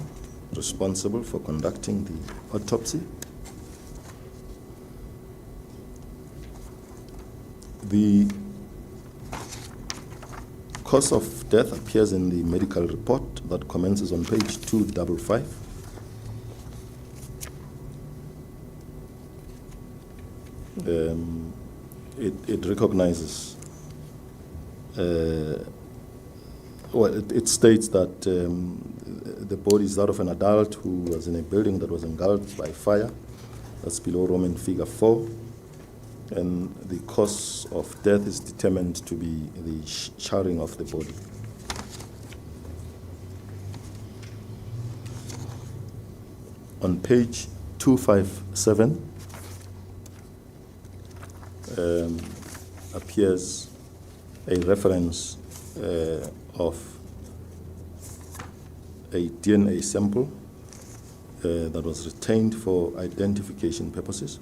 responsible for conducting the autopsy. The cause of death appears in the medical report that commences on page 255. It recognizes, it states that the body is that of an adult who was in a building that was engulfed by fire. That's below Roman figure 4. And the cause of death is determined to be the charring of the body. On page 257 appears a reference of a DNA sample that was retained for identification purposes.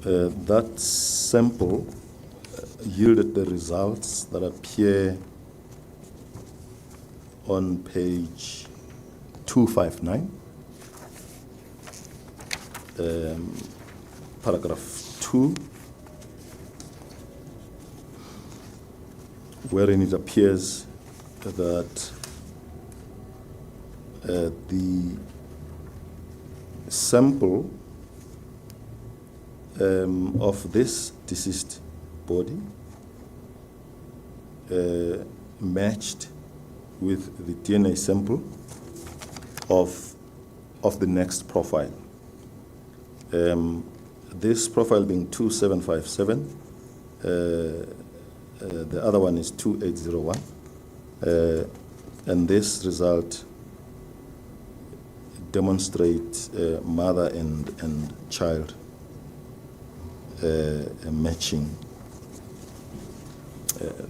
That sample yielded the results that appear on page 259, paragraph 2, wherein it appears that the sample of this deceased body matched with the DNA sample of the next profile. This profile being 2757, the other one is 2801, and this result demonstrates mother and child matching,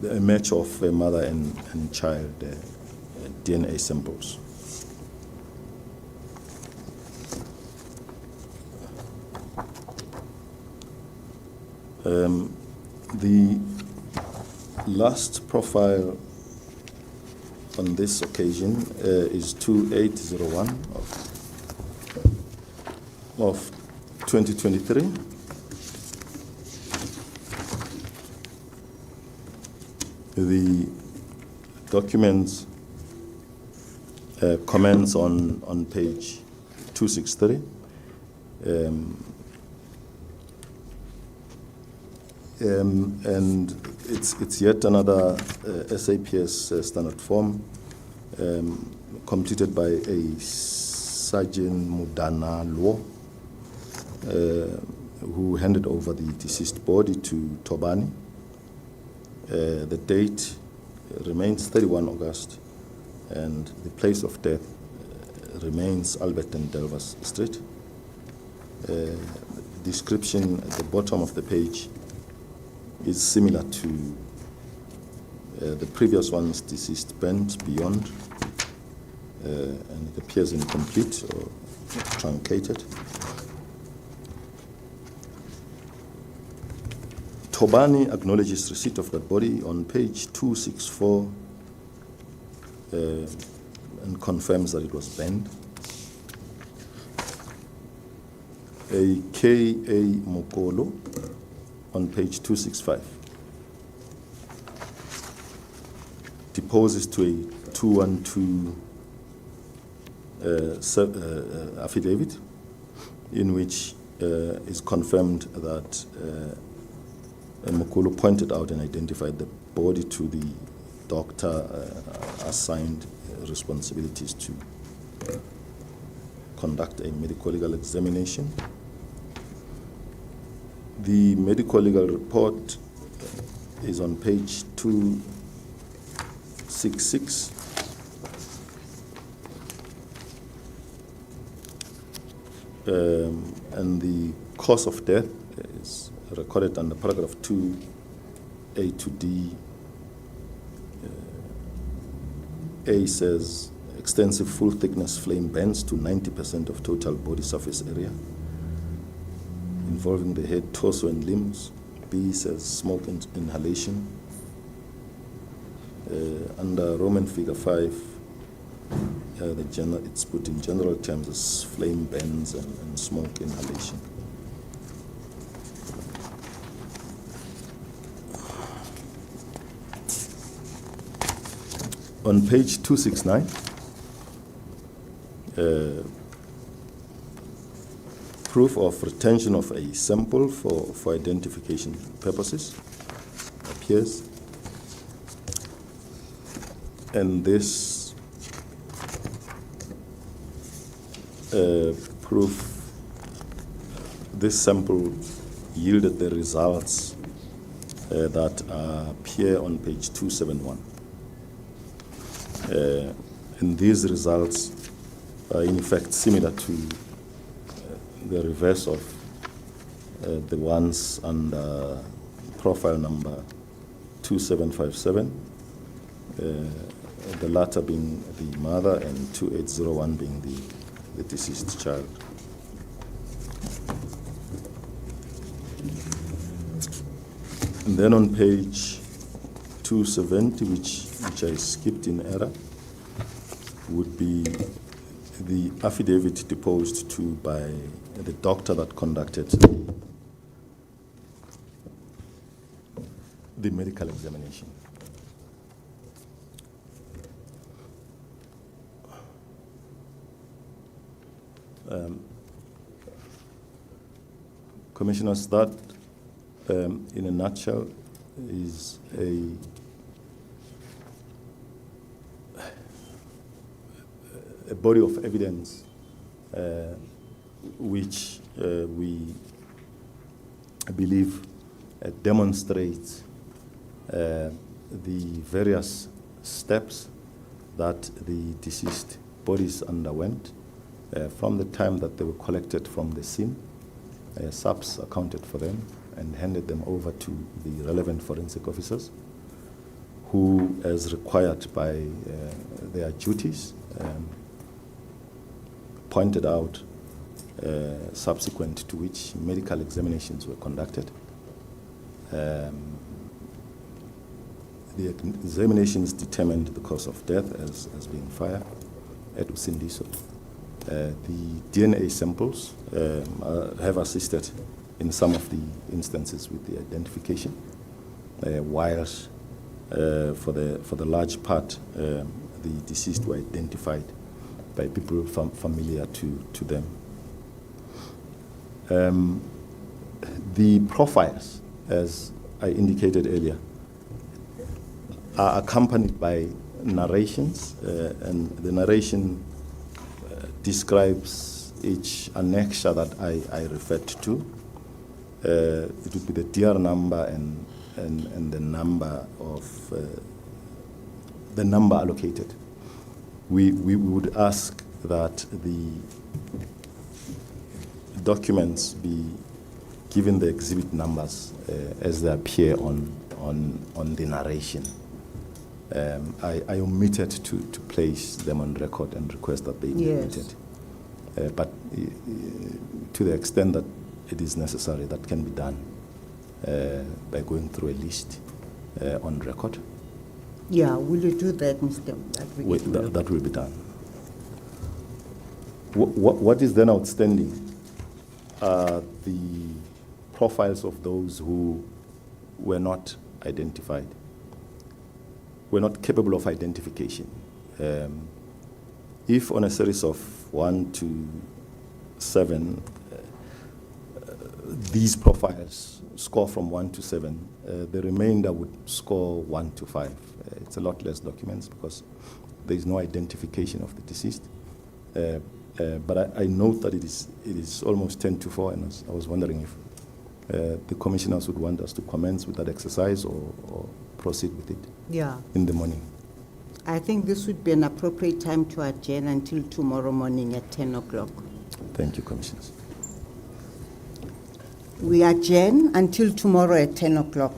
a match of mother and child DNA samples. The last profile on this occasion is 2801 of 2023. The documents comments on page 263. And it's yet another SAPS standard form completed by a Sergeant Mudana Luo, who handed over the deceased body to Tobani. The date remains 31 August, and the place of death remains Albert and Delvas Street. Description at the bottom of the page is similar to the previous one's, deceased bent beyond, and it appears incomplete or truncated. Tobani acknowledges receipt of that body on page 264 and confirms that it was bent. A K.A. Mokolo on page 265 deposes to a 212 affidavit in which is confirmed that Mokolo pointed out and identified the body to the doctor assigned responsibilities to conduct a medical legal examination. The medical legal report is on page 266. And the cause of death is recorded under paragraph 2A to D. A says extensive full thickness flame burns to 90% of total body surface area, involving the head, torso, and limbs. B says smoke inhalation. Under Roman figure 5, it's put in general terms as flame burns and smoke inhalation. On page 269, proof of retention of a sample for identification purposes appears. And this proof, this sample yielded the results that appear on page 271. And these results are in effect similar to the reverse of the ones under profile number 2757, the latter being the mother and 2801 being the deceased child. And then on page 270, which I skipped in error, would be the affidavit deposed to by the doctor that conducted the medical examination. Commissioners, that in a nutshell is a body of evidence which we believe demonstrates the various steps that the deceased bodies underwent from the time that they were collected from the scene. SAPS accounted for them and handed them over to the relevant forensic officers who, as required by their duties, pointed out subsequent to which medical examinations were conducted. The examinations determined the cause of death as being fire at usindiso. The DNA samples have assisted in some of the instances with the identification, whilst for the large part, the deceased were identified by people familiar to them. The profiles, as I indicated earlier, are accompanied by narrations, and the narration describes each annexure that I referred to. It would be the DR number and the number of the number allocated. We would ask that the documents be given the exhibit numbers as they appear on the narration. I omitted to place them on record and request that they be omitted. But to the extent that it is necessary, that can be done by going through a list on record. Yeah, will you do that, Mr. That will be done. What is then outstanding are the profiles of those who were not identified, were not capable of identification. If on a series of 1 to 7, these profiles score from 1 to 7, the remainder would score 1 to 5. It's a lot less documents because there is no identification of the deceased. But I note that it is almost 10 to 4, and I was wondering if the commissioners would want us to commence with that exercise or proceed with it in the morning. I think this would be an appropriate time to adjourn until tomorrow morning at 10 o'clock. Thank you, Commissioners. We adjourn until tomorrow at 10 o'clock.